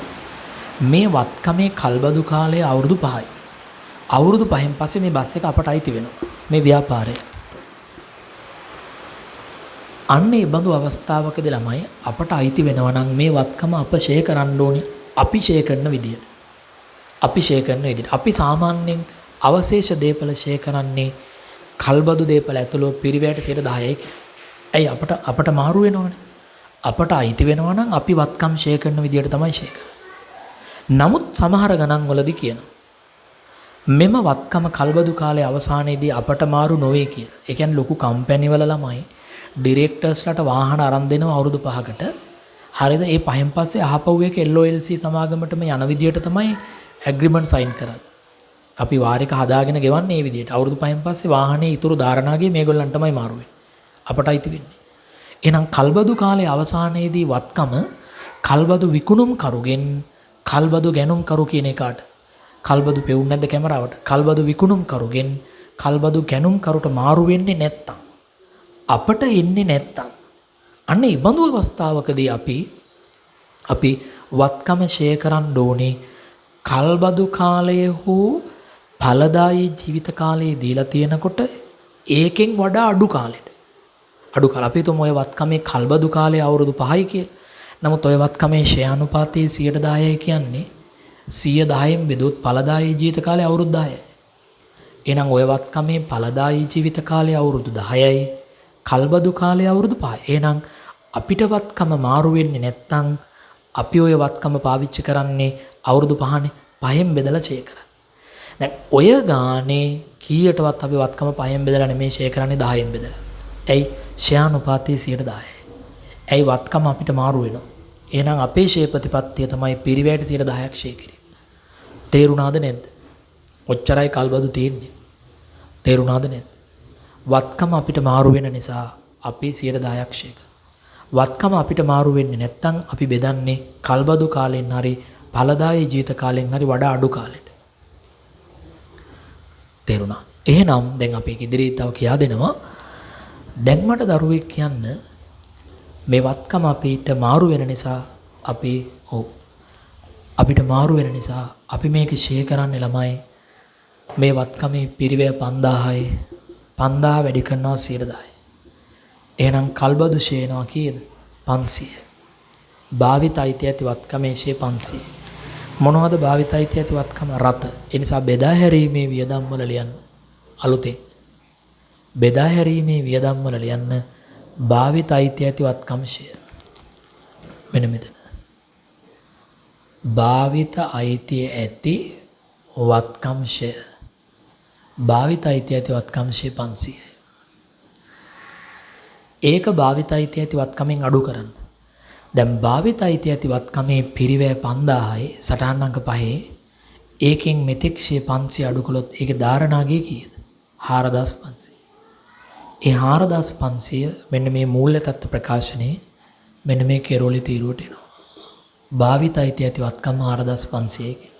A: මේ වත්කමේ කල්බදු කාලය අවුරුදු 5යි. අවුරුදු 5න් පස්සේ මේ බස් එක අපට අයිති වෙනවා. මේ ව්‍යාපාරය. අන්න ඒ බඳු අවස්ථාවකදී ළමයි අපට අයිති වෙනවා නම් මේ වත්කම අප ෂෙයා කරන්න ඕනේ. අපි ෂෙයා කරන විදියට. අපි සාමාන්‍යයෙන් අවශේෂ දේපල ෂෙයා කරන්නේ කල්බදු දේපල ඇතුළු පිරිවැයට 10%යි. ඇයි අපට මාරු වෙනවනේ. අපට අයිති වෙනවා නම් අපි වත්කම් ෂෙයා කරන විදියට තමයි ෂෙයා කරන්නේ. නමුත් සමහර ගණන් වලදී කියනවා මෙම වත්කම කල්බදු කාලයේ අවසානයේදී අපට මාරු නොවේ කියලා. ඒ කියන්නේ ලොකු කම්පැනි වල ළමයි ඩිරෙක්ටර්ස්ලාට වාහන අරන් දෙනවා අවුරුදු 5කට. හරිද? ඒ 5න් පස්සේ ආපහු එක LOLC සමාගමටම යන විදියට තමයි ඇග්‍රීමන්ට් සයින් කරන්නේ. අපි වාරික හදාගෙන ගෙවන්නේ මේ විදියට. අවුරුදු 5න් පස්සේ වාහනේ ඉතුරු ධාරණාගේ මේගොල්ලන්ටමයි මාරු වෙන්නේ. අපට අයිති වෙන්නේ. එහෙනම් කල්බදු කාලයේ අවසානයේදී වත්කම කල්බදු විකුණුම් කරුගෙන් කල්බදු ගැනුම් කරු කියන එකට කල්බදු පෙවුන්නේ නැද්ද කැමරාවට? කල්බදු විකුණුම් කරුගෙන් කල්බදු ගැනුම් කරුට මාරු වෙන්නේ නැත්තම් අපට එන්නේ නැත්තම් අන්න ඒ බඳු අවස්ථාවකදී අපි වත්කම ෂෙයා කරන්න ඕනේ කල්බදු කාලයේ හෝ ඵලදායී ජීවිත කාලයේ දීලා තියෙනකොට ඒකෙන් වඩා අඩු කාලෙට. අඩු කාල අපි තුමු ඔය වත්කමේ කල්බදු කාලයේ අවුරුදු 5යි කියලා. නමුත් ඔය වත්කමේ ෂයානුපාතයේ 10% කියන්නේ 110න් බෙදුවොත් ඵලදායී ජීවිත කාලය අවුරුදු 10යි. එහෙනම් ඔය වත්කමේ ඵලදායී ජීවිත කාලය අවුරුදු 10යි. කල්බදු කාලය අවුරුදු 5යි. එහෙනම් අපිට වත්කම මාරු වෙන්නේ නැත්තම් අපි ඔය වත්කම පාවිච්චි කරන්නේ අවුරුදු 5නේ. 5න් බෙදලා ෂේ කරන්නේ. දැන් ඔය ගානේ කීයටවත් අපි වත්කම 5න් බෙදලා නෙමෙයි ෂේ කරන්නේ 10න් බෙදලා. ඇයි? ෂයානුපාතයේ 10%යි. ඇයි වත්කම අපිට මාරු වෙනවා. එහෙනම් අපේ ෂේ ප්‍රතිපත්තිය තමයි පිරිවැයට 10%ක් ෂේ කිරීම. තේරුණාද නැද්ද? ඔච්චරයි කල්බදු තියෙන්නේ. තේරුණාද නැද්ද? වත්කම අපිට මාරු වෙන නිසා අපි 10%ක් ෂේ කරනවා. වත්කම අපිට මාරු වෙන්නේ නැත්නම් අපි බෙදන්නේ කල්බදු කාලෙන් හරි ඵලදායී ජීවිත කාලෙන් හරි වඩා අඩු කාලෙට. තේරුණා? එහෙනම් දැන් අපි ඉදිරියට තව කියා දෙනවා. දැන් මට දරුවෙක් කියන්න මේ වත්කම අපිට මාරු වෙන නිසා අපිට මාරු වෙන නිසා අපි මේක ෂේ කරන්නේ ළමයි මේ වත්කමේ පිරිවැය 5000යි 5000 වැඩි කරනවා 100%යි. එහෙනම් කල්බදු ෂේනවා කීයද? 500. භාවිත අයිති ඇති වත්කමේ ෂේ 500. මොනවද භාවිත අයිති ඇති වත්කම? රත. ඒ නිසා බෙදා හැරීමේ වියදම් වල ලියන්න අලුතෙන්. බෙදා හැරීමේ වියදම් වල ලියන්න භාවිත අයිති ඇති වත්කම ෂේ. මෙන්න මෙතන. භාවිත අයිති ඇති වත්කම් ෂේ. භාවිත අයිති ඇති වත්කම් ෂේ 500. ඒක භාවිත අයිති ඇති වත්කමෙන් අඩු කරන්න. දැන් භාවිත අයිති ඇති වත්කමේ පිරිවැය 5000යි සටහන් අංක 5. ඒකෙන් මෙතෙක් ෂේ 500 අඩු කළොත් ඒකේ ධාරණාගේ කීයද? 4500. ඒ 4500 මෙන්න මේ මූල්‍ය තත්ත්ව ප්‍රකාශනයේ මෙන්න මේ කෙරෝලි තීරුවට එනවා. භාවිත අයිති ඇති වත්කම 4500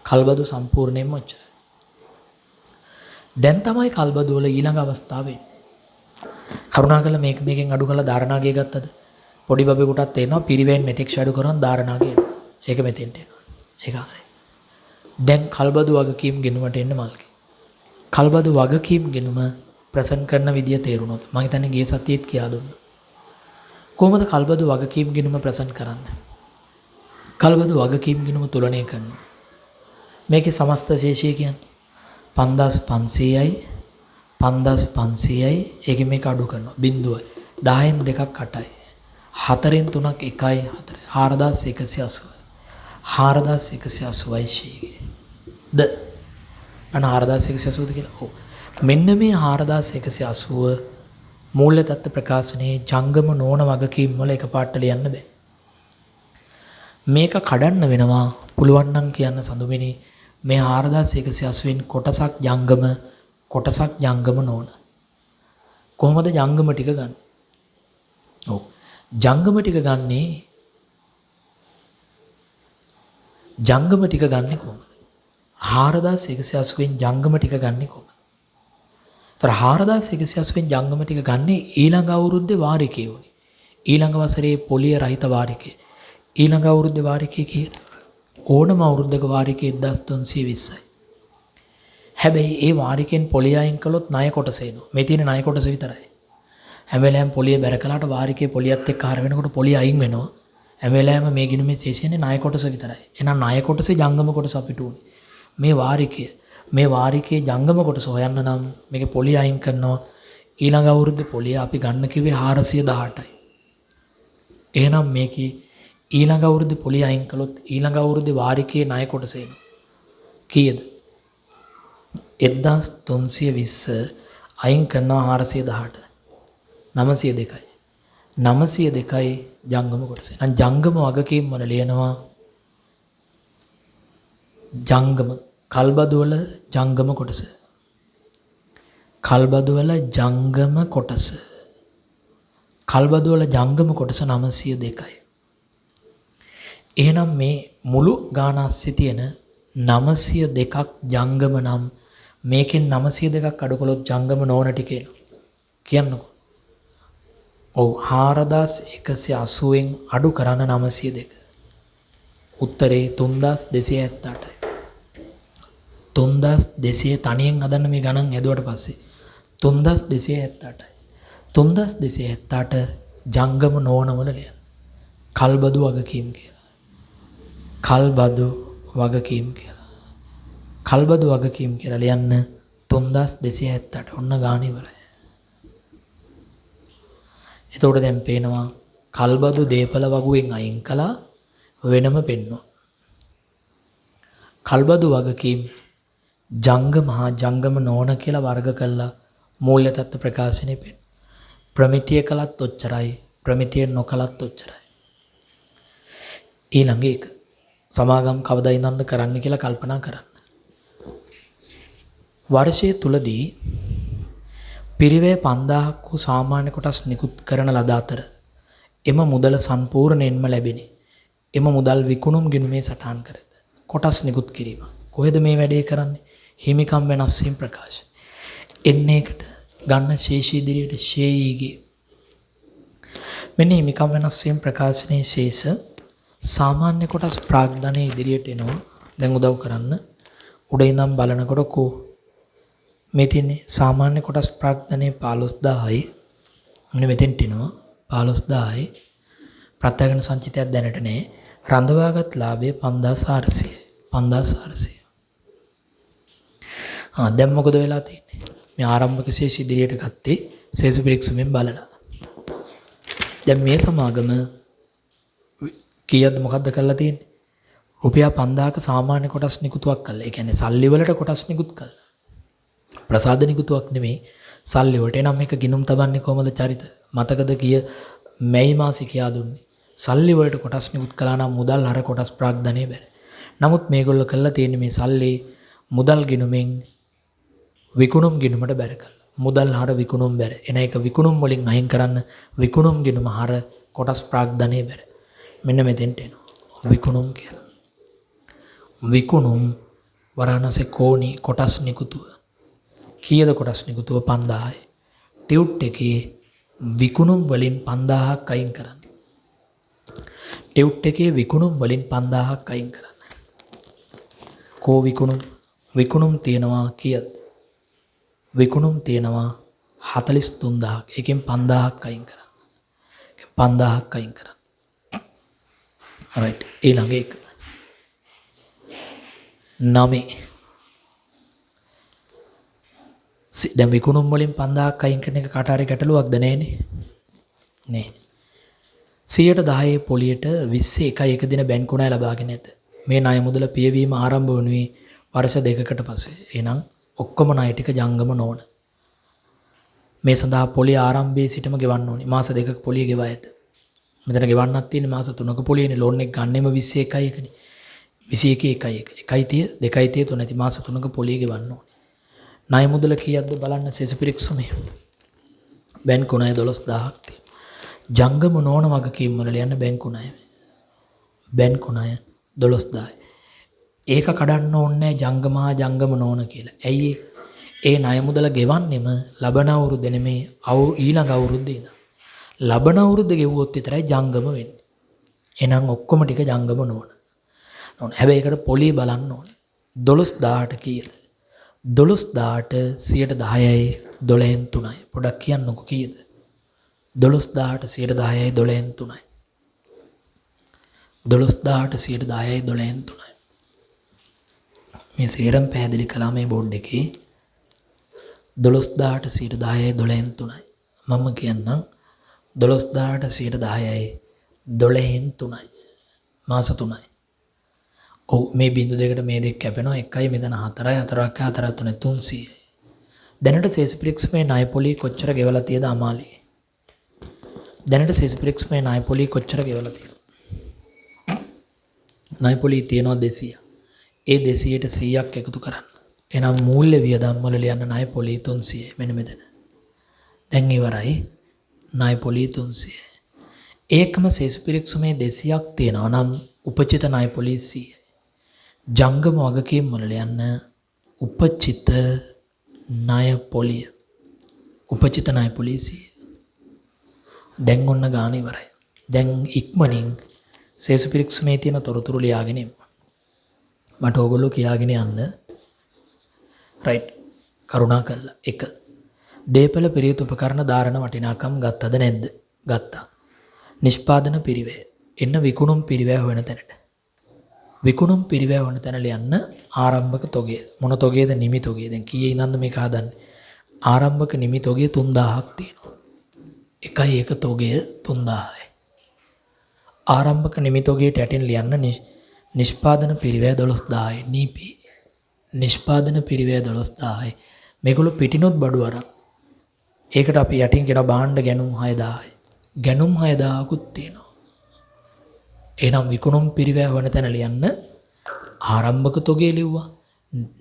A: කල්බදු සම්පූර්ණයෙන්ම ඔච්චරයි. දැන් තමයි කල්බදු වල ඊළඟ අවස්ථාව එන්නේ. කරුණාකරලා මේකෙන් අඩු කරලා ධාරණාගේ ගත්තද? පොඩි බබෙකුටත් තේරෙනවා පිරිවෙන් මෙතෙක් අඩු කරන් ධාරණාගේ එනවා. ඒක මෙතෙන්ට එනවා. ඒක හරි. දැන් කල්බදු වගකීම් ගෙනුමට එන්න මල්කි. කල්බදු වගකීම් ගෙනුම ප්‍රසන්ට් කරන විදිය තේරුණොත් මම හිතන්නේ ගිය සතියේත් කියා දුන්නා. කොහොමද කල්බදු වගකීම් ගෙනුම ප්‍රසන්ට් කරන්නේ? කල්බදු වගකීම් ගෙනුම තුලනය කරනවා. මේකේ සමස්ත ශේෂය කියන්නේ 5500යි 5500යි ඒකෙ මේක අඩු කරනවා බිඳුවයි 10න් 2ක් 8යි 4න් 3ක් 1යි 4180 4180යි ශේගේ ද අන 4180ද කියලා. ඔව් මෙන්න මේ 4180 මූල්‍ය තත්ත්ව ප්‍රකාශනයේ ජංගම නොවන වගකීම් වල එකපාරට ලියන්න බෑ. මේක කඩන්න වෙනවා පුළුවන් නම් කියන්න සඳුමිනි මේ 4180න් කොටසක් ජංගම නොවන. කොහොමද ජංගම ටික ගන්න? ඔව් ජංගම ටික ගන්නේ කොහොමද? 4180න් ජංගම ටික ගන්නේ කොහොමද? තර 4180න් ජංගම ටික ගන්නේ ඊළඟ අවුරුද්දේ වාරිකේ උනේ. ඊළඟ වසරේ පොලිය රහිත වාරිකේ. ඊළඟ අවුරුද්දේ වාරිකේ කීයද? ඕනම අවුරුද්දක වාරිකේ 1320යි. හැබැයි ඒ වාරිකෙන් පොලිය අයින් කළොත් ණය කොටස එනවා. මේ තියෙන ණය කොටස විතරයි. හැම වෙලාවෙම පොලිය බැර කළාට වාරිකේ පොලියත් එක්ක හර වෙනකොට පොලිය අයින් වෙනවා. හැම වෙලාවෙම මේ ගිණුමේ ශේෂයන්නේ ණය කොටස විතරයි. එහෙනම් ණය කොටසේ ජංගම කොටස අපිට උනේ. මේ වාරිකයේ ජංගම කොටස හොයන්න නම් මේකේ පොලිය අයින් කරනවා. ඊළඟ අවුරුද්දේ පොලිය අපි ගන්න කිව්වේ 418යි. එහෙනම් මේකේ ඊළඟ අවුරුද්දේ පොලිය අයින් කළොත් ඊළඟ අවුරුද්දේ වාරිකයේ ණය කොටස එනවා. කීයද? 1320 අයින් කරනවා 418. 902යි. 902යි ජංගම කොටස. නම් ජංගම වගකීම් වල ලියනවා ජංගම කල්බදු වල ජංගම කොටස. කල්බදු වල ජංගම කොටස. කල්බදු වල ජංගම කොටස 902යි. එහෙනම් මේ මුළු ගානස්සේ තියෙන 902ක් ජංගම නම් මේකෙන් 902ක් අඩු කළොත් ජංගම නොවන ටික එනවා. කියන්නකෝ. ඔව් 4180න් අඩු කරන 902. උත්තරේ 3278යි. 3200 තනියෙන් හදන්න මේ ගණන් ඇදුවට පස්සේ 3278යි. 3278 ජංගම නොවන වල ලියන්න. කල්බදු වගකීම් කියලා. කල්බදු වගකීම් කියලා. කල්බදු වගකීම් කියලා ලියන්න 3278 ඔන්න ගාන ඉවරයි. එතකොට දැන් පේනවා කල්බදු දීපල වගුවෙන් අයින් කළා වෙනම පෙන්වුවා. කල්බදු වගකීම් ජංගම හා ජංගම නොවන කියලා වර්ග කළා මූල්‍ය තත්ත්ව ප්‍රකාශනයේ පෙන්න. ප්‍රමිතිය කළත් ඔච්චරයි ප්‍රමිතිය නොකළත් ඔච්චරයි. ඊළඟ එක සමාගම් කවදා ඉඳන්ද කරන්න කියලා කල්පනා කරන්න. වර්ෂයේ තුලදී පිරිවැය 5000ක් වූ සාමාන්‍ය කොටස් නිකුත් කරන ලද අතර එම මුදල සම්පූර්ණයෙන්ම ලැබෙන්නේ එම මුදල් විකුණුම් ගිණුමේ සටහන් කරද කොටස් නිකුත් කිරීම. කොහෙද මේ වැඩේ කරන්නේ? හිමිකම් වෙනස් වීම ප්‍රකාශ. එන්නේ එකට ගන්න ශේෂ ඉදිරියට ශේයිගේ මෙන්න හිමිකම් වෙනස් වීම ප්‍රකාශනයේ ශේෂ සාමාන්‍ය කොටස් ප්‍රාග්ධනයේ ඉදිරියට එනවා. දැන් උදව් කරන්න. උඩ ඉඳන් බලනකොට කෝ මේ තියෙන්නේ සාමාන්‍ය කොටස් ප්‍රාග්ධනයේ 15000යි. මෙන්න මෙතෙන්ට එනවා 15000යි. ප්‍රත්‍යගන සංචිතයක් දැනට නෑ. රඳවාගත් ලාභය 5400. 5400. දැන් මොකද වෙලා තියෙන්නේ? මේ ආරම්භක ශේෂ ඉදිරියට ගත්තේ ශේෂ පිරික්සුමෙන් බලලා. දැන් මේ සමාගම කීයද මොකද්ද කරලා තියෙන්නේ? රුපියල් 5000ක සාමාන්‍ය කොටස් නිකුතුවක් කළා. ඒ කියන්නේ සල්ලි වලට කොටස් නිකුත් කළා. ප්‍රසාද නිකුතුවක් නෙමෙයි සල්ලි වලට. එනම් මේක ගිනුම් තබන්නේ කොහමද චරිත? මතකද කිය මැයි මාසේ කියා දුන්නේ. සල්ලි වලට කොටස් නිකුත් කළා නම් මුදල් හර කොටස් ප්‍රාග්ධනයේ බැර. නමුත් මේගොල්ලෝ කළා තියෙන්නේ මේ සල්ලි මුදල් ගිනුමෙන් විකුණුම් ගිණුමට බැර කළා. මුදල් හර විකුණුම් බැර. එන එක විකුණුම් වලින් අයින් කරන්න විකුණුම් ගිණුම හර කොටස් ප්‍රාග්ධනයේ බැර. මෙන්න මෙතෙන්ට එනවා. විකුණුම් කියලා. විකුණුම් වරණසේ කෝණි කොටස් නිකුතුව. කීයද කොටස් නිකුතුව 5000යි. ටියුට් එකේ විකුණුම් වලින් 5000ක් අයින් කරන්න. ටියුට් එකේ විකුණුම් වලින් 5000ක් අයින් කරන්න. කෝ විකුණුම් තියෙනවා කීයද? විකුණුම් තියෙනවා 43000ක්. එකෙන් 5000ක් අයින් කරන්න. 5000ක් අයින් කරන්න. right ඊළඟ එක 9 දැන් විකුණුම් වලින් 5000ක් අයින් කරන එක කාට හරි ගැටලුවක්ද නැන්නේ නේ 110 පොලියට 21 දින බැංකු ණය ලබාගෙන ඇත. මේ ණය මුදල පියවීම ආරම්භ වුණේ වර්ෂ දෙකකට පස්සේ. එහෙනම් ඔක්කොම ණය ටික ජංගම නොවන. මේ සඳහා පොලිය ආරම්භයේ සිටම ගෙවන්න ඕනේ. මාස දෙකක පොලිය ගෙවා ඇත. මෙතන ගෙවන්නක් තියෙන්නේ මාස 3ක පොලියනේ. ලෝන් එක ගන්නෙම 21යි එකනේ. 21 1යි 2යි 3 නැති මාස 3ක පොලිය ගෙවන්න ඕනේ. ණය මුදල කීයක්ද බලන්න ශේෂ පිරික්සුමේ. බැංකු ණය 12000ක් තියෙනවා. ජංගම නොවන වගකීම් වල යන බැංකු ණය. බැංකු ණය 12000යි. ඒක කඩන්න ඕනේ ජංගම හා ජංගම නොවන කියලා. ඇයි ඒ ණය මුදල ගෙවන්නෙම ලබන අවුරුද්ද නෙමේ ඊළඟ අවුරුද්දේ ඉඳන්. ලබන අවුරුද්ද ගෙවුවොත් විතරයි ජංගම වෙන්නේ. එහෙනම් ඔක්කොම ටික ජංගම නොවන. හැබැයි ඒකට පොලිය බලන්න ඕනේ. 12000ට කීයද? 12000ට 10%යි 12න් 3යි. පොඩක් කියන්නකෝ කීයද? 12000ට 10%යි 12න් 3යි. 12000ට 10%යි 12න් 3යි. මේ සේරම පැහැදිලි කළා මේ බෝඩ් එකේ. 12000ට 10%යි 12න් 3යි. මම කියන්නම් 12000ට 10%යි 12න් 3යි. මාස 3යි. ඔව් මේ බිංදු දෙකට මේ දෙක කැපෙනවා 1යි මෙතන 4යි 4ක් 4ක් 3 300යි. දැනට ශේෂ පිරික්සමේ ණය පොලිය කොච්චර ගෙවලා තියෙද අමාලි? දැනට ශේෂ පිරික්සමේ ණය පොලිය කොච්චර ගෙවලා තියෙද? ණය පොලිය තියෙනවා 200. ඒ 200ට 100ක් එකතු කරන්න. එහෙනම් මූල්‍ය වියදම් වල ලියන්න ණය පොලිය 300යි මෙන්න මෙතන. දැන් ඉවරයි ණය පොලිය 300යි. ඒකම ශේෂ පිරික්සමේ 200ක් තියෙනවා නම් උපචිත ණය පොලිය 100යි. ජංගම වගකීම් වල ලියන්න උපචිත ණය පොලිය. උපචිත ණය පොලිය 100යි. දැන් ඔන්න ගාන ඉවරයි. දැන් ඉක්මනින් ශේෂ පිරික්සමේ තියෙන තොරතුරු ලියාගෙන ඉමු. මට ඕගොල්ලෝ කියාගෙන යන්න. රයිට්. කරුණාකරලා 1. දීපල පිරියුත් උපකරණ ධාරණ වටිනාකම් ගත්තද නැද්ද? ගත්තා. නිෂ්පාදන පිරිවැය එන්න විකුණුම් පිරිවැය හොයන තැනට. විකුණුම් පිරිවැය හොයන තැන ලියන්න ආරම්භක තොගය. මොන තොගයද? නිමි තොගය. දැන් කීයේ ඉඳන්ද මේක හදන්නේ? ආරම්භක නිමි තොගය 3000ක් තියෙනවා. එකයි එක තොගය 3000යි. ආරම්භක නිමි තොගයට යටින් ලියන්න නිෂ්පාදන පිරිවැය 12000යි. නීපි. නිෂ්පාදන පිරිවැය 12000යි. මේගොල්ලෝ පිටිනොත් බඩු අරන්. ඒකට අපි යටින් කියන භාණ්ඩ ගැනුම් 6000යි. ගැනුම් 6000කුත් තියෙනවා. එහෙනම් විකුණුම් පිරිවැය හොයන තැන ලියන්න ආරම්භක තොගය ලිව්වා.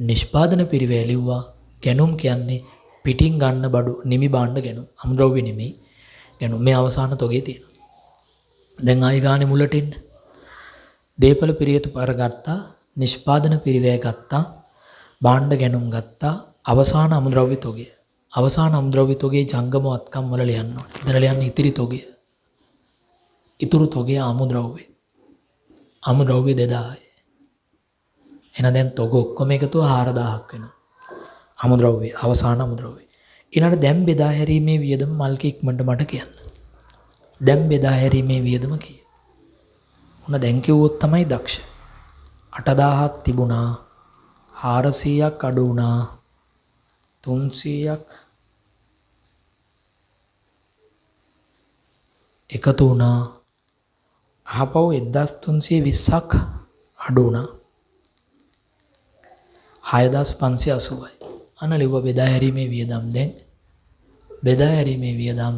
A: නිෂ්පාදන පිරිවැය ලිව්වා. ගැනුම් කියන්නේ පිටින් ගන්න බඩු නිමි භාණ්ඩ ගැනුම්. අමුද්‍රව්‍ය නෙමෙයි. ගැනුම් මේ අවසාන තොගේ තියෙනවා. දැන් ආයි ගානේ මුලට එන්න. දේපල පිරියතු පර ගත්තා. නිෂ්පාදන පිරිවැය ගත්තා. භාණ්ඩ ගැනුම් ගත්තා. අවසාන අමුද්‍රව්‍ය තොගය. අවසාන අමුද්‍රව්‍ය තොගේ ජංගම වත්කම් වල ලියන්න ඕනේ. එතන ලියන්න ඉතිරි තොගය. ඉතුරු තොගය අමුද්‍රව්‍ය. අමුද්‍රව්‍ය 2000යි. එහෙනම් දැන් තොග ඔක්කොම එකතුව 4000ක් වෙනවා. අමුද්‍රව්‍ය අවසාන අමුද්‍රව්‍ය. ඊළඟ දැන් බෙදා හැරීමේ වියදම මල්කි ඉක්මනට මට කියන්න. දැන් බෙදා හැරීමේ වියදම කීයද? උන දැන් කිව්වොත් තමයි දක්ෂ. 8000ක් තිබුණා 400ක් අඩු වුණා 300ක් එකතු වුණා අහපව් 1320ක් අඩු වුණා 6580යි. අන්න ලිව්ව බෙදා හැරීමේ වියදම්. දැන් බෙදා හැරීමේ වියදම්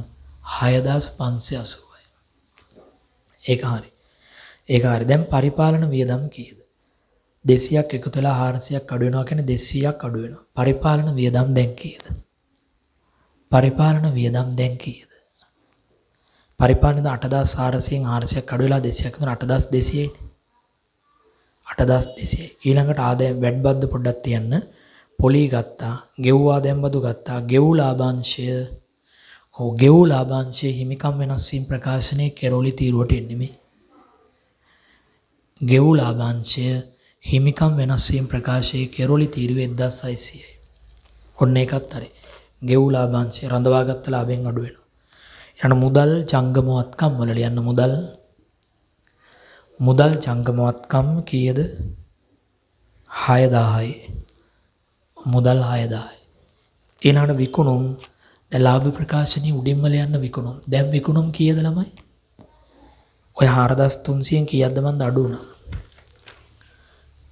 A: 6580යි. ඒක හරි. ඒක හරි. දැන් පරිපාලන වියදම් කීයද? 200ක් එකතු වෙලා 400ක් අඩු වෙනවා කියන්නේ 200ක් අඩු වෙනවා. පරිපාලන වියදම් දැන් කීයද? පරිපාලන වියදම් දැන් කීයද? පරිපාලන 8400න් 400ක් අඩු වෙලා 200ක් වෙනවා 8200යි. 8200. ඊළඟට ආදායම් වැඩ බද්ද පොඩ්ඩක් තියන්න. පොලි ගත්තා, ගෙව් ආදායම් බදු ගත්තා, ගෙව් ලාභාංශය ගෙව් ලාභාංශයේ හිමිකම් වෙනස් වීම ප්‍රකාශනයේ කෙරොලි තීරුවට එන්නේ මේ. ගෙව් ලාභාංශය හිමිකම් වෙනස් වීම ප්‍රකාශයේ කෙරොලි තීරුව 1600යි. ඔන්න ඒකත් හරි. ගෙව් ලාභාංශය රඳවාගත්ත ලාභයෙන් අඩු වෙනවා. ඊළඟ මුදල් ජංගමවත්කම් වල ලියන්න මුදල් ජංගමවත්කම් කීයද? 6000යි. මුදල් 6000යි. ඊළඟ විකුණුම් දැන් ලාභ ප්‍රකාශනයේ උඩින්ම ලියන්න විකුණුම්. දැන් විකුණුම් කීයද ළමයි? ඔය 4300න් කීයක්ද මන්ද අඩු වුණා?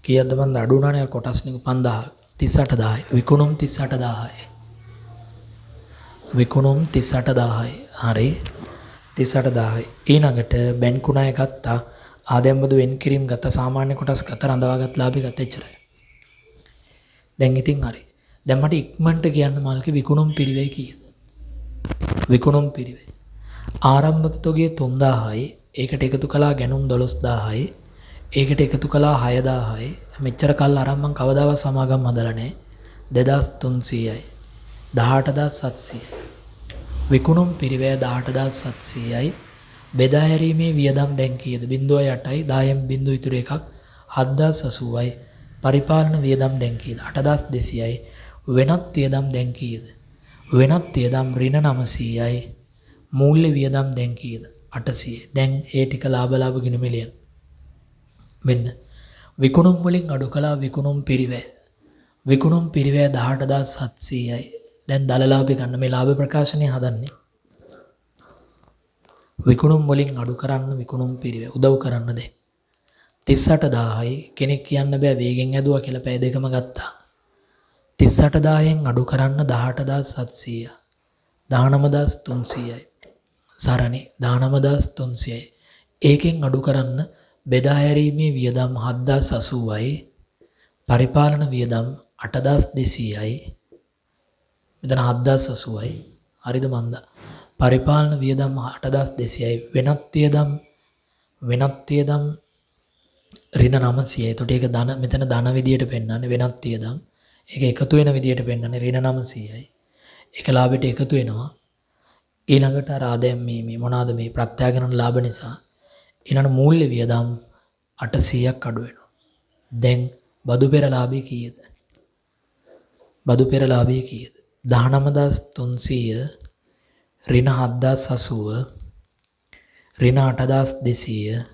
A: කීයක්ද මන්ද අඩු වුණානේ කොටස් නික 5000 38000යි. විකුණුම් 38000යි. විකුණුම් 38000යි. හරි 38000යි. ඊළඟට බැංකු ණය ගත්තා. ආදායම් බදු වෙන් කිරීම ගත්තා. සාමාන්‍ය කොටස් ගත්තා. රඳවාගත් ලාභය ගත්තා. එච්චරයි. දැන් ඉතින් හරි. දැන් මට ඉක්මනට කියන්න මාල්කේ විකුණුම් පිරිවැය කීයද? විකුණුම් පිරිවැය. ආරම්භක තොගය 3000යි. ඒකට එකතු කළා ගැනුම් 12000යි. ඒකට එකතු කළා 6000යි. මෙච්චර කල් අරන් මං කවදාවත් සමාගම් හදලා නැහැ. 2300යි. 18700යි. විකුණුම් පිරිවැය 18700යි. බෙදා හැරීමේ වියදම් දැන් කීයද? 0.8යි 10න් බිංදුව ඉතුරු එකක් 7080යි. පරිපාලන වියදම් දැන් කීයද? 8200යි. වෙනත් වියදම් දැන් කීයද? වෙනත් වියදම් ඍණ 900යි. මූල්‍ය වියදම් දැන් කීයද? 800යි. දැන් ඒ ටික ලාභ ගිණුම ලියන්න. මෙන්න විකුණුම් වලින් අඩු කළා විකුණුම් පිරිවැය. විකුණුම් පිරිවැය 18700යි. දැන් දල ලාභය ගන්න මේ ලාභ ප්‍රකාශනය හදන්නේ. විකුණුම් වලින් අඩු කරන්න විකුණුම් පිරිවැය උදව් කරන්න දැන් 38000යි. කෙනෙක් කියන්න බෑ වේගෙන් ඇදුවා කියලා පැය දෙකම ගත්තා. 38000න් අඩු කරන්න 18700යි. 19300යි. සරණේ 19300යි. ඒකෙන් අඩු කරන්න බෙදා හැරීමේ වියදම් 7080යි. පරිපාලන වියදම් 8200යි. මෙතන 7080යි. හරිද මන්ද? පරිපාලන වියදම් 8200යි. වෙනත් වියදම් ඍණ 900යි. එතකොට ඒක ධන මෙතන ධන විදියට පෙන්වන්නේ වෙනත් වියදම්. ඒක එකතු වෙන විදියට පෙන්වන්නේ ඍණ 900යි. ඒක ලාභයට එකතු වෙනවා. ඊළඟට අර ආදායම් මේ මොනවාද මේ ප්‍රත්‍යාගන ලාභ නිසා ඊළඟ මූල්‍ය වියදම් 800ක් අඩු වෙනවා. දැන් බදු පෙර ලාභය කීයද? බදු පෙර ලාභය කීයද? 19300 ඍණ 7080 ඍණ 8200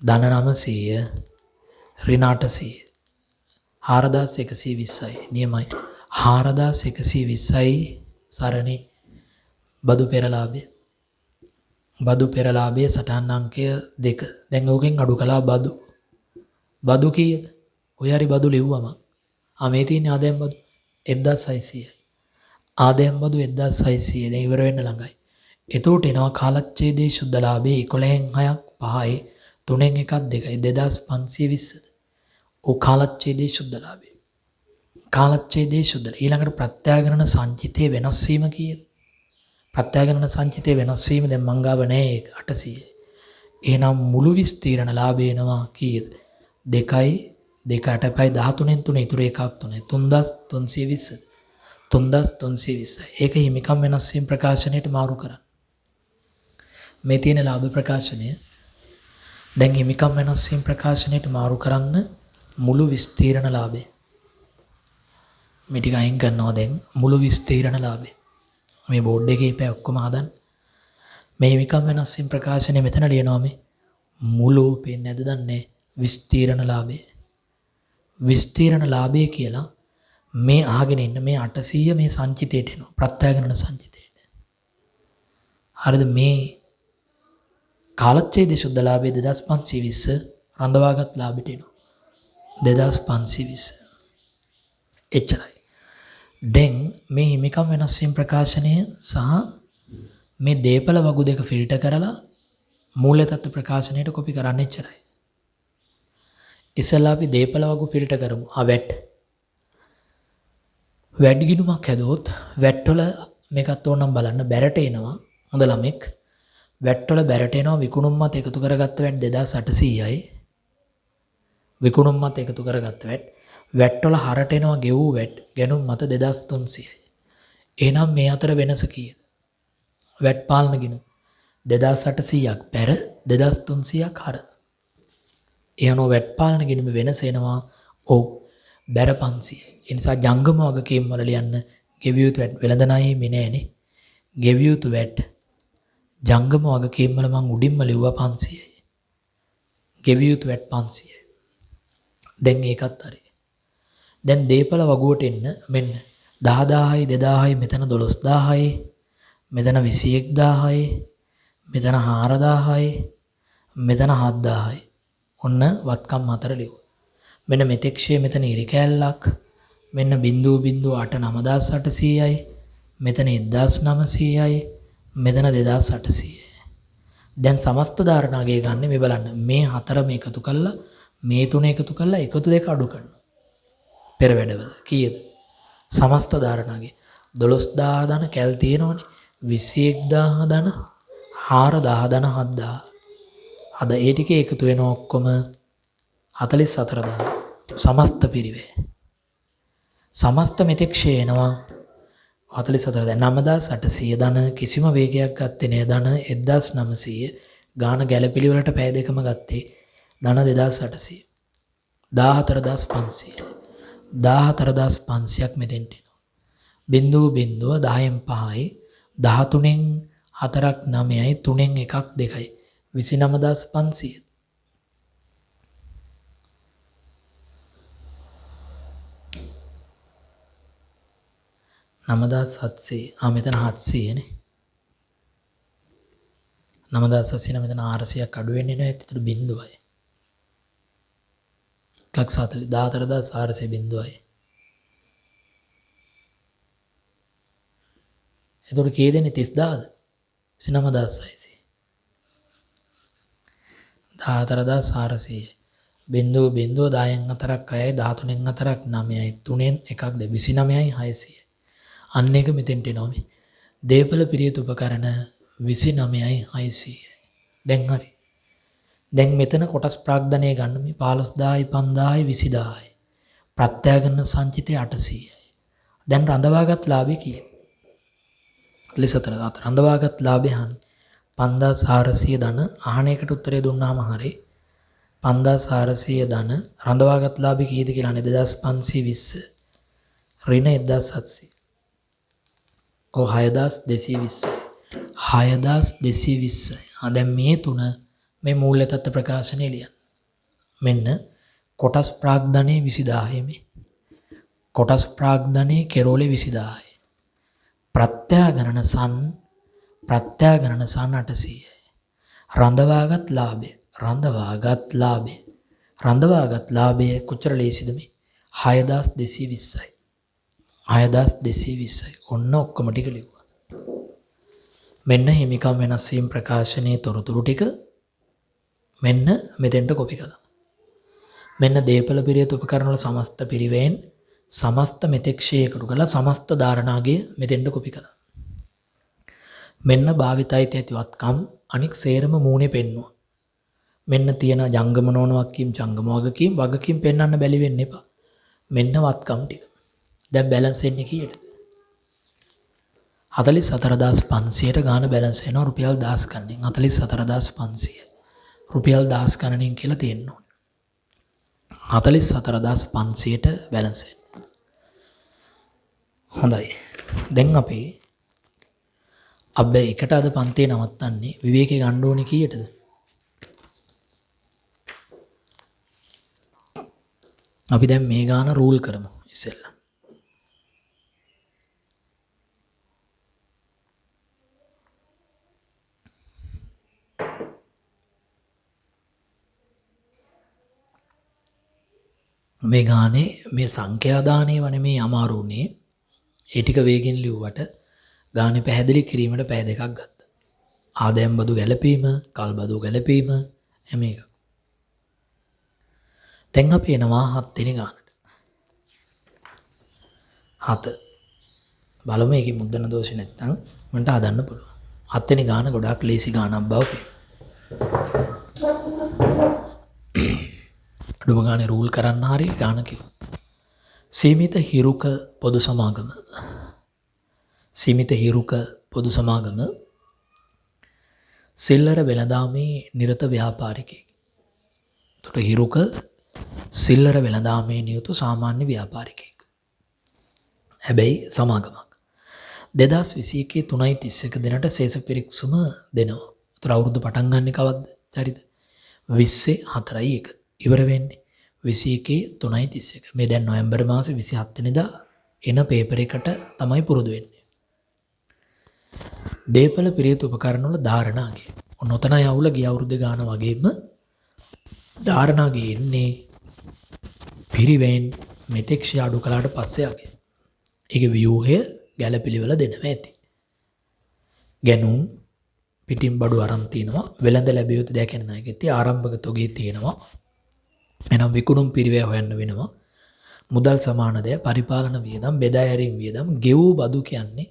A: ධන 900 ඍණ 800 4120යි නියමයි 4120යි සරණි බදු පෙරලාභය සටහන් අංකය 2 දැන් ඕකෙන් අඩු කළා බදු කීයද ඔය හරි බදු ලිව්වම මේ තියෙන ආදායම් බදු 1600යි ආදායම් බදු 1600 දැන් ඉවර වෙන්න ළඟයි එතකොට එනවා කාලච්ඡේදයේ සුද්ධ ලාභයේ 11න් 6ක් 5යි 3න් 1ක් 2යි 2520ද ඕ කාලච්ඡේදයේ සුද්ධ ලාභය ඊළඟට ප්‍රත්‍යාගරණ සංචිතයේ වෙනස් වීම කීයද ප්‍රත්‍යාගරණ සංචිතයේ වෙනස් වීම දැන් මං ගාව නැහැ 800යි එහෙනම් මුළු විස්තීර්ණ ලාභය එනවා කීයද 2යි 2 8යි 13න් 3 ඉතුරු එකක් 3යි 3320ද 3320යි ඒක හිමිකම් වෙනස් වීම ප්‍රකාශනයට මාරු කරන්න මේ තියෙන ලාභ ප්‍රකාශනය දැන් හිමිකම් වෙනස් වීම ප්‍රකාශනයට මාරු කරන්න මුළු විස්තීර්ණ ලාභය මේ ටික අයින් කරනවා දැන් මුළු විස්තීර්ණ ලාභය මේ බෝඩ් එකේ ඉපෑ ඔක්කොම හදන්න මේ හිමිකම් වෙනස් වීම ප්‍රකාශනය මෙතන ලියනවා මේ මුළු පේන්නේ නැද්ද දන්නේ විස්තීර්ණ ලාභය කියලා මේ අහගෙන ඉන්න මේ 800 මේ සංචිතයට එනවා ප්‍රත්‍යාගරණ සංචිතයට හරිද මේ කාලච්ඡේදයේ සුද්ධ ලාභය 2520 රඳවාගත් ලාභයට එනවා 2520 එච්චරයි දැන් මේ හිමිකම් වෙනස් වීම ප්‍රකාශනය සහ මේ දීපල වගු දෙක ෆිල්ටර් කරලා මූල්‍ය තත්ත්ව ප්‍රකාශනයට කොපි කරන්න එච්චරයි ඉස්සෙල්ලා අපි දීපල වගු ෆිල්ටර් කරමු වැට් ගිණුමක් හැදුවොත් වැට් වල මේකත් ඕනම් බලන්න බැරට එනවා හොඳ ළමෙක් වැට් වල බැරට එනවා විකුණුම් මත එකතු කරගත්ත වැට් 2800යි විකුණුම් මත එකතු කරගත්ත වැට් වල හරට එනවා ගෙවූ වැට් ගැනුම් මත 2300යි එහෙනම් මේ අතර වෙනස කීයද වැට් පාලන ගිණුම් 2800ක් බැර 2300ක් හර එයනෝ වැට් පාලන ගිණුම වෙනස එනවා ඔව් බැර 500යි ඒ නිසා ජංගම වගකීම් වල ලියන්න ගෙවිය යුතු වැට් වෙළඳ ණයෙ මේ නෑනේ ගෙවිය යුතු වැට් ජංගම වගකීම් වල මං උඩින්ම ලිව්වා 500යි ගෙවිය යුතු වැට් 500යි දැන් ඒකත් හරි දැන් දීපල වගුවට එන්න මෙන්න 10000යි 2000යි මෙතන 12000යි මෙතන 21000යි මෙතන 4000යි මෙතන 7000යි ඔන්න වත්කම් හතර ලියුවා මෙන්න මෙතෙක්ෂේ මෙතන ඉරි කැලලක් මෙන්න 0.89800යි මෙතන 1900යි මෙතන 2800යි දැන් සමස්ත ධාරණාගේ ගන්න මේ බලන්න මේ හතරම එකතු කළා මේ තුන එකතු කළා එකතු දෙක අඩු කරනවා පෙර වැඩවල කීයද සමස්ත ධාරණාගේ 12000 ධන කැල් තියෙනවනේ 21000 ධන 4000 ධන 7000 අද ඒ ටික එකතු වෙන ඔක්කොම 44000 සමස්ත පිරිවේ සමස්ත මෙතෙක්ෂේ එනවා 44 දැන් 9800 ධන කිසිම වේගයක් ගත්තේ නෑ ධන 1900 ගාන ගැලපිලි වලට පැය දෙකම ගත්තේ ධන 2800 14500 14500ක් මෙතෙන්ට එනවා බිංදුව 10න් 5යි 13න් 4ක් 9යි 3න් 1ක් 2යි 29500 9700 මෙතන 700 නේ 9700 මෙතන 400ක් අඩු වෙන්නේ නැහැ ඒතර බිංදුවයි 144 බිංදුවයි එතකොට කී දෙන්නේ 30000ද 29600 14400 බිංදුව 10න් 4ක් 6යි 13න් 4ක් 9යි 3න් 1ක් 29යි 600 අන්න එක මෙතෙන්ට එනවා මේ දීපල පිරියත උපකරණ 29යි 600යි දැන් හරි දැන් මෙතන කොටස් ප්‍රාග්ධනය ගන්න මේ 15000යි 5000යි 20000යි ප්‍රත්‍යාගන්න සංචිතය 800යි දැන් රඳවාගත් ලාභය කීයද 44 රඳවාගත් ලාභය 5400 ධන අහන එකට උත්තරේ දුන්නාම හරි 5400 ධන රඳවාගත් ලාභය කීයද කියලා 2520 ඍණ 1700 6220 6220යි. දැන් මේ තුන මේ මූල්‍ය තත්ත්ව ප්‍රකාශනය ලියන්න. මෙන්න කොටස් ප්‍රාග්ධනයේ 20000 මේ. කොටස් ප්‍රාග්ධනයේ කෙරෝලේ 20000යි. ප්‍රත්‍යාගණන සන් 800යි. රඳවාගත් ලාභය කොච්චර ලේසිද මේ? 6220යි. 6220යි. ඔන්න ඔක්කොම ටික ලිව්වා. මෙන්න හිමිකම් වෙනස් වීම ප්‍රකාශනයේ තොරතුරු ටික මෙන්න මෙතෙන්ට කොපි කළා. මෙන්න දීපල පිරියත උපකරණ වල සමස්ත පිරිවෙන් සමස්ත මෙතෙක්ෂය එකතු කළා සමස්ත ධාරණාගය මෙතෙන්ට කොපි කළා. මෙන්න භාවිතයිත ඇතිවත්කම් අනික් සේරම මූණේ පෙන්නුවා. මෙන්න තියෙන ජංගම නෝන වගකීම් පෙන්වන්න බැලි වෙන්න එපා. මෙන්න වත්කම් ටික. දැන් බැලන්ස් එන්නේ කීයටද? 44500ට ගාන බැලන්ස් වෙනවා රුපියල් 10 ගණනින්. 44500 රුපියල් 10 ගණනින් කියලා තියෙන්න ඕනේ. 44500ට බැලන්ස් වෙනවා. හොඳයි. දැන් අපි එකට අද පන්තියේ නවත්තන්නේ විවේකේ ගන්න ඕනේ කීයටද? අපි දැන් මේ ගාන රූල් කරමු ඉස්සෙල්ලා. මේ ගානේ මේ සංඛ්‍යා දානේ වනේ මේ අමාරුනේ. ඒ ටික වේගෙන් ලිව්වට ගානේ පැහැදිලි කිරීමට පැය දෙකක් ගත්තා. ආදායම් බදු ගැලපීම, කල් බදු ගැලපීම මේක. දැන් අපි එනවා 7 වෙනි ගානට. 7 බලමු මේකේ මුද්දන දෝෂ නැත්තම් මන්ට හදන්න පුළුවන්. 7 වෙනි ගාන ගොඩාක් ලේසි ගානක් බව අඩුම ගානේ රූල් කරන්න හරි ගාන කිව්වා. සීමිත හිරුක පොදු සමාගම සිල්ලර වෙළඳාමේ නිරත ව්‍යාපාරිකයෙක්. එතකොට හිරුක සිල්ලර වෙළඳාමේ නියුතු සාමාන්‍ය ව්‍යාපාරිකයෙක්. හැබැයි සමාගමක් 2021 3.31 දිනට ශේෂ පිරික්සුම දෙනවා. ඒතර අවුරුදු පටන් ගන්න කවද්ද? හරිද? 20/4/1 ඉවර වෙන්නේ 21 3.31. මේ දැන් නොවැම්බර් මාසේ 27 වෙනිදා එන පේපර් එකට තමයි පුරුදු වෙන්නේ. දීපල පිරියත උපකරණ වල ධාරණාගය. ඔන්නතනයි අවුල ගිය අවුරුද්දේ ගාන වගේම ධාරණාගය එන්නේ පිරිවෙන් මෙතෙක්ෂය අඩු කළාට පස්සේ ආගේ. ඒක ව්‍යුහය ගැළපිළිවෙල දෙනවා ඇති. ගැනුම් පිටින් බඩු අරන් තිනවා. වෙළඳ ලැබිය යුතු දෙයක් කියන නායකත්වයේ ආරම්භක තොගේ තියෙනවා. එනම් විකුණුම් පිරිවැය හොයන්න වෙනවා. මුදල් සමාන දෙය පරිපාලන වියදම් බෙදා හැරීම් වියදම් ගෙවූ බදු කියන්නේ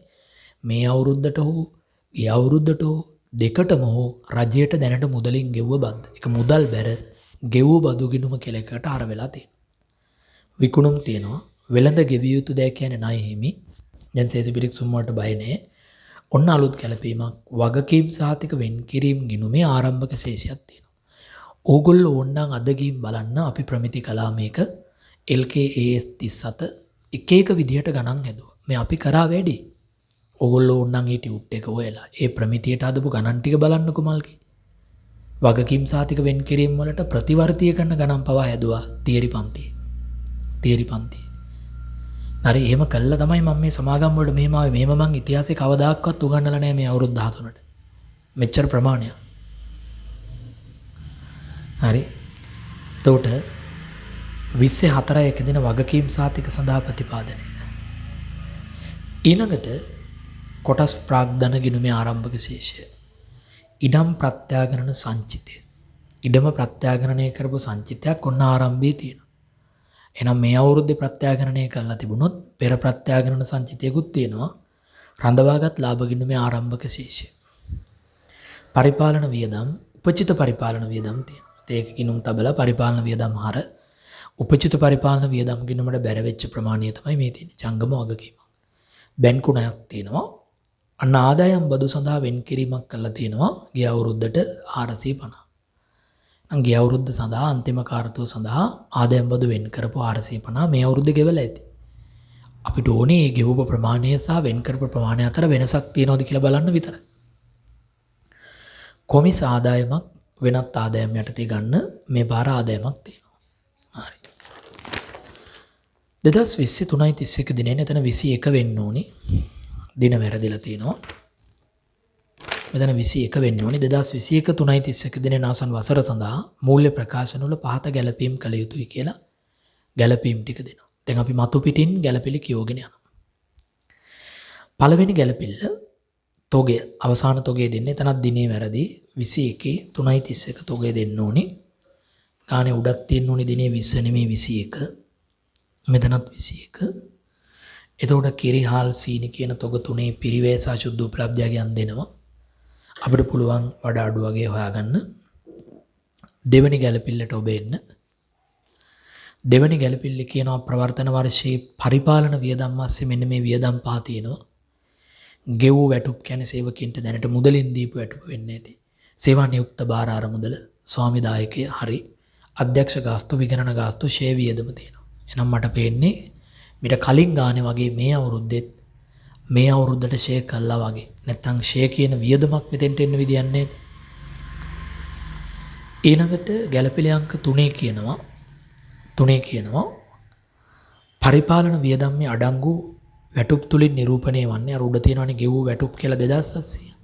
A: මේ අවුරුද්දට හෝ ඒ අවුරුද්දට හෝ දෙකටම හෝ රජයට දැනට මුදලින් ගෙවුව බද්ද. ඒක මුදල් බැර ගෙවූ බදු ගිණුම කියලා එකට අර වෙලා තියෙනවා. විකුණුම් තියෙනවා. වෙළඳ ගෙවිය යුතු දෙයක් කියන්නේ ණය හිමි. දැන් ශේෂ පිරික්සුම් වලට බය නැහැ. ඔන්න අලුත් ගැලපීමක් වගකීම් සහතික වෙන් කිරීම ගිණුමේ ආරම්භක ශේෂයක් තියෙනවා. ඕගොල්ලෝ ඕන්නම් අද ගිහින් බලන්න අපි ප්‍රමිති කළා මේක LKAS 37 එක එක විදිහට ගණන් හැදුවා. මේ අපි කරා වැඩි. ඕගොල්ලෝ ඕන්නම් ඒ ටියුට් එක හොයලා ඒ ප්‍රමිතියට හදපු ගණන් ටික බලන්නකෝ මල්කි. වගකීම් සහතික වෙන් කිරීම වලට ප්‍රතිවර්තීය කරන ගණන් පවා හැදුවා තියරි පන්තියේ. හරි එහෙම කළා තමයි මම මේ සමාගම් වලට මෙහෙම ආවේ. මෙහෙම මං ඉතිහාසයේ කවදාක්වත් උගන්වලා නැහැ මේ අවුරුදු 13ට. මෙච්චර ප්‍රමාණයක්. හරි. එතකොට 24 දින වගකීම් සාතික සඳහා ප්‍රතිපාදනය. ඊළඟට කොටස් ප්‍රාග්ධන ගිණුමේ ආරම්භක ශේෂය. ඉඩම් ප්‍රත්‍යාගරණ සංචිතය. ඉඩම ප්‍රත්‍යාගරණය කරපු සංචිතයක් ඔන්න ආරම්භයේ තියෙනවා. එහෙනම් මේ අවුරුද්දේ ප්‍රත්‍යාගරණය කරලා තිබුණොත් පෙර ප්‍රත්‍යාගරණ සංචිතයකුත් තියෙනවා. රඳවාගත් ලාභ ගිණුමේ ආරම්භක ශේෂය. පරිපාලන වියදම්, උපචිත පරිපාලන වියදම් තියෙනවා. ඒක ගිණුම් තබලා පරිපාලන වියදම් හර උපචිත පරිපාලන වියදම් ගිණුමට බැර වෙච්ච ප්‍රමාණය තමයි මේ තියෙන්නේ. ජංගම වගකීම. බැංකු ණයක් තියෙනවා. අන්න ආදායම් බදු සඳහා වෙන් කිරීමක් කරලා තියෙනවා ගිය අවුරුද්දට 450. නම් ගිය අවුරුද්ද සඳහා අන්තිම කාර්තුව සඳහා ආදායම් බදු වෙන් කරපු 450 මේ අවුරුද්දේ ගෙවලා ඇති. අපිට ඕනේ මේ ගෙවපු ප්‍රමාණය සහ වෙන් කරපු ප්‍රමාණය අතර වෙනසක් තියෙනවද කියලා බලන්න විතරයි. කොමිස් ආදායමක් වෙනත් ආදායම් යටතේ ගන්න මේ පාර ආදායමක් තියෙනවා. හරි. 2020 3:31 දිනේ එතන 21 වෙන්න ඕනි. දින වැරදිලා තියෙනවා. මෙතන 21 වෙන්න ඕනි. 2021 3:31 දිනේ නාසන් වසර සඳහා මූල්‍ය ප්‍රකාශන වල පහත ගැළපීම් කළ යුතුයි කියලා ගැළපීම් ටික දෙනවා. දැන් අපි මතු පිටින් ගැළපිලි කියවගෙන යනවා. පළවෙනි ගැළපිල්ල තොගය අවසාන තොගය දෙන්නේ එතනත් දිනේ වැරදි 21 3:31 තොගය දෙන්න ඕනි. ගානේ උඩක් තියෙන්න ඕනි දිනේ 20 නෙමෙයි 21. මෙතනත් 21. එතකොට කිරිහාල් සීනි කියන තොග තුනේ පිරිවැය සහ සුද්ධ උපලබ්ධයන් දෙනවා. අපිට පුළුවන් වඩා අඩු වගේ හොයාගන්න. දෙවෙනි ගැළපිල්ලට ඔබ එන්න. දෙවෙනි ගැළපිල්ල කියනවා ප්‍රවර්තන වර්ෂයේ පරිපාලන වියදම් මාස්සේ මෙන්න මේ වියදම් පහ තියෙනවා. ගෙවූ වැටුප් කියන්නේ සේවකින්ට දැනට මුදලින් දීපු වැටුප වෙන්නේ නැති. සේවා නියුක්ත බාර ආරමුදල ස්වාමිදායකය හරි අධ්‍යක්ෂ ගාස්තු විගණන ගාස්තු ෂේ වියදම තියෙනවා. එහෙනම් මට පේන්නේ මිට කලින් ගානේ වගේ මේ අවුරුද්දෙත් මේ අවුරුද්දට ෂේ කළා වගේ. නැත්තම් ෂේ කියන වියදමක් මෙතෙන්ට එන්න විදියක් නැහැ. ඊළඟට ගැළපිලි අංක 3 කියනවා පරිපාලන වියදම්මේ අඩංගු වැටුප් තුලින් නිරූපණය වන්නේ අර උඩ තියෙනවනේ ගෙවූ වැටුප් කියලා 2700.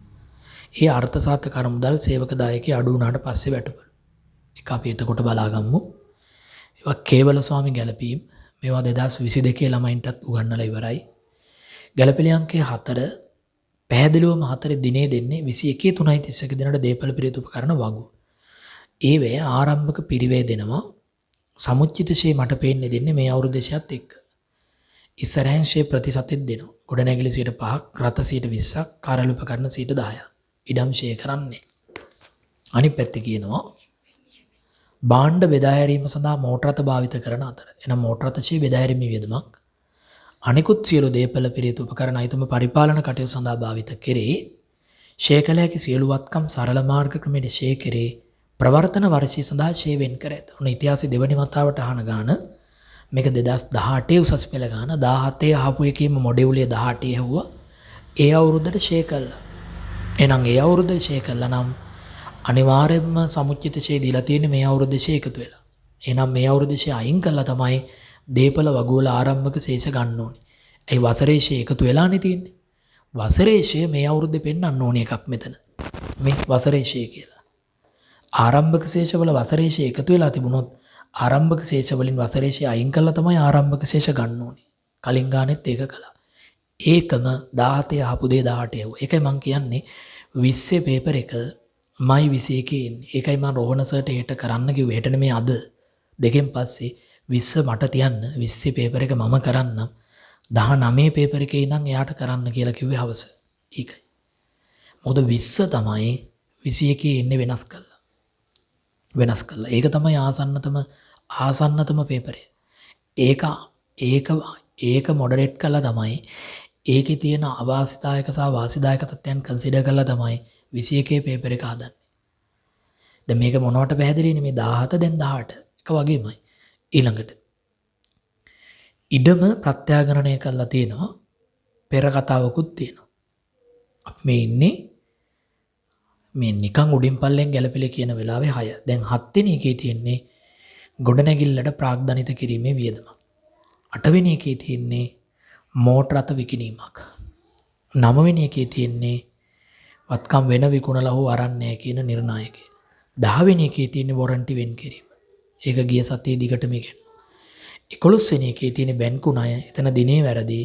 A: ඒ අර්ථ සාර්ථක අරමුදල් සේවක දායකයේ අඩු වුණාට පස්සේ වැටුප. ඒක අපි එතකොට බලාගමු. ඒවා කේවල ස්වාමි ගැළපීම් මේවා 2022 ළමයින්ටත් උගන්වලා ඉවරයි. ගැළපිලි අංකය 4 පැහැදිලිවම 4 දිනේ දෙන්නේ 21 3:31 දිනට දේපල පිරිත උපකරණ වගු. ඒ වේ ආරම්භක පිරිවේ දෙනවා. සමුච්චිත ෂේ මට පේන්නේ දෙන්නේ මේ අවුරුදු 20ත් එක්ක. ඉස්සරහින් ෂේ ප්‍රතිශතෙත් දෙනවා. ගොඩනැගිලි 5%ක්, රත 20%ක්, කාර්යාල උපකරණ 10%ක්. ඉඩම් ෂේ කරන්නේ. අනිත් පැත්තේ කියනවා භාණ්ඩ බෙදා හැරීම සඳහා මෝටර රථ භාවිත කරන අතර. එනම් මෝටර රථ ෂේ බෙදා හැරීමේ වියදමක් අනිකුත් සියලු දේපල පිරිත උපකරණ අයිතම පරිපාලන කටයුතු සඳහා භාවිත කෙරේ. ෂේ කළ හැකි සියලු වත්කම් සරල මාර්ග ක්‍රමයේ ෂේ කෙරේ ප්‍රවර්තන වර්ෂය සඳහා ෂේ වෙන් කර ඇත. උන ඉතිහාසයේ දෙවනි වතාවට අහන ගාන මේක 2018 උසස් පෙළ ගාන 17 අහපු එකේම මොඩියුලේ 18 ඇහුවා. ඒ අවුරුද්දට ෂේ කළා. එහෙනම් ඒ අවුරුද්දේ ෂේ කළා නම් අනිවාර්යයෙන්ම සමුච්චිත ෂේ දීලා තියෙන්නේ මේ අවුරුද්දේ ෂේ එකතු වෙලා. එහෙනම් මේ අවුරුද්දේ ෂේ අයින් කළා තමයි දේපල වගුවල ආරම්භක ශේෂ ගන්න ඕනේ. ඒ වසරේ ෂේ එකතු වෙලානේ තියෙන්නේ. වසරේ ෂේ මේ අවුරුද්දේ පෙන්වන්න ඕනේ එකක් මෙතන. මේ වසරේ ෂේ කියලා. ආරම්භක ශේෂවල වසරේ ෂේ එකතු වෙලා තිබුණොත් ආරම්භක ශේෂ වලින් වසරේ ෂේ අයින් කළා තමයි ආරම්භක ශේෂ ගන්න ඕනේ. කලින් ගානෙත් ඒක කළා. ඒකම 17 ආපු දේ 18 යව. ඒකයි මම කියන්නේ 20 පේපර් එක මයි 21 ඉන්නේ. ඒකයි මම රෝහණ සර්ට හෙට කරන්න කිව්වේ. හෙට නෙමේ අද. දෙකෙන් පස්සේ 20 මට තියන්න 20 පේපර් එක මම කරන්නම්. 19 පේපර් එකේ ඉඳන් එයාට කරන්න කියලා කිව්වේ හවස. ඒකයි. මොකද 20 තමයි 21 ඉන්නේ වෙනස් කළා. ඒක තමයි ආසන්නතම පේපරය. ඒක මොඩරේට් කළා තමයි ඒකේ තියෙන අවාසිදායක සහ වාසිදායක තත්ත්වයන් කන්සිඩර් කරලා තමයි 21 පේපර් එක හදන්නේ. දැන් මේක මොනවට පැහැදිලිනේ මේ 17 දැන් 18 එක වගේමයි. ඊළඟට ඉඩම ප්‍රත්‍යාගරණය කරලා තියෙනවා. පෙර කතාවකුත් තියෙනවා. අපි මේ ඉන්නේ මේ නිකන් උඩින් පල්ලෙන් ගැලපෙලේ කියන වෙලාවේ 6. දැන් 7 වෙනි එකේ තියෙන්නේ ගොඩනැගිල්ලට ප්‍රාග්ධනිත කිරීමේ වියදම. 8 වෙනි එකේ තියෙන්නේ මෝටර රථ විකිණීමක්. 9 වෙනි එකේ තියෙන්නේ වත්කම් වෙන විකුණලා හෝ අරන්නේ කියන නිර්ණායකය. 10 වෙනි එකේ තියෙන්නේ වොරන්ටි වෙන් කිරීම. ඒක ගිය සතියේ දිගටම ඉගෙනුවා. 11 වෙනි එකේ තියෙන බැංකු ණය එතන දිනේ වැරදි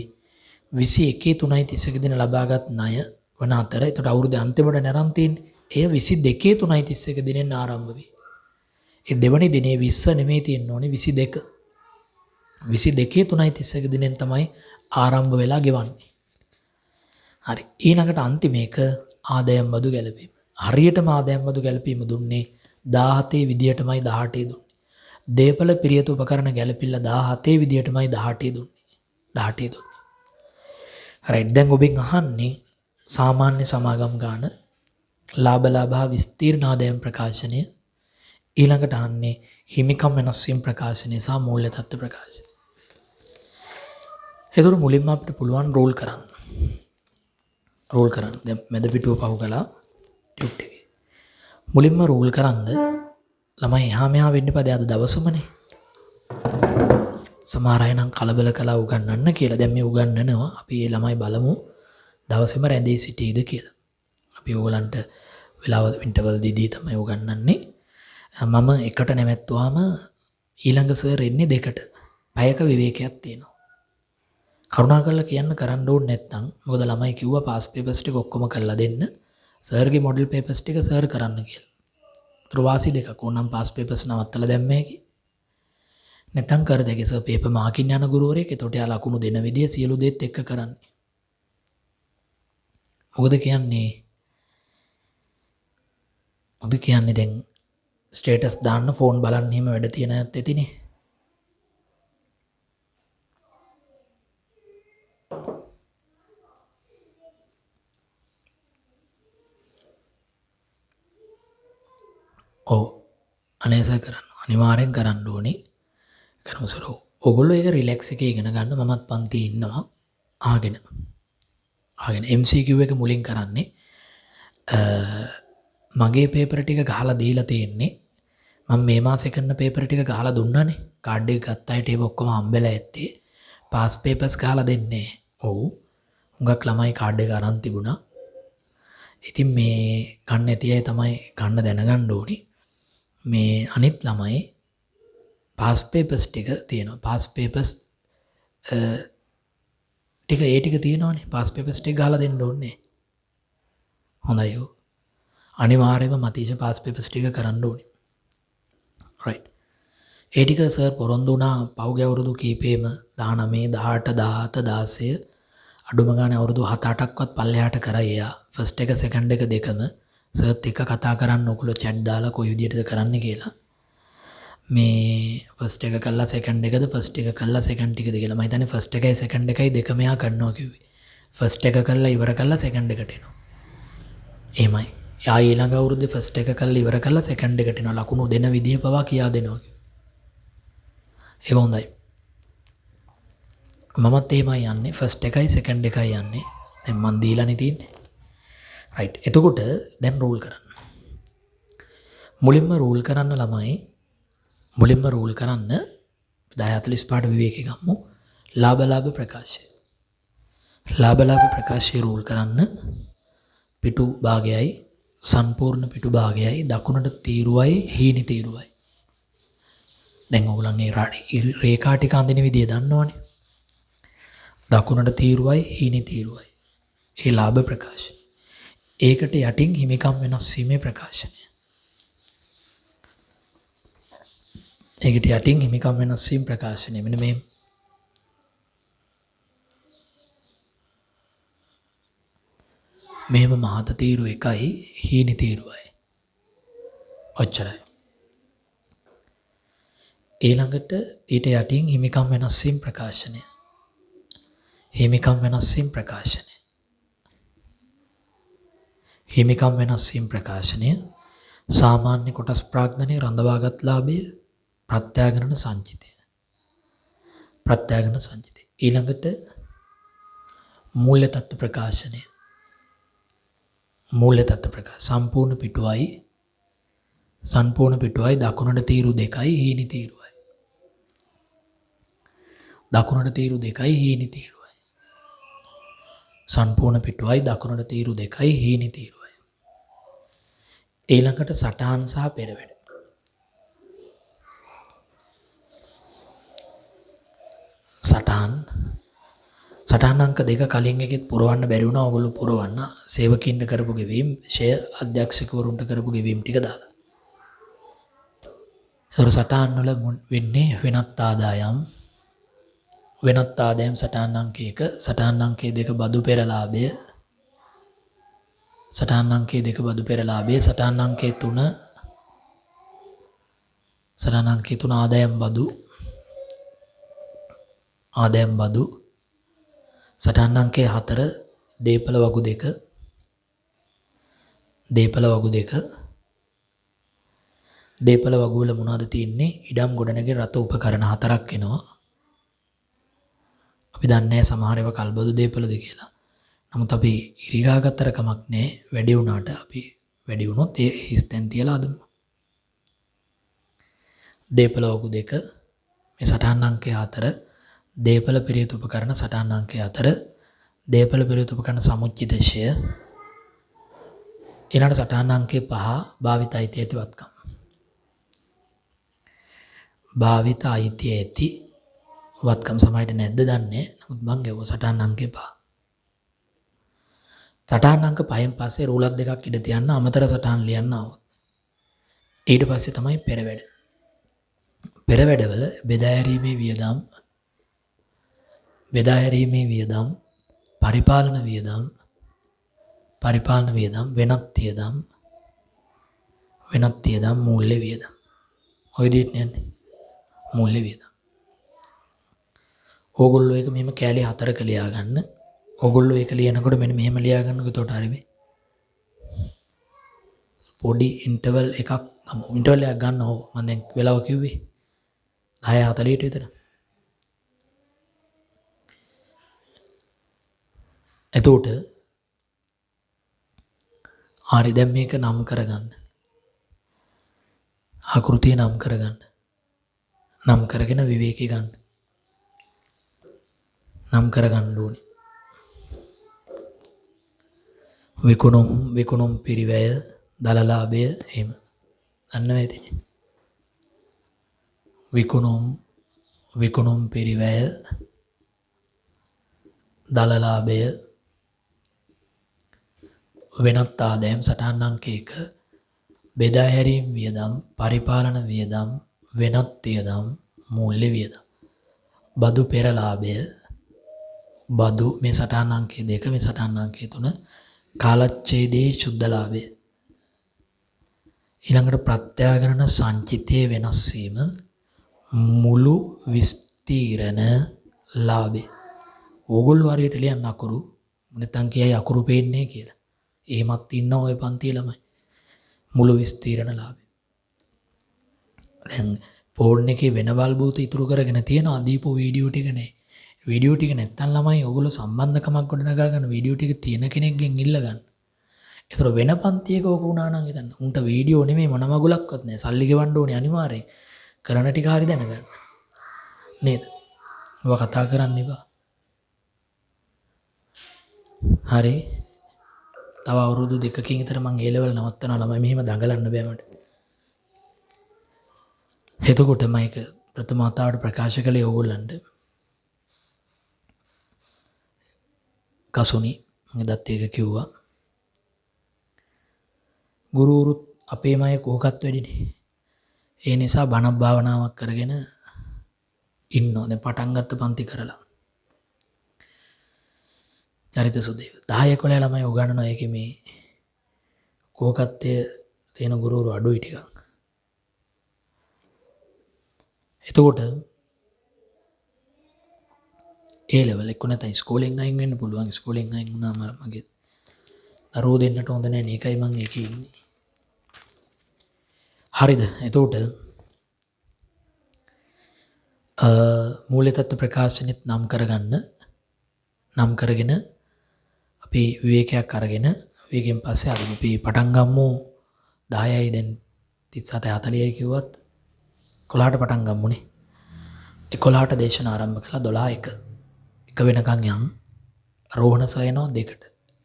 A: 21 3:31 දින ලබාගත් ණය වන අතර ඒකට අවුරුදු අන්තිමට නරන් තියෙන්නේ එය 22 3:31 දිනෙන් ආරම්භ වේ. ඒ දෙවනි දිනේ 20 නෙමෙයි තියෙන්න ඕනේ 22. 22 3:31 දිනෙන් තමයි ආරම්භ වෙලා ගෙවන්නේ. හරි. ඊළඟට අන්තිම එක ආදායම් බදු ගැලපීම. හරියටම ආදායම් බදු ගැලපීම දුන්නේ 17 විදියටමයි 18 දුන්නේ. දේපල පිරියත උපකරණ ගැලපිල්ල 17 විදියටමයි 18 දුන්නේ. 18 දුන්නේ. රයිට්. දැන් ඔබෙන් අහන්නේ සාමාන්‍ය සමාගම් ගාන ලාභ විස්තීර්ණ ආදායම් ප්‍රකාශනය ඊළඟට අහන්නේ හිමිකම් වෙනස් වීම ප්‍රකාශනය සහ මූල්‍ය තත්ත්ව ප්‍රකාශනය. ඒතර මුලින්ම අපිට පුළුවන් රෝල් කරන්න. දැන් මැද පිටුව පහු කළා ටියුට් එකේ. මුලින්ම රූල් කරන්න ළමයි එහා මෙහා වෙන්න එපා. දැන් අද දවසමනේ. සමහර අය නම් කලබල කළා උගන්වන්න කියලා. දැන් මේ උගන්වනවා. අපි මේ ළමයි බලමු දවසේම රැඳී සිටීද කියලා. අපි ඕගලන්ට වෙලාව ඉන්ටර්වල් දීදී තමයි උගන්වන්නේ. මම එකට නැවැත්තුවාම ඊළඟ සර් එන්නේ දෙකට. පැයක විවේකයක් තියෙනවා. කරුණාකරලා කියන්න කරන්න ඕනේ නැත්නම් මොකද ළමයි කිව්වා පාස් පේපර්ස් ටික ඔක්කොම කරලා දෙන්න. සර්ගේ මොඩල් පේපර්ස් ටික සර් කරන්න කියලා. ත්‍රවාසි දෙකක් ඕනම් පාස් පේපර්ස් නවත්තලා දැම්මේකි. නැත්නම් කර දෙකේ සර් පේපර් මාකින් යන ගුරුවරයෙක්. එතකොට යා ලකුණු දෙන විදිය සියලු දේත් එක්ක කරන්නේ. මොකද කියන්නේ දැන් ස්ටේටස් දාන්න ෆෝන් බලන්න එහෙම වැඩ තියෙන ඇත්ත ඇතිනේ. ඔව් අනේ සර් කරන්න. අනිවාර්යෙන් කරන්න ඕනේ. කරමු සර්. ඔයගොල්ලෝ ඒක රිලැක්ස් එකේ ඉගෙන ගන්න. මමත් පන්තියේ ඉන්නවා. ආගෙන MCQ එක මුලින් කරන්නේ. මගේ පේපර් ටික ගහලා දීලා තියෙන්නේ. මම මේ මාසේ කරන පේපර් ටික ගහලා දුන්නානේ. කාඩ් එක ගත්ත අයට ඒක ඔක්කොම හම්බෙලා ඇත්තේ. පාස් පේපර්ස් ගහලා දෙන්නේ. ඔව්. හුඟක් ළමයි කාඩ් එක අරන් තිබුණා. ඉතින් මේ ගන්න ඇති අය තමයි ගන්න දැනගන්න ඕනේ. මේ අනිත් ළමයි පාස් පේපර්ස් ටික තියෙනවා. පාස් පේපර්ස් ටික ඒ ටික තියෙනවානේ. පාස් පේපර්ස් ටික ගහලා දෙන්න ඕනේ. හොඳයි ඔව්. අනිවාර්යයෙන්ම මතීෂ පාස් පේපර්ස් ටික කරන්න ඕනේ. රයිට්. ඒ ටික සර් පොරොන්දු වුණා පහුගිය අවුරුදු කීපෙම 19 18 17 16 අඩුම ගානේ අවුරුදු 7-8ක්වත් පල්ලෙහාට කරා එයා. ෆස්ට් එක සෙකන්ඩ් එක දෙකම සර්ත් එක්ක කතා කරන්න ඔයගොල්ලෝ chat දාලා කොයි විදිහටද කරන්න කියලා. මේ ෆස්ට් එක කළා සෙකන්ඩ් එකද ෆස්ට් එක කළා සෙකන්ඩ් එකද කියලා. මම හිතන්නේ ෆස්ට් එකයි සෙකන්ඩ් එකයි දෙකම එයා කරනවා කිව්වේ. ෆස්ට් එක කළා ඉවර කළා සෙකන්ඩ් එකට එනවා. එහෙමයි. යා ඊළඟ අවුරුද්දේ ෆස්ට් එක කළා ඉවර කළා සෙකන්ඩ් එකට එනවා. ලකුණු දෙන විදිය පවා කියා දෙනවා කිව්වා. ඒක හොඳයි. මමත් එහෙමයි යන්නේ. ෆස්ට් එකයි සෙකන්ඩ් එකයි යන්නේ. දැන් මන් දීලානේ තියෙන්නේ. රයිට්. එතකොට දැන් රූල් කරන්න. මුලින්ම රූල් කරන්න ළමයි. මුලින්ම රූල් කරන්න 10:45 විවේකී ගමු. ලාභ ප්‍රකාශය. ලාභ ප්‍රකාශය රූල් කරන්න පිටු භාගයයි සම්පූර්ණ පිටු භාගයයි දකුණට තීරුවයි හීනි තීරුවයි. දැන් ඔයගොල්ලන්ගේ රේඛා ටික අඳින විදිය දන්නවනේ. දකුණට තීරුවයි හීනි තීරුවයි. ඒ ලාභ ප්‍රකාශය. ඒකට යටින් හිමිකම් වෙනස් වීමේ ප්‍රකාශනය. ඒකට යටින් හිමිකම් වෙනස් වීම ප්‍රකාශනය. මෙන්න මේ මේව මහත තීරු එකයි හීනි තීරුවයි. ඔච්චරයි. ඊළඟට ඊට යටින් හිමිකම් වෙනස් වීම ප්‍රකාශනය. හිමිකම් වෙනස් වීම ප්‍රකාශනය. හිමිකම් වෙනස් වීම ප්‍රකාශනය සාමාන්‍ය කොටස් ප්‍රාග්ධනයේ රඳවාගත් ලාභය ප්‍රත්‍යාගරණ සංචිතය. ප්‍රත්‍යාගරණ සංචිතය. ඊළඟට මූල්‍ය තත්ත්ව ප්‍රකාශනය. මූල්‍ය තත්ත්ව ප්‍රකාශ සම්පූර්ණ පිටුවයි දකුණට තීරු දෙකයි හීනි තීරුවයි. දකුණට තීරු දෙකයි හීනි තීරුවයි. සම්පූර්ණ පිටුවයි දකුණට තීරු දෙකයි හීනි තීරුවයි. ඊළඟට සටහන් සහ පෙරවැඩ. සටහන් අංක දෙක කලින් එකෙත් පුරවන්න බැරි වුණා. ඔයගොල්ලෝ පුරවන්න. සේවකින්ට කරපු ගෙවීම්, ෂෙයා අධ්‍යක්ෂකවරුන්ට කරපු ගෙවීම් ටික දාලා. ඒතර සටහන් වල වෙන්නේ වෙනත් ආදායම් සටහන් අංක 1, සටහන් අංකයේ 2 බදු පෙරලාභය, සටහන් අංකයේ 2 බදු පෙරලාභය, සටහන් අංකයේ 3 ආදායම් බදු, සටහන් අංකයේ 4 දීපල වගු 2, දීපල වගු වල මොනවද තියෙන්නේ? ඉඩම් ගොඩනැගිලි රත උපකරණ 4ක් එනවා. අපි දන්නේ සමහර ඒවා කල්බදු දීපලද කියලා. නමුත් අපි ඉරිගා ගත්තර කමක් නැහැ. වැඩි වුණාට අපි වැඩි වුණොත් ඒ හිස් තැන් තියලා අදමු. දේපල වගු 2 මේ සටහන් අංකය 4 දේපල පිරිත උපකරණ සටහන් අංකය 4 දේපල පිරිත උපකරණ සමුච්චිතශය ඊළඟ සටහන් අංකය 5 භාවිත අයිති ඇතිවත්කම්. භාවිත අයිති ඇති වත්කම් සමහරට නැද්ද දන්නේ. නමුත් මං ගෙවුවා සටහන් අංකය 5. සටහන් අංක 5න් පස්සේ රූලර් දෙකක් ඉඳ තියන්න අමතර සටහන් ලියන්න આવොත්. ඊට පස්සේ තමයි පෙරවැඩ. පෙරවැඩවල බෙදා හැරීමේ වියදම් පරිපාලන වියදම් වෙනත් වියදම් මූල්‍ය වියදම් ඔය විදිහට යන්නේ මූල්‍ය වියදම්. ඕගොල්ලෝ එක මෙහෙම කැලේ 4ක ලියා ගන්න. ඕගොල්ලෝ ඒක ලියනකොට මෙන්න මෙහෙම ලියා ගන්නකො එතකොට හරිනේ. පොඩි ඉන්ටර්වල් එකක් ගමු. ඉන්ටර්වල් එකක් ගන්න ඕ මම දැන් වෙලාව කිව්වේ 10:40ට විතර. එතකොට හරි දැන් මේක නම් කරගන්න. ආකෘතිය නම් කරගන්න. නම් කරගෙන විවේකී ගන්න. නම් කරගන්න ඕනේ. විකුණුම් පිරිවැය දලලාභය එහෙම. දන්නව ඇතිනේ. විකුණුම් පිරිවැය දලලාභය වෙනත් ආදායම් සටහන් අංක 1 බෙදා හැරීම් වියදම් පරිපාලන වියදම් වෙනත් වියදම් මූල්‍ය වියදම් බදු පෙරලාභය බදු මේ සටහන් අංකය 2 මේ සටහන් අංකය 3 කාලච්ඡේදයේ ශුද්ධ ලාභය ඊළඟට ප්‍රත්‍යාගරණ සංචිතයේ වෙනස් වීම මුළු විස්තීරණ ලාභය. ඕගොල්ලෝ හරියට ලියන්න අකුරු නැත්නම් කියයි අකුරු පේන්නේ කියලා. එහෙමත් ඉන්න ඔය පන්ති ළමයි. මුළු විස්තීරණ ලාභය. දැන් ෆෝන් එකේ වෙන බල්බූත ඉතුරු කරගෙන තියෙනවා දීපෝ වීඩියෝ ටික නේ. වීඩියෝ ටික නැත්තම් ළමයි ඕගොල්ලෝ සම්බන්ධකමක් ගොඩනගා ගන්න වීඩියෝ ටික තියෙන කෙනෙක්ගෙන් ඉල්ල ගන්න. ඒතර වෙන පන්තියක ඕක වුණා නම් හිතන්න. උන්ට වීඩියෝ නෙමෙයි මොන මගුලක්වත් නැහැ. සල්ලි ගෙවන්න ඕනේ අනිවාර්යෙන්. කරන ටික හරි දැනගන්න. නේද? ඔය කතා කරන්න එපා. හරි. තව අවුරුදු 2කින් විතර මම A level නවත්තනවා ළමයි මෙහෙම දඟලන්න බෑ මට. එතකොට මම ඒක ප්‍රථම වතාවට ප්‍රකාශ කළේ ඕගොල්ලන්ට. කසුනි මම දත් ඒක කිව්වා. ගුරුවරුත් අපේම අය කෝකත් වැඩිනේ. ඒ නිසා බණ භාවනාවක් කරගෙන ඉන්නවා. දැන් පටන් ගත්ත පන්ති කරලා. චරිත සුදේව 10 11 ළමයි උගන්වනවා ඒකේ මේ කෝකත්තේ තියෙන ගුරුවරු අඩුයි ටිකක්. එතකොට A level එක නැත්නම් ඉස්කෝලෙන් අයින් වෙන්න පුළුවන්. ඉස්කෝලෙන් අයින් වුණාම මගේ දරුවෝ දෙන්නට හොඳ නැහැ නේ. ඒකයි මම ඒකේ ඉන්නේ. හරිද? එතකොට මූල්‍ය තත්ත්ව ප්‍රකාශනෙත් නම් කරගන්න. නම් කරගෙන අපි විවේකයක් අරගෙන විවේකයෙන් පස්සේ අපි පටන් ගමු 10යි දැන් 37 40යි කිව්වත් 11ට පටන් ගමුනේ. 11ට දේශන ආරම්භ කළා 12 1 වෙනකන් යන් රෝහණ සයනෝ 2ට.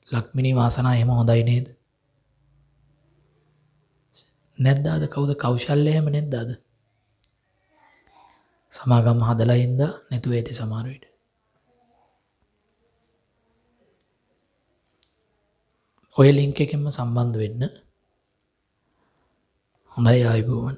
A: ලක්මිනී වාසනා එහෙම හොඳයි නේද? නැද්ද අද කවුද කෞශල්‍ය එහෙම නැද්ද අද? සමාගම් හදලා ඉඳ නැතුව ඇති සමහර විට. ඔය ලින්ක් එකෙන්ම සම්බන්ධ වෙන්න. හොඳයි ආයුබෝවන්.